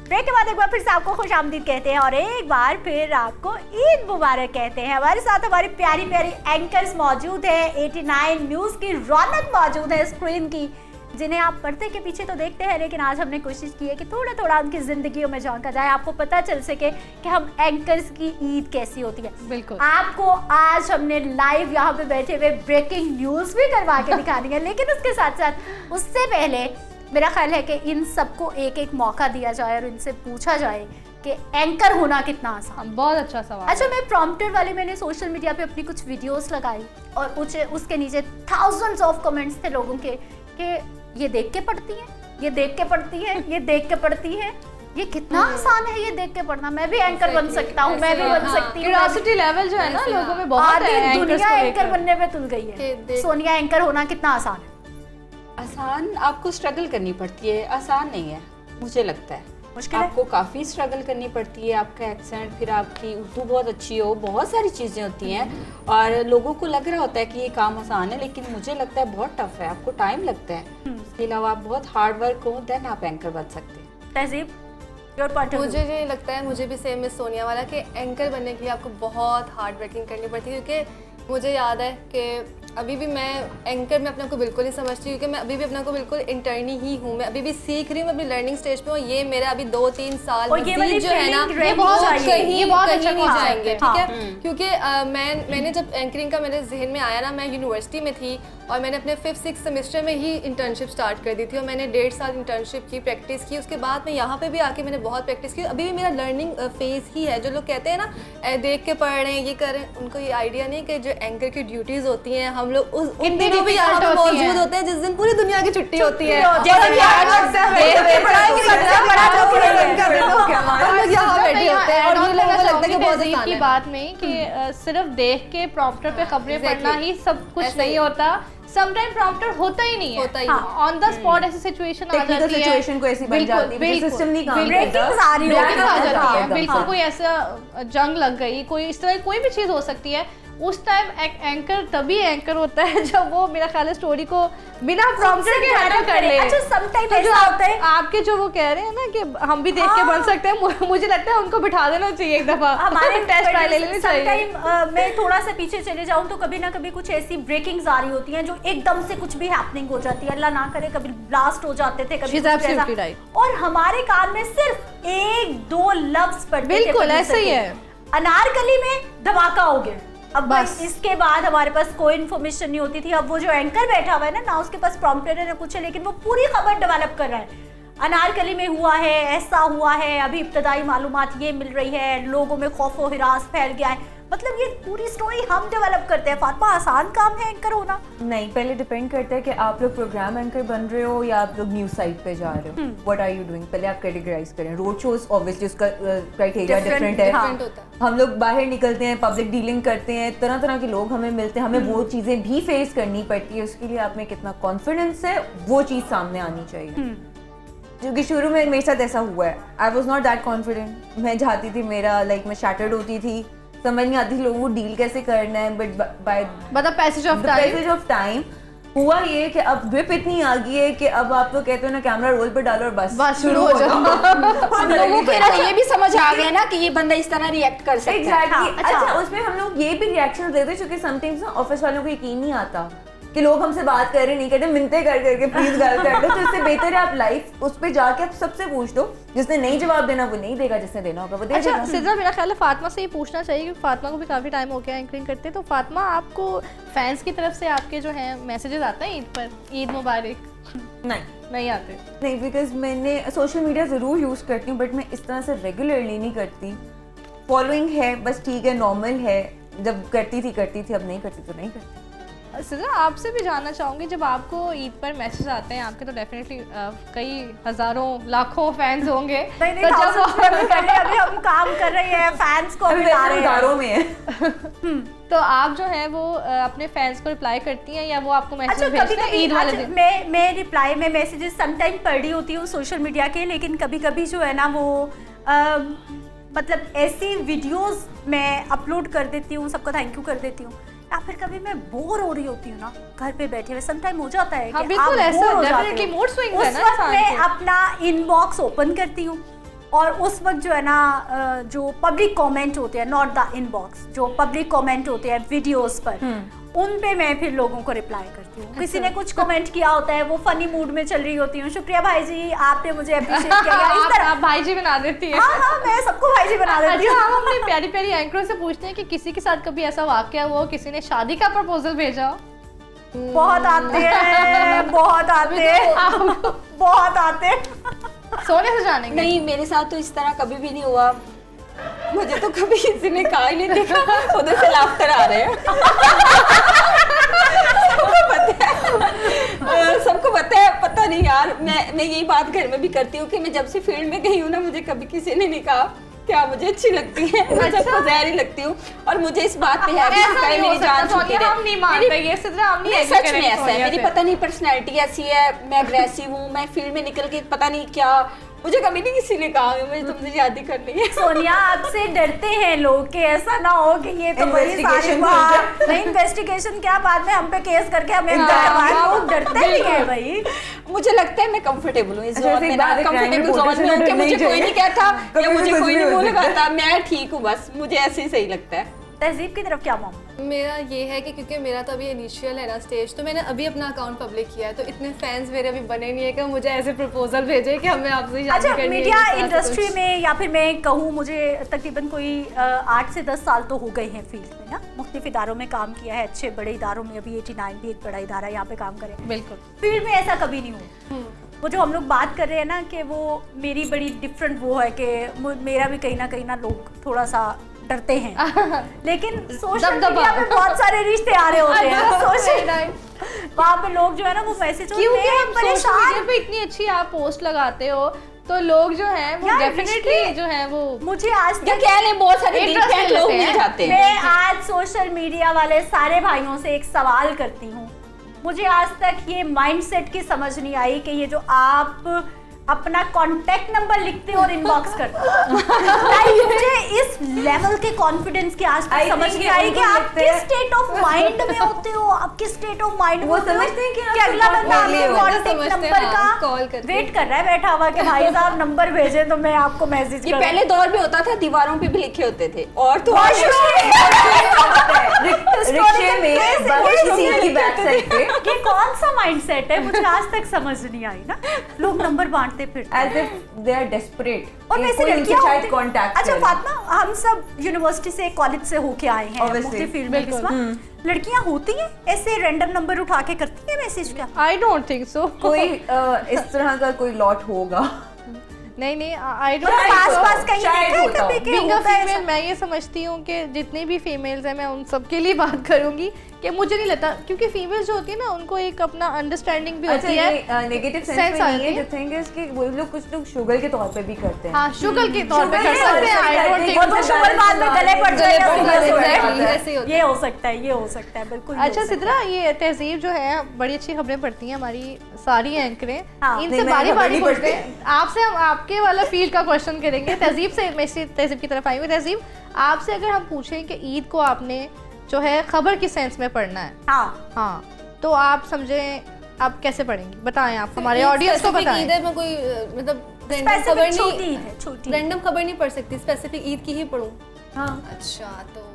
ब्रेक के बाद एक बार फिर से आपको खुश आमदीद कहते हैं और एक बार फिर आपको ईद मुबारक कहते हैं। हमारे साथ हमारी प्यारी प्यारी एंकर्स मौजूद है, 89 न्यूज़ की रौनक मौजूद है स्क्रीन की, जिन्हें आप पर्दे के पीछे तो देखते हैं, लेकिन आज हमने कोशिश की है कि थोड़ा थोड़ा उनकी जिंदगियों में झांका जाए, आपको पता चल सके कि हम एंकर्स की ईद कैसी होती है। बिल्कुल। आपको आज हमने लाइव यहाँ पे बैठे हुए ब्रेकिंग न्यूज़ भी करवा के दिखानी है, लेकिन उसके साथ साथ उससे पहले मेरा ख्याल है कि इन सबको एक एक मौका दिया जाए और इनसे पूछा जाए कि एंकर होना कितना आसान। बहुत अच्छा सवाल। अच्छा, मैं प्रॉम्प्टर वाले मैंने सोशल मीडिया पे अपनी कुछ वीडियोस लगाई और उसके नीचे थाउजेंड्स ऑफ कमेंट्स थे लोगों के कि ये देख के पढ़ती है, ये देख के पढ़ती है, ये देख के पढ़ती है, ये कितना आसान है ये देख के पढ़ना, मैं भी एंकर बन सकता हूँ, मैं भी बन सकती हूँ। क्यूरियोसिटी लेवल जो है ना लोगों में बहुत है, आधी दुनिया anchors को एंकर लेकर। बनने पे तुल गई है। सोनिया, एंकर होना कितना आसान है? आसान आपको स्ट्रगल करनी पड़ती है, आसान नहीं है मुझे लगता है। मुश्किल है? आपको काफ़ी स्ट्रगल करनी पड़ती है, आपका एक्सेंट, फिर आपकी उर्दू बहुत अच्छी हो, बहुत सारी चीज़ें होती हैं और लोगों को लग रहा होता है कि ये काम आसान है, लेकिन मुझे लगता है बहुत टफ है, आपको टाइम लगता है। इसके अलावा आप बहुत हार्ड वर्क हो, देन आप एंकर बन सकते हैं। तहजीब, योर पॉइंट ऑफ मुझे ये लगता है, मुझे भी सेम मिस सोनिया वाला, कि एंकर बनने के लिए आपको बहुत हार्ड वर्किंग करनी पड़ती है, क्योंकि मुझे याद है कि अभी भी मैं एंकर में अपने को बिल्कुल नहीं समझती, क्योंकि मैं अभी भी अपने को बिल्कुल इंटर्नी ही हूँ, मैं अभी भी सीख रही हूँ, मैं अपनी लर्निंग स्टेज पे हूँ। ये मेरा अभी 2-3 साल और ये वाली मज़ीद जो है ना, feeling ये बहुत रहनी चाहिए। कहीं ये बहुत कहीं अच्छा नहीं concept जाएंगे, है। ठीक है। क्योंकि मैंने जब एंकरिंग का मेरे जहन में आया ना, मैं यूनिवर्सिटी में थी और मैंने अपने 5th-6th सेमेस्टर में ही इंटर्नशिप स्टार्ट कर दी थी और मैंने 1.5 साल इंटर्नशिप की, प्रैक्टिस की। उसके बाद मैं यहाँ पे भी आके मैंने बहुत प्रैक्टिस की। अभी भी मेरा लर्निंग फेज ही है। जो लोग कहते हैं ना देख के पढ़ रहे हैं, ये कर रहे हैं, उनको ये आइडिया नहीं कि जो एंकर की ड्यूटीज़ होती हैं, हम लोग उन दिनों भी यहाँ पे मौजूद होते हैं जिस दिन पूरी दुनिया की छुट्टी होती है। जैसे कि आज लगता है यहाँ बैठे होते हैं और ये लोगों को लगता है कि बहुत तहजीब आसान की है। बात नहीं कि सिर्फ देख के प्रॉम्प्टर पे खबरें पढ़ना ही सब कुछ नहीं होता। समटाइम प्रॉम्प्टर होता ही नहीं है, होता ही ऑन द स्पॉट ऐसी सिचुएशन आ टेक्निकल जाती है, सिचुएशन को ऐसी बन जाती है, सिस्टम नहीं काम करता, ब्रेकिंग्स आ रही ब्रेकिंग आ जाती है। हाँ, बिल्कुल, हाँ। कोई ऐसा जंग लग गई, कोई इस तरह कोई भी चीज हो सकती है। उस टाइम एंकर तभी एंकर होता है जब वो मेरा ख्याल है स्टोरी को बिना प्रॉम्प्टर के हैंडल कर ले। अच्छा, समटाइम तो जो ऐसा होता है, आपके जो वो कह रहे हैं ना कि हम भी देख के बन सकते हैं, मुझे लगता है उनको बिठा देना चाहिए एक दफा, हमारे टेस्ट ट्रायल ले लेनी चाहिए। समटाइम मैं थोड़ा सा पीछे चले जाऊं तो कभी ना कभी कुछ ऐसी ब्रेकिंग्स आ रही होती हैं जो एकदम से कुछ भी हैपनिंग हो जाती है, अल्लाह ना करे, कभी ब्लास्ट हो जाते थे, कभी She's कुछ absolutely ऐसा। right. और हमारे कान में सिर्फ 1-2 लफ्ज पड़ते थे, बिल्कुल, producer ऐसा ही के। है। अनारकली में धमाका हो गया। अब बस। बस इसके बाद हमारे पास कोई इन्फॉर्मेशन नहीं होती थी। अब वो जो एंकर बैठा हुआ है ना उसके पास प्रॉम्प्टर है ना कुछ है, लेकिन वो पूरी खबर डेवलप कर रहा है। अनारकली में हुआ है, ऐसा हुआ है, अभी इब्तदाई मालूमात ये मिल रही है, लोगों में खौफ व हिरास फैल गया है, मतलब ये पूरी स्टोरी हम डेवलप करते हैं। फातिमा, आसान काम है एंकर होना? नहीं, पहले डिपेंड करता है कि आप लोग प्रोग्राम एंकर बन रहे हो या आप लोग न्यूज साइट पे जा रहे हो। व्हाट आर यू डूइंग, पहले आप कैटेगराइज करें। रोड शोज ऑब्वियसली उसका क्राइटेरिया डिफरेंट है। Different होता है। हम लोग बाहर निकलते हैं, पब्लिक डीलिंग करते हैं, तरह तरह के लोग हमें मिलते हैं, हमें वो चीज़ें भी फेस करनी पड़ती है। उसके लिए आप में कितना कॉन्फिडेंस है वो चीज़ सामने आनी चाहिए। क्योंकि शुरू में मेरे साथ ऐसा हुआ है, I was not that confident. मैं चाहती थी मेरा मैं शैटर्ड होती थी, समझ नहीं आती थी लोगों को डील कैसे करना है। बट बाय मतलब पैसेज ऑफ टाइम हुआ ये कि अब ग्रिप इतनी आ गई है कि अब आप तो कहते हो ना कैमरा रोल पे डालो और बस शुरू हो जाओ। लोगों के ना ये भी समझ आ गया ना कि ये बंदा इस तरह रिएक्ट कर सकता है। एग्जैक्टली। अच्छा, उसमें हम लोग ये भी रिएक्शन देते हैं क्योंकि समटाइम्स ना ऑफिस वालों को यकीन नहीं आता कि लोग हमसे बात कर रहे नहीं करते, मिन्नतें कर करके प्लीज गल कर दो। तो इससे बेहतर है आप लाइव उस पे जाके आप सबसे पूछ दो, जिसने नहीं जवाब देना वो नहीं देगा, जिसने देना होगा वो दे अच्छा देगा। सिद्रा, मेरा ख्याल है फातिमा से ये पूछना चाहिए क्योंकि फातिमा को भी काफ़ी टाइम हो गया एंकरिंग करते। तो फातिमा, आपको फैंस की तरफ से आपके जो हैं मैसेजेस आते हैं ईद पर, ईद मुबारक? नहीं आते? नहीं, बिकॉज मैंने सोशल मीडिया ज़रूर यूज़ करती हूँ बट मैं इस तरह से रेगुलरली नहीं करती। फॉलोइंग है बस, ठीक है, नॉर्मल है। जब करती थी अब नहीं करती तो नहीं करती। सिद्रा, आपसे भी जानना चाहूँगी, जब आपको ईद पर मैसेज आते हैं, आपके तो डेफिनेटली कई हज़ारों लाखों फैंस होंगे, नहीं तो thousands में भी कर रहे हैं, अभी हम काम कर रहे हैं, फैंस को अभी ला रहे हैं। हजारों में है। तो आप जो है वो अपने फैंस को रिप्लाई करती हैं या वो आपको मैसेज अच्छा, भेजते हैं ईद वाले दिन? मैं रिप्लाई में मैसेजेस समटाइम पढ़ रही होती हूँ सोशल मीडिया के, लेकिन कभी कभी जो है ना वो मतलब ऐसी वीडियोस मैं अपलोड कर देती हूँ, सबको थैंक यू कर देती हूँ, या फिर कभी मैं बोर हो रही होती हूँ ना घर पे बैठे हुए, समटाइम हो जाता है हाँ, कि बिल्कुल आप ऐसा बोर हो जाते डेफिनेटली हो। मूड स्विंग्स है उस ना वक्त इंसान मैं के। अपना इनबॉक्स ओपन करती हूँ और उस वक्त जो है ना जो पब्लिक कमेंट होते हैं, नॉट द इनबॉक्स, जो पब्लिक कमेंट होते हैं वीडियोस पर, उन पे मैं फिर लोगों को रिप्लाई करती हूँ। किसी ने कुछ कमेंट किया होता है, वो फनी मूड में चल रही होती हूँ, शुक्रिया भाई जी, आपने मुझे अप्रिशिएट किया, इस तरह। आप भाई जी बना देती हैं। हाँ, मैं सबको भाई जी बना देती अच्छा, हूँ। हम अपने प्यारी प्यारी एंकरों से पूछते हैं कि किसी के साथ कभी ऐसा वाकया हुआ, किसी ने शादी का प्रपोजल भेजा हो? बहुत आते हैं, बहुत आते हैं, बहुत आते हैं। सोने से जानेंगे? नहीं, मेरे साथ तो इस तरह कभी भी नहीं हुआ। मुझे तो कभी किसी ने कहा ही नहीं देखा। उधर से लाफ्टर आ रहे हैं। सबको पता है, पता नहीं यार, मैं यही बात घर में भी करती हूँ कि मैं जब से फील्ड में गई हूँ ना, मुझे कभी किसी ने नहीं कहा क्या मुझे अच्छी लगती है। मैं सबको जहरी लगती हूँ और मुझे इस बात पे है भी ऐसा शुक्र है नहीं हो मेरी जान सकता, छूटी सोनिया, हम नहीं मानते ये, सिद्रा हम नहीं नहीं, agree सच में करेंगे ऐसा है। सोनिया मेरी से। पता नहीं पर्सनैलिटी ऐसी है, मैं अग्रेसिव हूँ, मैं फील्ड में निकल के पता नहीं क्या, मुझे कभी नहीं किसी ने कहा कि मुझे तुमसे शादी करनी है। सोनिया, आपसे डरते हैं लोग कि ऐसा ना हो कि ये तो बड़ी सारी Investigation बात नहीं, इन्वेस्टिगेशन क्या, बाद में हम पे केस करके हमें लोग डरते भी हैं भाई। मुझे लगता है मैं कंफर्टेबल हूँ इस अच्छा, जोन एक में, बात है, कंफर्टेबल crime जोन में हूँ कि reporter मुझे से कोई नहीं कहता कभी या भी मुझे कुछ कोई भी नहीं हो मुंह सकता है। लगाता, मैं ठीक हूँ, बस मुझे ऐसे ही सही लगता है। तहजीब की तरफ क्या मामला? मेरा ये है कि क्योंकि मेरा तो अभी इनिशियल है ना स्टेज, तो मैंने अभी अपना अकाउंट पब्लिक किया है, तो इतने फैंस मेरे अभी बने नहीं है कि मुझे ऐसे प्रपोजल भेजे कि हमें आपसे शादी अच्छा, करनी है, मीडिया इस तरह से इंडस्ट्री कुछ। में, या फिर मैं कहूँ, मुझे तकरीबन कोई 8 से 10 साल तो हो गए हैं फील्ड में ना, मुख्तलिफ इदारों में काम किया है, अच्छे बड़े इदारों में, अभी 89 भी एक बड़ा इदारा है, यहाँ पे काम करें। बिल्कुल। फील्ड में ऐसा कभी नहीं हुआ। वो जो हम लोग बात कर रहे हैं ना कि वो मेरी बड़ी डिफरेंट वो है कि मेरा भी कहीं ना लोग थोड़ा सा डरते हैं, लेकिन सोशल मीडिया पे बहुत सारे रिश्ते आ रहे होते हैं, सोशल वहाँ पे लोग जो है ना वो मैसेज क्योंकि हम सोशल मीडिया पे इतनी अच्छी आप पोस्ट लगाते हो, तो लोग जो हैं वो यार, डेफिनेटली रिश्ते- जो है वो मुझे आज या तक, कह लें बहुत सारे Interest दिलफेंग लोग लेते मिल हैं। जाते हैं। मैं आज सोशल मीडिया वाले सारे भाइयों से एक सवाल करती हूँ, मुझे आज तक ये माइंडसेट की समझ नहीं आई कि ये जो आप अपना कांटेक्ट नंबर लिखते हो और इनबॉक्स करते हो, मुझे इस लेवल के कॉन्फिडेंस की आज तक समझ नहीं आई कि आप किस स्टेट ऑफ माइंड में होते हो, आप किस स्टेट ऑफ माइंड में वो होते हो समझते हैं कि आप कि अगला support बंदा कर लिए आपके हो। कांटेक्ट समझते हैं, नंबर हाँ, का call करके। वेट कर रहा है बैठा हुआ कि भाई साहब नंबर भेजे तो मैं आपको मैसेज ये करूं। पहले दौर में होता था, दीवारों पे भी लिखे होते थे, और तो और रिक्शे में, बस किसी की बैक साइड पे, ये कौन सा माइंडसेट है, मुझे आज तक समझ नहीं आई ना। लोग नंबर बांटते फिरते हैं। as if they are desperate और कि वैसे कोई उनसे लड़कियां शायद होती- कांटेक्ट अच्छा फातिमा, हम सब यूनिवर्सिटी से, कॉलेज से होके आए हैं, Obviously, मुख्तलिफ फील्ड में बिल्कुल। किस्मत। लड़कियां होती हैं ऐसे रैंडम नंबर उठा के करती हैं मैसेज क्या? I don't think so. कोई इस तरह का कोई लॉट होगा। नहीं आई मतलब डोंट आस-पास कहीं शायद देखा है होता कभी हो। कि बीइंग अ होता है फीमेल, ऐसा? मैं ये समझती हूँ कि जितनी भी फीमेल्स हैं, मैं उन सब के लिए बात करूंगी कि मुझे नहीं लगता, क्योंकि फीमेल्स जो होती है ना उनको एक अपना अंडरस्टैंडिंग भी अच्छा, होती है। ये नेगेटिव सेंस Sense में आती नहीं है। है। जो थिंग है इसकी, वो लोग कुछ लोग शुगर के तौर पे भी करते हैं। हाँ, शुगर के तौर पे शुगर कर के सकते हैं। तौर पे आई डोंट करते हैं। थिंक और वो शुगर बाद में गले पड़ जाएगा, गले पड़ ये हो जाएगा, सकता है। ऐसे ही होता है। ये हो सकता है, ये हो सकता है, बिल्कुल ये अच्छा हो सकता है। सिद्रा, ये तहजीब जो है बड़ी अच्छी खबरें पढ़ती हैं, हमारी सारी एंकरें, हाँ, इनसे नहीं, मैं बारी खबर बारी नहीं पूछते पढ़ती। हैं। आपसे हम आपके वाला फील्ड का क्वेश्चन करेंगे। तहजीब से, मैं तहजीब की तरफ आई हूँ। तहजीब, आपसे अगर हम पूछें कि ईद को आपने जो है खबर की सेंस में पढ़ना है, हाँ, तो आप समझें आप कैसे पढ़ेंगे, बताएं, आप हमारे ऑडियंस को Specific बताएं। ईद है, मैं कोई मतलब रैंडम Specific खबर छोटी नहीं, ईद है, छोटी। रैंडम खबर नहीं पढ़ सकती, स्पेसिफिक ईद की ही पढ़ूं। हाँ, अच्छा, तो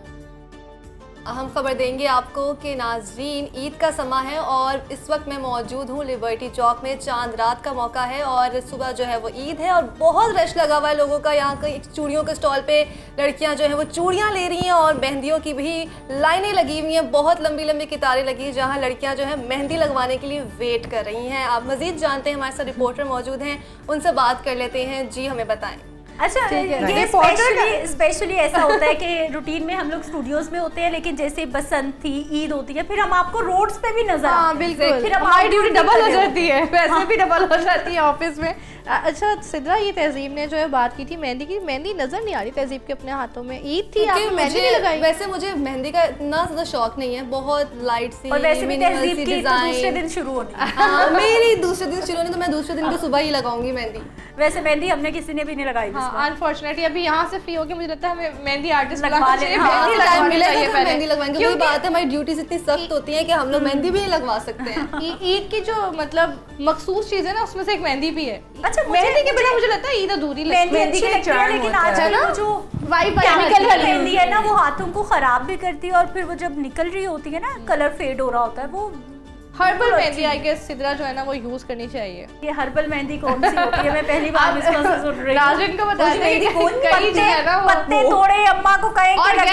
हम खबर देंगे आपको कि नाजरीन, ईद का समा है और इस वक्त मैं मौजूद हूँ लिबर्टी चौक में। चांद रात का मौका है और सुबह जो है वो ईद है और बहुत रश लगा हुआ है लोगों का। यहाँ कई चूड़ियों के स्टॉल पे लड़कियाँ जो है वो चूड़ियाँ ले रही हैं और मेहंदियों की भी लाइनें लगी हुई हैं, बहुत लंबी लंबी कतारें लगी हैं जहाँ लड़कियाँ जो है मेहंदी लगवाने के लिए वेट कर रही हैं। आप मज़ीद जानते हैं, हमारे साथ रिपोर्टर मौजूद हैं, उनसे बात कर लेते हैं। जी, हमें बताएँ। अच्छा, ये स्पेशली ऐसा होता है कि रूटीन में हम लोग स्टूडियोज में होते हैं, लेकिन जैसे बसंत थी, ईद होती है, फिर हम आपको रोड्स पे भी नजर आते हैं। बिल्कुल, फिर हमारी ड्यूटी डबल हो जाती है, वैसे भी डबल हो जाती है ऑफिस में। अच्छा सिद्रा, ये तहजीब ने जो है बात की थी मेहंदी की, मेहंदी नजर नहीं आ रही तहजीब के अपने हाथों में, ईद थी, आपने मेहंदी नहीं लगाई? वैसे मुझे मेहंदी का इतना ज्यादा शौक नहीं है, बहुत लाइट सी, और वैसे भी minimal तहजीब सी की तो design। दूसरे दिन शुरू होनी है। हाँ, मेरी दूसरे दिन शुरू होनी, तो मैं दूसरे दिन की सुबह ही लगाऊंगी मेहंदी। वैसे मेहंदी हमने किसी ने भी नहीं लगाई। हाँ, अनफॉर्चुनेटली अभी यहाँ से फ्री होके मुझे लगता है हमें मेहंदी आर्टिस्ट लगवा लगाना लेना। चाहिए, हाँ, मेहंदी टाइम लगवानी मिलेगा चाहिए तो पहले। मेहंदी लगवाएंगे। वही बात है, हमारी ड्यूटीज इतनी सख्त होती है कि हम लोग मेहंदी भी नहीं लगवा सकते हैं। ईद की जो मतलब मखसूस चीज है ना, उसमें से एक मेहंदी भी है। अच्छा, मेहंदी के बिना मुझे लगता है ईद अधूरी लगती है। मेहंदी अच्छी लगती है, लेकिन आजकल वो जो वाइब केमिकल वाली मेहंदी है ना, वो हाथों को खराब भी करती है, और फिर वो जब निकल रही होती है ना, कलर फेड हो रहा होता है। वो herbal mehndi I guess Sidra जो है ना वो यूज करनी चाहिए। ये हर्बल मेहंदी कौन सी होती है? मैं पहली बार इसको सुन रही हूँ। राजन को बता दें कि कहीं जो है ना पत्ते तोड़े, अम्मा को कहे कि रख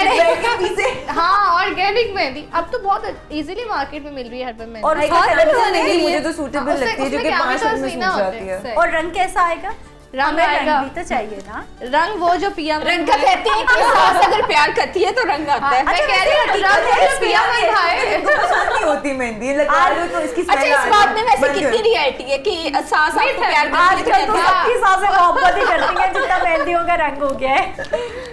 दे। हाँ, ऑर्गेनिक मेहंदी अब तो बहुत इजीली मार्केट में मिल रही है हर्बल मेहंदी। और मुझे तो सूटेबल लगती है, जो कि 5 मिनट में सूख जाती है। और रंग कैसा आएगा? रंग हमें आएगा। रंग भी तो चाहिए ना। रंग वो जो पिया रंग का कहते हैं कि सास अगर प्यार करती है तो रंग आता है। मैं कह रही हूँ रंग वो जो पिया मन खाए। नहीं होती मेहंदी, लगा लो तो इसकी अच्छा, इस बात में वैसे कितनी रियलिटी है कि सास आपको प्यार करती है? आजकल तो सबकी सासें मोहब्बत ही करती हैं, जितना मेहंदियों का रंग हो गया है।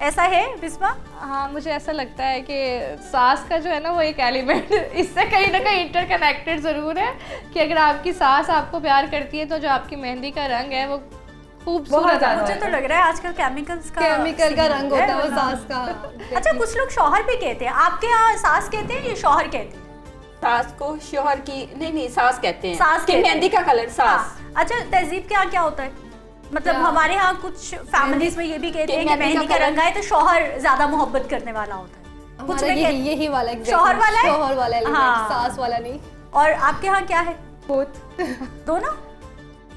ऐसा है बिस्मा? हाँ, मुझे ऐसा लगता है कि सास का जो है ना वो एक एलिमेंट इससे कहीं ना कहीं इंटरकनेक्टेड ज़रूर है कि अगर आपकी सास आपको प्यार करती है तो जो आपकी मेहंदी का रंग है वो खूबसूरत आता मुझे है। तो लग रहा है आजकल केमिकल का रंग होता है वो सास का। अच्छा, कुछ लोग शौहर भी कहते हैं, आपके यहाँ सास कहते हैं या शौहर कहते हैं? सास को शोहर की नहीं सास कहते हैं। सास कि कहते हैं। मेहंदी का कलर सास। हाँ। अच्छा, तहजीब के यहाँ क्या होता है? मतलब हमारे यहाँ कुछ फैमिलीज में ये भी कहते हैं कि मेहंदी का रंग आए तो शौहर ज्यादा मोहब्बत करने वाला होता है। कुछ हमारा में यही वाला exactly, शौहर वाला है? शौहर वाला element, हाँ। सास वाला नहीं। और आपके यहाँ क्या है? दोनों?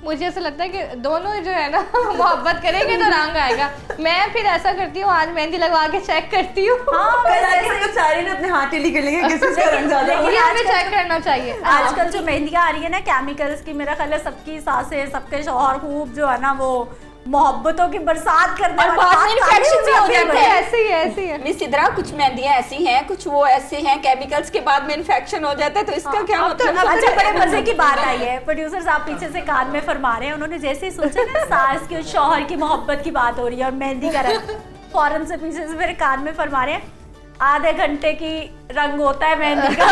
मुझे ऐसा लगता है कि दोनों जो है ना मोहब्बत करेंगे तो रंग आएगा। मैं फिर ऐसा करती हूँ, आज मेहंदी लगवा के चेक करती हूँ। हाँ, कल आके हम लोग सारे ने अपने हाथ टेली कर लेंगे किसका रंग ज्यादा ये हमें चेक करना चाहिए। आजकल जो मेहंदियाँ आ रही है ना केमिकल्स की, मेरा ख्याल है सबकी सासें, सबके शौहर खूब जो है ना वो मोहब्बतों की बरसात करने और बाद में इन्फेक्शन भी हो जाता है। ऐसे ही है। मिस सिद्रा, कुछ मेहंदियां ऐसी हैं, कुछ वो ऐसे हैं केमिकल्स के बाद में इन्फेक्शन हो जाता है, तो इसका क्या मतलब? अच्छा, बड़े मजे की बात आई है, प्रोड्यूसर साहब पीछे से कान में फरमा रहे हैं, उन्होंने जैसे ही सोचा ना सास की और शौहर की मोहब्बत की बात हो रही है और मेहंदी का रंग, फौरन से पीछे से मेरे कान में फरमा रहे हैं, आधे घंटे की रंग होता है मेहंदी का।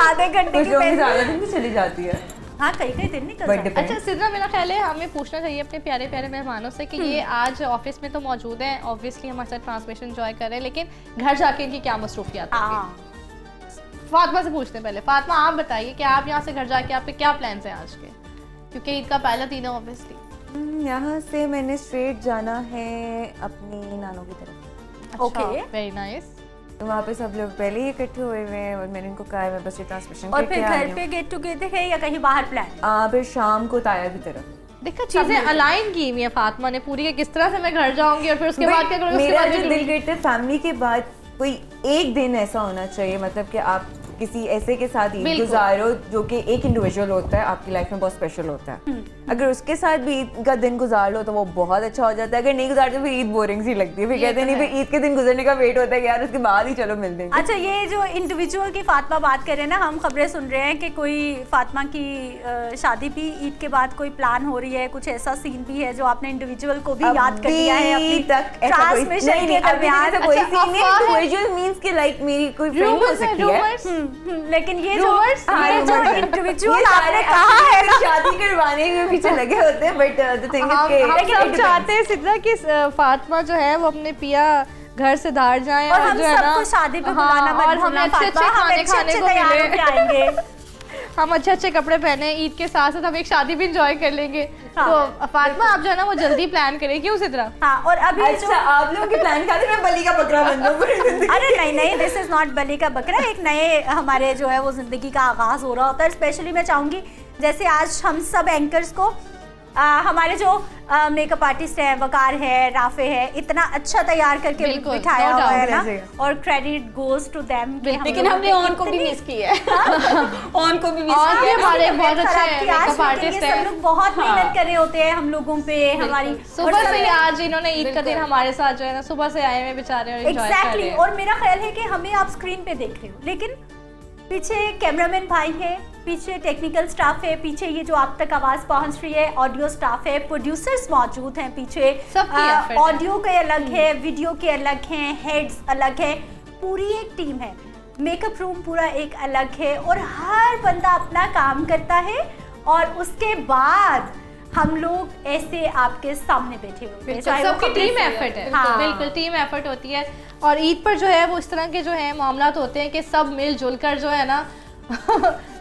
आधे घंटे की ज्यादा दिन भी चली जाती है। हाँ, कई दिन निकल जाते हैं। अच्छा सिद्रा, मेरा ख्याल है हमें पूछना चाहिए अपने प्यारे प्यारे मेहमानों से कि ये आज ऑफिस में तो मौजूद हैं, ऑब्वियसली हमारे साथ ट्रांसमिशन एंजॉय कर रहे हैं, लेकिन घर जाके इनकी क्या मसरूफियात होंगी? फातिमा से पूछते हैं पहले। फातिमा, आप बताइए कि आप यहाँ से घर जाके आपके क्या प्लान्स हैं आज के, क्योंकि ईद का पहला दिन है ऑब्वियसली। यहाँ से मैंने स्ट्रेट जाना है अपनी नानों की तरफ। Okay, very nice. तो वहाँ पे सब लोग पहले ही इकट्ठे हुए हुए हैं और मैंने इनको कहा है मैं बस ये ट्रांसमिशन और फिर घर पे गेट टुगेदर है या कहीं बाहर प्लान? फिर शाम को ताया की तरफ। देखा, चीजें अलाइन की हुई है फातिमा ने पूरी, कि किस तरह से मैं घर जाऊंगी और फिर उसके बाद क्या करूंगी। मेरा जो दिल कहता है फैमिली के बाद कोई एक दिन ऐसा होना चाहिए, मतलब कि आप किसी ऐसे के साथ ईद गुजारो जो कि एक इंडिविजुअल होता है, आपकी लाइफ में बहुत स्पेशल होता है। अगर उसके साथ भी ईद का दिन गुजार लो तो वो बहुत अच्छा हो जाता है। अगर नहीं गुजारते फिर ईद बोरिंग सी लगती है, फिर कहते हैं नहीं भाई ईद के दिन गुजरने का वेट होता है यार, उसके बाद ही चलो मिल देंगे। अच्छा, ये जो इंडिविजुअल की फातिमा बात कर रहे हैं ना, हम खबरें सुन रहे हैं कि कोई फातिमा की शादी भी ईद के बाद कोई प्लान हो रही है, कुछ ऐसा सीन भी है जो आपने इंडिविजुअल को भी याद कर लिया है अपनी ट्रांसमिशन के दरमियान? कोई सीन नहीं, इंडिविजुअल मींस कि लाइक मेरी कोई फ्रेंड हो सकती है, लेकिन ये जो इंडिविजुअल आपने कहा है ना शादी करवाने के पीछे लगे होते हैं, बट द थिंग इज कि हम चाहते हैं सिद्रा कि फातिमा जो है वो अपने पिया घर से बाहर जाए और हम जो है ना सबको शादी पे बुलाना मत और हम भूलना अच्छे फातिमा, हम खाने अच्छे को तैयार मिले। होके आएंगे। हम अच्छे अच्छे कपड़े पहने, ईद के साथ साथ हम एक शादी भी एंजॉय कर लेंगे। तो फातिमा आप जो है ना वो जल्दी प्लान करें, क्यों सिद्रा? हाँ, और अभी अच्छा आप लोगों के प्लान खाते मैं बलि का बकरा बन जाऊं पूरी जिंदगी। अरे नहीं नहीं, दिस इज नॉट बलि का बकरा, एक नए हमारे जो है वो जिंदगी का आगाज हो रहा होता है। स्पेशली मैं चाहूंगी जैसे आज हम सब एंकर्स को हमारे जो मेकअप आर्टिस्ट है, वकार है, राफे है, इतना अच्छा तैयार करके बिल्कुल, बिठाया no हुआ है doubt, ना, और क्रेडिट गोज टू देम। लेकिन हमने ऑन को भी मिस किया है। ऑन को भी मिस ऑन किया भी है। हमारे बहुत अच्छे मेकअप आर्टिस्ट सब हैं। लोग बहुत मेहनत कर रहे होते हैं हम लोगों पे, हमारी सुबह से ही आज इन्होंने ईद का दिन हमारे साथ जो है ना सुबह से आए हुए बेचारे और एंजॉय कर रहे एग्जैक्टली। हैं। और मेरा ख्याल है कि हमें आप स्क्रीन पे देख रहे हो, लेकिन पीछे कैमरामैन भाई है, पीछे टेक्निकल स्टाफ है, पीछे ये जो आप तक आवाज पहुंच रही है ऑडियो स्टाफ है, प्रोड्यूसर्स मौजूद हैं पीछे, सबकी effort है। ऑडियो के अलग है, वीडियो के अलग हैं, हेड्स अलग है, पूरी एक टीम है, मेकअप रूम पूरा एक अलग है, और हर बंदा अपना काम करता है, और उसके बाद हम लोग ऐसे आपके सामने बैठे हुए हैं। चाहे वो सबकी कपड़े टीम से- एफर्ट है। हाँ। बिल्कुल टीम एफर्ट होती है। और ईद पर जो है वो इस तरह के जो है मामलात होते हैं कि सब मिलजुल कर जो है ना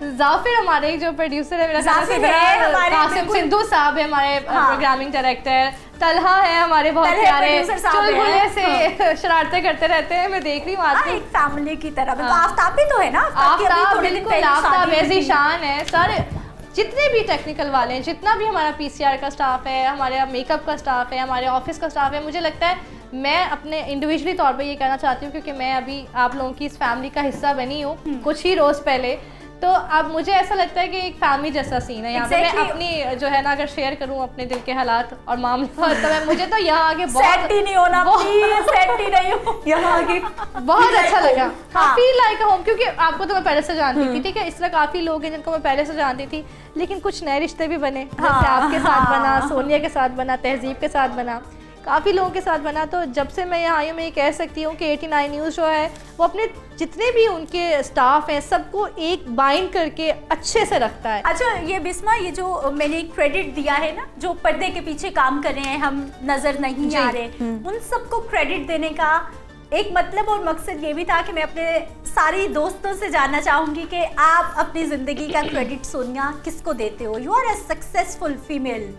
जाफिर हमारे जो प्रोड्यूसर है, मेरा ख्याल जाफिर है है हमारे, कासिम बिल्कुल। सिंधु साहब है हमारे हाँ। प्रोग्रामिंग डायरेक्टर, तलहा है हमारे बहुत तलहा प्यारे producer साहब हैं। चुलबुले से शरारतें करते रहते हैं, मैं देख रही हूँ हाँ, आजकल। एक फैमिली की तरह। बिल्कुल, हाँ। आफ्ताब भी तो है ना, आफ्ताब की अभी आफ्ताब थोड़े दिन बिल्कुल, पहले आफ्ताब शादी हुई ऐसी थी। शान है। सारे जितने भी टेक्निकल वाले हैं, जितना भी हमारा पीसीआर का स्टाफ है, हमारे मेकअप का स्टाफ है, हमारे ऑफिस का स्टाफ है, मुझे लगता है मैं अपने इंडिविजुअली तौर पे ये कहना चाहती हूँ, क्योंकि मैं अभी आप लोगों की इस फैमिली का हिस्सा बनी हूँ कुछ ही रोज़ पहले, तो अब मुझे ऐसा लगता है कि एक फैमिली जैसा सीन है यहाँ पे। मैं Exactly. अपनी जो है ना अगर शेयर करूँ अपने दिल के हालात और मामला, तो मैं मुझे तो यहाँ आगे सेट बहुत ही नहीं होना, प्लीज सेट ही नहीं हो। यहाँ आगे बहुत अच्छा लगा। हाँ। फील लाइक होम, क्योंकि आपको तो मैं पहले से जानती थी, ठीक है, इस तरह काफी लोग हैं जिनको मैं पहले से जानती थी, लेकिन कुछ नए रिश्ते भी बने, जैसे आपके साथ बना, सोनिया के साथ बना, तहजीब के साथ बना, काफ़ी लोगों के साथ बना। तो जब से मैं यहाँ आई हूँ मैं ये कह सकती हूँ कि 89 न्यूज़ जो है वो अपने जितने भी उनके स्टाफ हैं सबको एक बाइंड करके अच्छे से रखता है। अच्छा, ये बिस्मा, ये जो मैंने क्रेडिट दिया है ना, जो पर्दे के पीछे काम कर रहे हैं, हम नजर नहीं आ रहे, उन सबको क्रेडिट देने का एक मतलब और मकसद ये भी था कि मैं अपने सारी दोस्तों से जानना चाहूंगी कि आप अपनी जिंदगी का क्रेडिट सोनिया किसको देते हो? You are a successful female,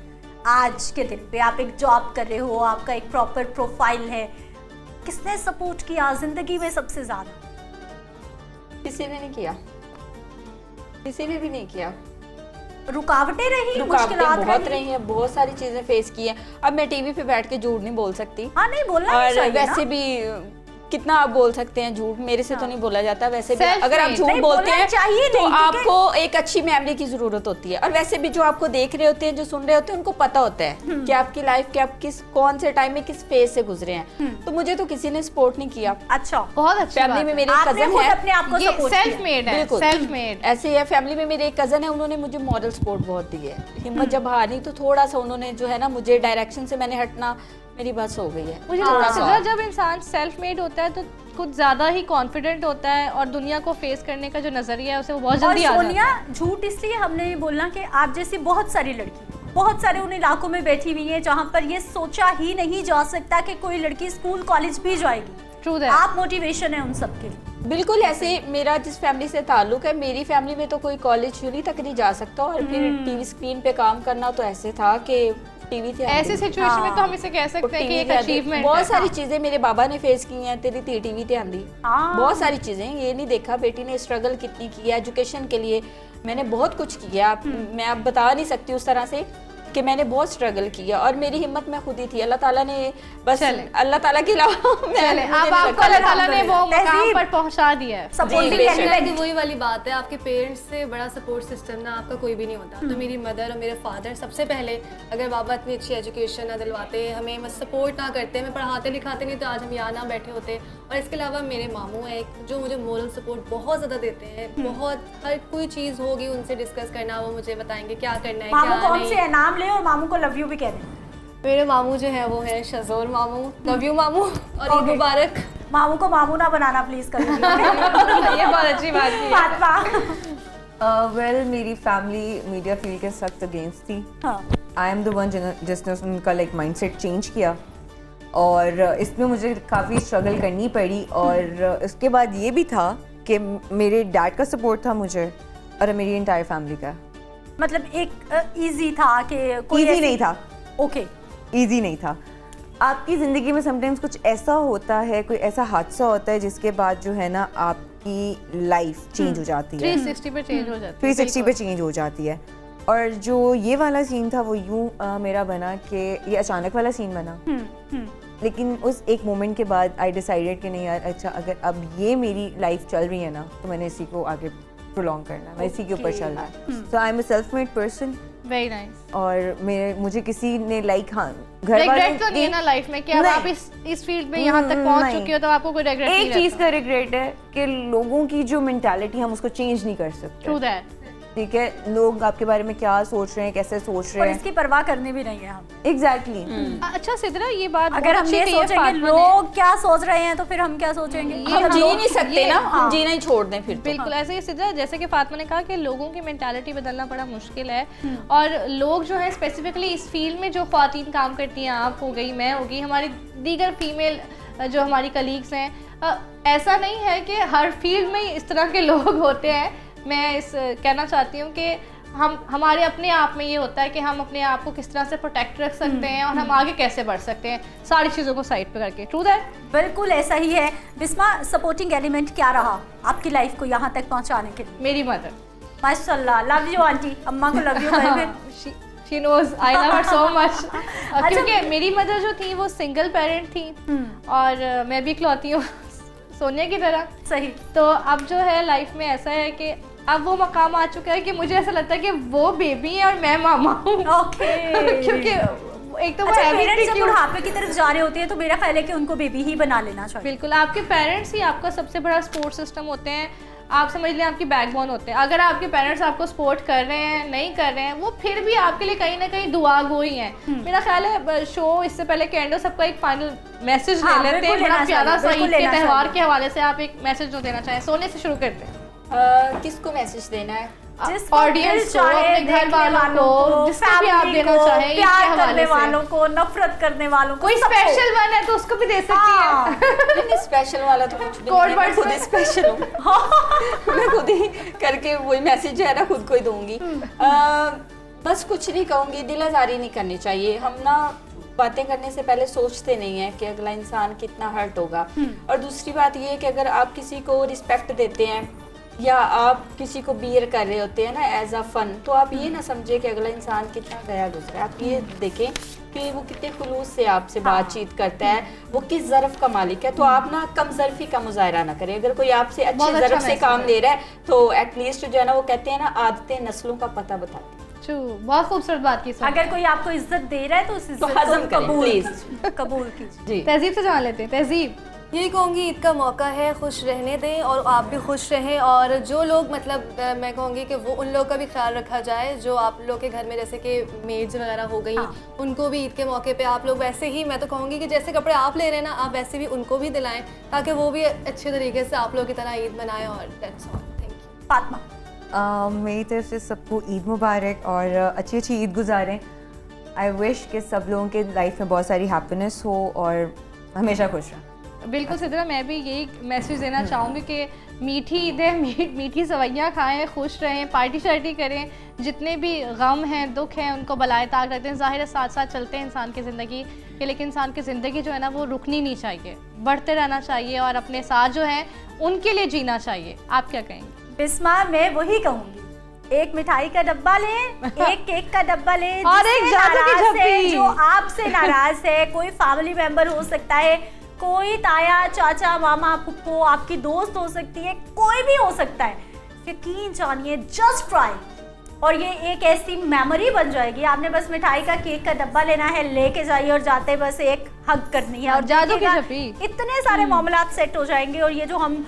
आज के दिन पे आप एक जॉब कर रहे हो, आपका एक प्रॉपर प्रोफाइल है, किसने सपोर्ट किया जिंदगी में सबसे ज्यादा? किसी ने नहीं किया, किसी ने भी नहीं किया। रुकावटें रही, रुकावटें मुश्किलात बहुत रही हैं, बहुत सारी चीजें फेस की हैं। अब मैं टीवी पे बैठ के झूठ नहीं बोल सकती, हाँ, नहीं बोलना नहीं और चाहिए वैसे ना। भी कितना आप बोल सकते हैं झूठ, मेरे से तो नहीं बोला जाता। वैसे भी Self-made। अगर आप झूठ नहीं, बोलते बोलना हैं चाहिए तो नहीं, क्योंकि- आपको एक अच्छी मेमोरी की जरूरत होती है, और वैसे भी जो आपको देख रहे होते हैं, जो सुन रहे होते हैं, उनको पता होता है कि आपकी लाइफ के आप किस कौन से टाइम में किस फेज से गुजरे हैं। तो मुझे तो किसी ने सपोर्ट नहीं किया। अच्छा, बहुत अच्छी फैमिली बात में है। मेरे आपने कजन खुद है, अपने आप को ये सपोर्ट सेल्फ किया। मेड है, बिल्कुल। Self made. ऐसे है, फैमिली में मेरे एक कजन है, उन्होंने मुझे मॉरल सपोर्ट बहुत दी है। हिम्मत जब हारी तो थोड़ा सा उन्होंने जो है ना मुझे डायरेक्शन से मैंने हटना, मेरी बस हो गई है। मुझे थोड़ा लगता सा है जब इंसान सेल्फ मेड होता है तो कुछ ज्यादा ही कॉन्फिडेंट होता है, और दुनिया को फेस करने का जो नजरिया है उसे वो बहुत और जल्दी आ जाता सोनिया, है। झूठ इसलिए हमने ये बोलना कि आप जैसी बहुत सारी लड़की बहुत सारे उन इलाकों में बैठी हुई हैं जहाँ पर ये सोचा ही नहीं जा सकता कि कोई लड़की स्कूल कॉलेज भी जाएगी। True that। आप मोटिवेशन है उन सबके लिए। बिल्कुल। ऐसे मेरा जिस फैमिली से ताल्लुक है, मेरी फैमिली में तो कोई कॉलेज यूनी तक नहीं जा सकता, और फिर टीवी स्क्रीन पे काम करना तो ऐसे था कि टीवी थे। ऐसे सिचुएशन में तो हम इसे कह सकते हैं कि एक अचीवमेंट बहुत सारी चीजें मेरे बाबा ने फेस की हैं, तेरी धी टीवी ते आंदी। हाँ। बहुत सारी चीजें, ये नहीं देखा बेटी ने स्ट्रगल कितनी की है एजुकेशन के लिए। मैंने बहुत कुछ किया, मैं अब बता नहीं सकती उस तरह से कि मैंने बहुत स्ट्रगल किया, और मेरी हिम्मत मैं खुद ही थी। अल्लाह ताला ने बस, चले। अल्लाह ताला के अलावा चले, अब आपको अल्लाह ताला ने वो मुकाम पर पहुंचा दिया है। सपोर्टिंग बेशक। एलिमेंट। कि वही वाली बात है, आपके पेरेंट्स से बड़ा सपोर्ट सिस्टम ना आपका कोई भी नहीं होता। तो मेरी मदर और मेरे फादर सबसे पहले, अगर बाबा इतनी अच्छी एजुकेशन ना दिलवाते, हमें बस सपोर्ट ना करते, हमें पढ़ाते लिखाते नहीं, तो आज हम यहाँ ना बैठे होते। और इसके अलावा मेरे मामू हैं जो मुझे मोरल सपोर्ट बहुत ज़्यादा देते हैं। बहुत, हर कोई चीज़ होगी उनसे डिस्कस करना, वो मुझे बताएंगे क्या करना है, मामू क्या कौन नहीं। से है, नाम ले, और मामू को लव यू भी कह दें। मेरे मामू जो है वो है शजोर मामू, लव यू मामू, और ईद मुबारक। मामू को मामू ना बनाना प्लीज कभी। ये बहुत अच्छी बात की है। फातिमा। वेल, मेरी फैमिली मीडिया फील्ड के सख्त अगेंस्ट थी। हाँ। आई एम द वन जिसने उनका लाइक माइंडसेट चेंज किया, और इसमें मुझे काफ़ी स्ट्रगल करनी पड़ी। और इसके बाद ये भी था कि मेरे डैड का सपोर्ट था मुझे, और मेरी इंटायर फैमिली का। मतलब एक इजी था कि कोई ईजी ऐसी- नहीं था, ओके। ईजी नहीं था। आपकी ज़िंदगी में समटाइम्स कुछ ऐसा होता है, कोई ऐसा हादसा होता है जिसके बाद जो है ना आपकी लाइफ चेंज हो जाती है, 360 पे चेंज हो जाती है। 360 पे चेंज हो जाती है। और जो ये वाला सीन था वो यूँ मेरा बना कि ये अचानक वाला सीन बना, लेकिन उस एक मोमेंट के बाद आई डिसाइडेड कि नहीं यार अच्छा अगर अब ये मेरी लाइफ चल रही है ना तो मैंने इसी को आगे प्रोलॉन्ग करना है, मैं इसी के ऊपर चलना है। So I am a self made person very nice. और मुझे किसी ने लाइक हाँ रिग्रेट तो नहीं है ना लाइफ में कि अब आप इस फील्ड में यहाँ तक पहुँच चुके हो तो आपको कोई रिग्रेट नहीं एक चीज़ का रिग्रेट है कि लोगों की जो मेंटालिटी हम उसको चेंज नहीं कर सकते। True that. ठीक है, लोग आपके बारे में क्या सोच रहे हैं, कैसे सोच रहे और हैं, इसकी परवाह करनी भी नहीं है हम। एग्जैक्टली। अच्छा सिद्रा ये बात अगर हम ये सोचेंगे लोग क्या सोच रहे हैं तो फिर हम क्या सोचेंगे? हम जी नहीं सकते ना, हम जीना ही छोड़ दें फिर तो। बिल्कुल ऐसे ही सिद्रा, जैसे कि फातिमा ने कहा कि लोगों की मेंटालिटी बदलना बड़ा मुश्किल है और लोग जो है स्पेसिफिकली इस फील्ड में जो ख्वातीन काम करती हैं, आप हो गई, मैं हो गई, हमारी दीगर फीमेल जो हमारी कलीग्स हैं, ऐसा नहीं है कि हर फील्ड में इस तरह के लोग होते हैं। मैं इस कहना चाहती हूँ कि हमारे अपने आप में ये होता है कि हम अपने आप को किस तरह से प्रोटेक्ट रख सकते हैं और हम आगे कैसे बढ़ सकते हैं सारी चीज़ों को साइड पे करके। True that. बिल्कुल ऐसा ही है। बिस्मा, सपोर्टिंग एलिमेंट क्या रहा आपकी लाइफ को यहाँ तक पहुँचाने के लिए? मेरी मदर। माशाल्लाह, लव यू आंटी, अम्मा को लव यू कर फिर। She knows I love her so much। क्योंकि मेरी मदर जो थी वो सिंगल पेरेंट थी और मैं भी इकलौती हूँ सोनिया की तरह। सही। तो अब जो है लाइफ में ऐसा है कि अब वो मकाम आ चुका है कि मुझे ऐसा लगता है कि वो बेबी है और मैं मामा हूँ। ओके। क्योंकि एक तो वो अच्छा, everything पेरेंट्स जब क्यों- बुढ़ापे की तरफ जा रहे होते हैं तो मेरा ख्याल है कि उनको बेबी ही बना लेना चाहिए। बिल्कुल, आपके पेरेंट्स ही आपका सबसे बड़ा सपोर्ट सिस्टम होते हैं। आप समझ लें आपकी बैकबोन होते हैं। अगर आपके पेरेंट्स आपको सपोर्ट कर रहे हैं, नहीं कर रहे हैं, वो फिर भी आपके लिए कहीं ना कहीं दुआ गो ही हैं। मेरा ख्याल है शो इससे पहले कि एंड सबका एक फाइनल मैसेज ले लेते हैं, बड़ा प्यारा सा ईद के त्यौहार के हवाले से आप एक मैसेज जो देना चाहें। सोने से शुरू करते हैं। किसको मैसेज देना है? जिसको ऑडियंस दिल चाहे, अपने घर देखने वालों को, जिसको भी आप family देना को, चाहें, इसके प्यार हवाले करने से। वालों को, नफरत करने वालों को, कोई सबको। स्पेशल वन है तो उसको भी दे सकती है। नहीं, स्पेशल वाला तो कुछ भी Code नहीं है, मैं words खुद में। ही स्पेशल हूँ। मैं खुद ही करके वही मैसेज जो है ना खुद को ही दूंगी। बस कुछ नहीं कहूँगी, दिल आज़ारी नहीं करनी चाहिए। हम ना बातें करने से पहले सोचते नहीं है कि अगला इंसान कितना हर्ट होगा। और दूसरी बात ये है कि अगर आप किसी को रिस्पेक्ट देते हैं या आप किसी को बियर कर रहे होते हैं ना एज अ फन, तो आप ये ना समझे कि अगला इंसान कितना गया गुजरा है। आप ये देखें कि वो कितने खुलूस से आपसे बातचीत करता है, वो किस ज़र्फ़ का मालिक है। तो आप ना कम ज़र्फ़ी का मुज़ाहरा ना करें। अगर कोई आपसे अच्छे बहुत अच्छा ज़र्फ़ से मैसेज काम है। ले रहा है तो एटलीस्ट जो है ना वो कहते हैं ना आदतें नस्लों का पता बताती हैं। ट्रू, बहुत खूबसूरत बात की। अगर कोई आपको इज्जत दे रहा है तो उस इज्जत को हजम करें, कबूल please। कबूल कीजिए। जी, तहजीब से जान लेते हैं। तहजीब, यही कहूँगी ईद का मौका है, खुश रहने दें और आप भी खुश रहें। और जो लोग मतलब मैं कहूँगी कि वो उन लोगों का भी ख्याल रखा जाए जो आप लोग के घर में जैसे कि मेड्स वगैरह हो गई, उनको भी ईद के मौके पे आप लोग वैसे ही, मैं तो कहूँगी कि जैसे कपड़े आप ले रहे हैं ना, आप वैसे भी उनको भी दिलाएं ताकि वो भी अच्छे तरीके से आप लोग की तरह ईद मनाएं। और that's all. Thank you. Fatima, मेरी तरफ से सबको ईद मुबारक और अच्छी अच्छी ईद गुजारें। आई विश कि सब लोगों के लाइफ में बहुत सारी हैप्पीनेस हो और हमेशा खुश रहें। बिल्कुल सिद्रा, मैं भी यही मैसेज देना चाहूँगी कि मीठी ईदें, मीठी सवैयाँ खाएं, खुश रहें, पार्टी शार्टी करें। जितने भी गम हैं, दुख हैं, उनको बलाए ताक रखते हैं। ज़ाहिर है साथ साथ चलते हैं इंसान की ज़िंदगी के, लेकिन इंसान की ज़िंदगी जो है ना वो रुकनी नहीं चाहिए, बढ़ते रहना चाहिए और अपने साथ जो है उनके लिए जीना चाहिए। आप क्या कहेंगे? बिस्मा, मैं वही कहूंगी, एक मिठाई का डब्बा लें, एक केक का डब्बा लें, और एक जिससे जादू की नाराज है, झप्पी। जो आपसे नाराज है, कोई फैमिली मेंबर हो सकता है, कोई ताया चाचा मामा फुप्पो, आपकी दोस्त हो सकती है, कोई भी हो सकता है। यकीन जानिए, जस्ट ट्राई, और ये एक ऐसी मेमोरी बन जाएगी। आपने बस मिठाई का केक का डब्बा लेना है, लेके जाइए और जाते बस एक हग करनी है और जादू की देखिएगा, झप्पी। इतने सारे मामलात सेट हो जाएंगे। और ये जो हम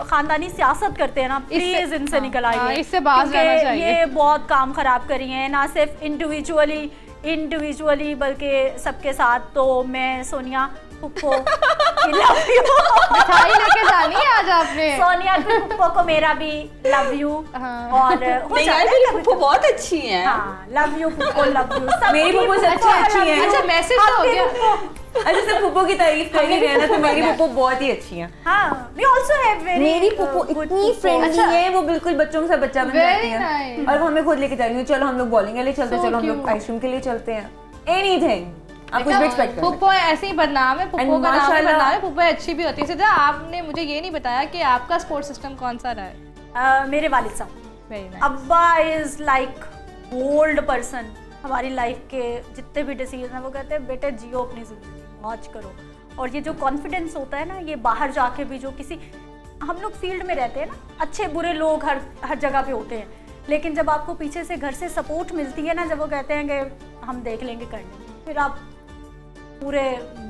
खानदानी सियासत करते हैं ना, प्लीज इनसे निकल आइए। इससे बाज रहना क्योंकि चाहिए। ये बहुत काम खराब करी हैं, ना सिर्फ इंडिविजुअली बल्कि सबके साथ। तो मैं सोनिया पुप्पो मिठाई लेके जानी है आज आपने। सोनिया की पुप्पो को मेरा भी लव यू। हाँ। और हो नहीं यार, जाता है मेरी कभी फुप्पो बहुत अच्छी हैं। हाँ, लव यू पुप्पो, लव यू। मेरी पुप्पो सबसे अच्छी है। अच्छा, मैसेज तो हो गया। अच्छा, सब पुप्पो की तारीफ कर ही रहे हैं ना, तो मेरी पुप्पो बहुत ही अच्छी हैं। हाँ, we also have very मेरी पुप्पो good इतनी पुप्पो। फ्रेंडली है, वो बिल्कुल बच्चों के साथ बच्चा बन जाती Very है nice। और वो हमें खुद लेके जा रही है, चलो हम लोग बॉलिंग के लिए चलते हैं, So चलो हम लोग cute। आइसक्रीम के लिए चलते हैं, एनीथिंग आप कुछ भी एक्सपेक्ट करें। पुप्पो ऐसे ही बदनाम है, पुप्पो And का नाम है माशाल्लाह- बदनाम है, पुप्पो अच्छी भी होती है। सीधा आपने मुझे ये नहीं बताया कि आपका सपोर्ट सिस्टम कौन सा रहा है। मेरे वालिद साहब, वेरी नाइस। अब्बा इज लाइक बोल्ड पर्सन हमारी लाइफ के जितने भी डिसीजन हैं वो कहते हैं बेटे जियो अपनी ज़िंदगी, मौज करो। और ये जो कॉन्फिडेंस होता है ना, ये बाहर जाके भी जो किसी, हम लोग फील्ड में रहते हैं ना, अच्छे बुरे लोग हर जगह पे होते हैं, लेकिन जब आपको पीछे से घर से सपोर्ट मिलती है ना, जब वो कहते हैं कि हम देख लेंगे कर लेंगे, फिर आप पूरे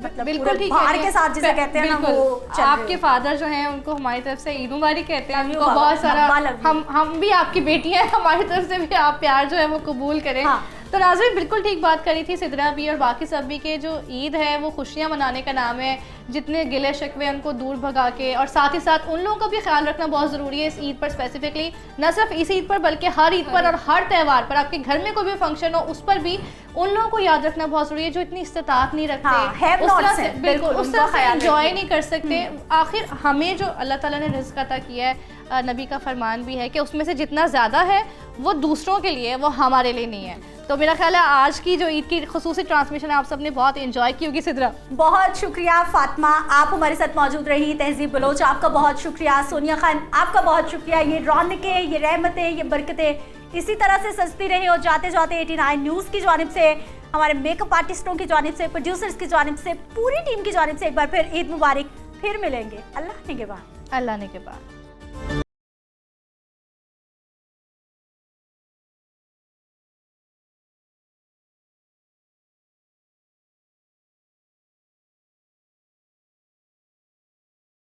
मतलब बिल्कुल ठीक बाहर है, के साथ जिसे कहते हैं ना, बिल्कुल। वो चल रहे आपके हो। फादर जो हैं उनको हमारी तरफ से ईद मुबारक कहते हैं, Love you उनको बाबा, बहुत सारा, बाबा love you। हम भी आपकी बेटी हैं, हमारी तरफ से भी आप प्यार जो है वो कबूल करें। हाँ। तो नाज़रीन बिल्कुल ठीक बात करी थी सिद्रा भी और बाकी सब भी के जो ईद है वो खुशियाँ मनाने का नाम है, जितने गिले शिकवे उनको दूर भगा के, और साथ ही साथ उन लोगों का भी ख्याल रखना बहुत ज़रूरी है इस ईद पर स्पेसिफिकली, न सिर्फ इस ईद पर बल्कि हर ईद पर और हर त्यौहार पर, आपके घर में कोई भी फंक्शन हो उस पर भी उन लोगों को याद रखना बहुत ज़रूरी है जो इतनी इस्तात नहीं रखते, हाँ, have उस nots तरह से हैं, बिल्कुल बिल्कुल, उस तरह उनका से ख्याल एंजॉय रखिए। नहीं कर सकते। आखिर हमें जो अल्लाह ताला ने रिज़्क़ अता किया है, नबी का फरमान भी है कि उसमें से जितना ज़्यादा है वो दूसरों के लिए, वो हमारे लिए नहीं है। तो मेरा ख्याल है आज की जो ईद की खुसूसी ट्रांसमिशन आप सबने बहुत एंजॉय की होगी सिद्रा। बहुत शुक्रिया फातिमा, आप हमारे साथ मौजूद रही। तहजीब बलोच आपका बहुत शुक्रिया। सोनिया खान आपका बहुत शुक्रिया। ये रौनकें, ये रहमतें, ये बरकतें इसी तरह से सजती रही। और जाते जाते 89 न्यूज़ की जानिब से, हमारे मेकअप आर्टिस्टों की जानिब से, प्रोड्यूसर्स की जानिब से, पूरी टीम की जानिब से एक बार फिर ईद मुबारक। फिर मिलेंगे अल्लाह ने के बाद। अल्लाह ने के बाद।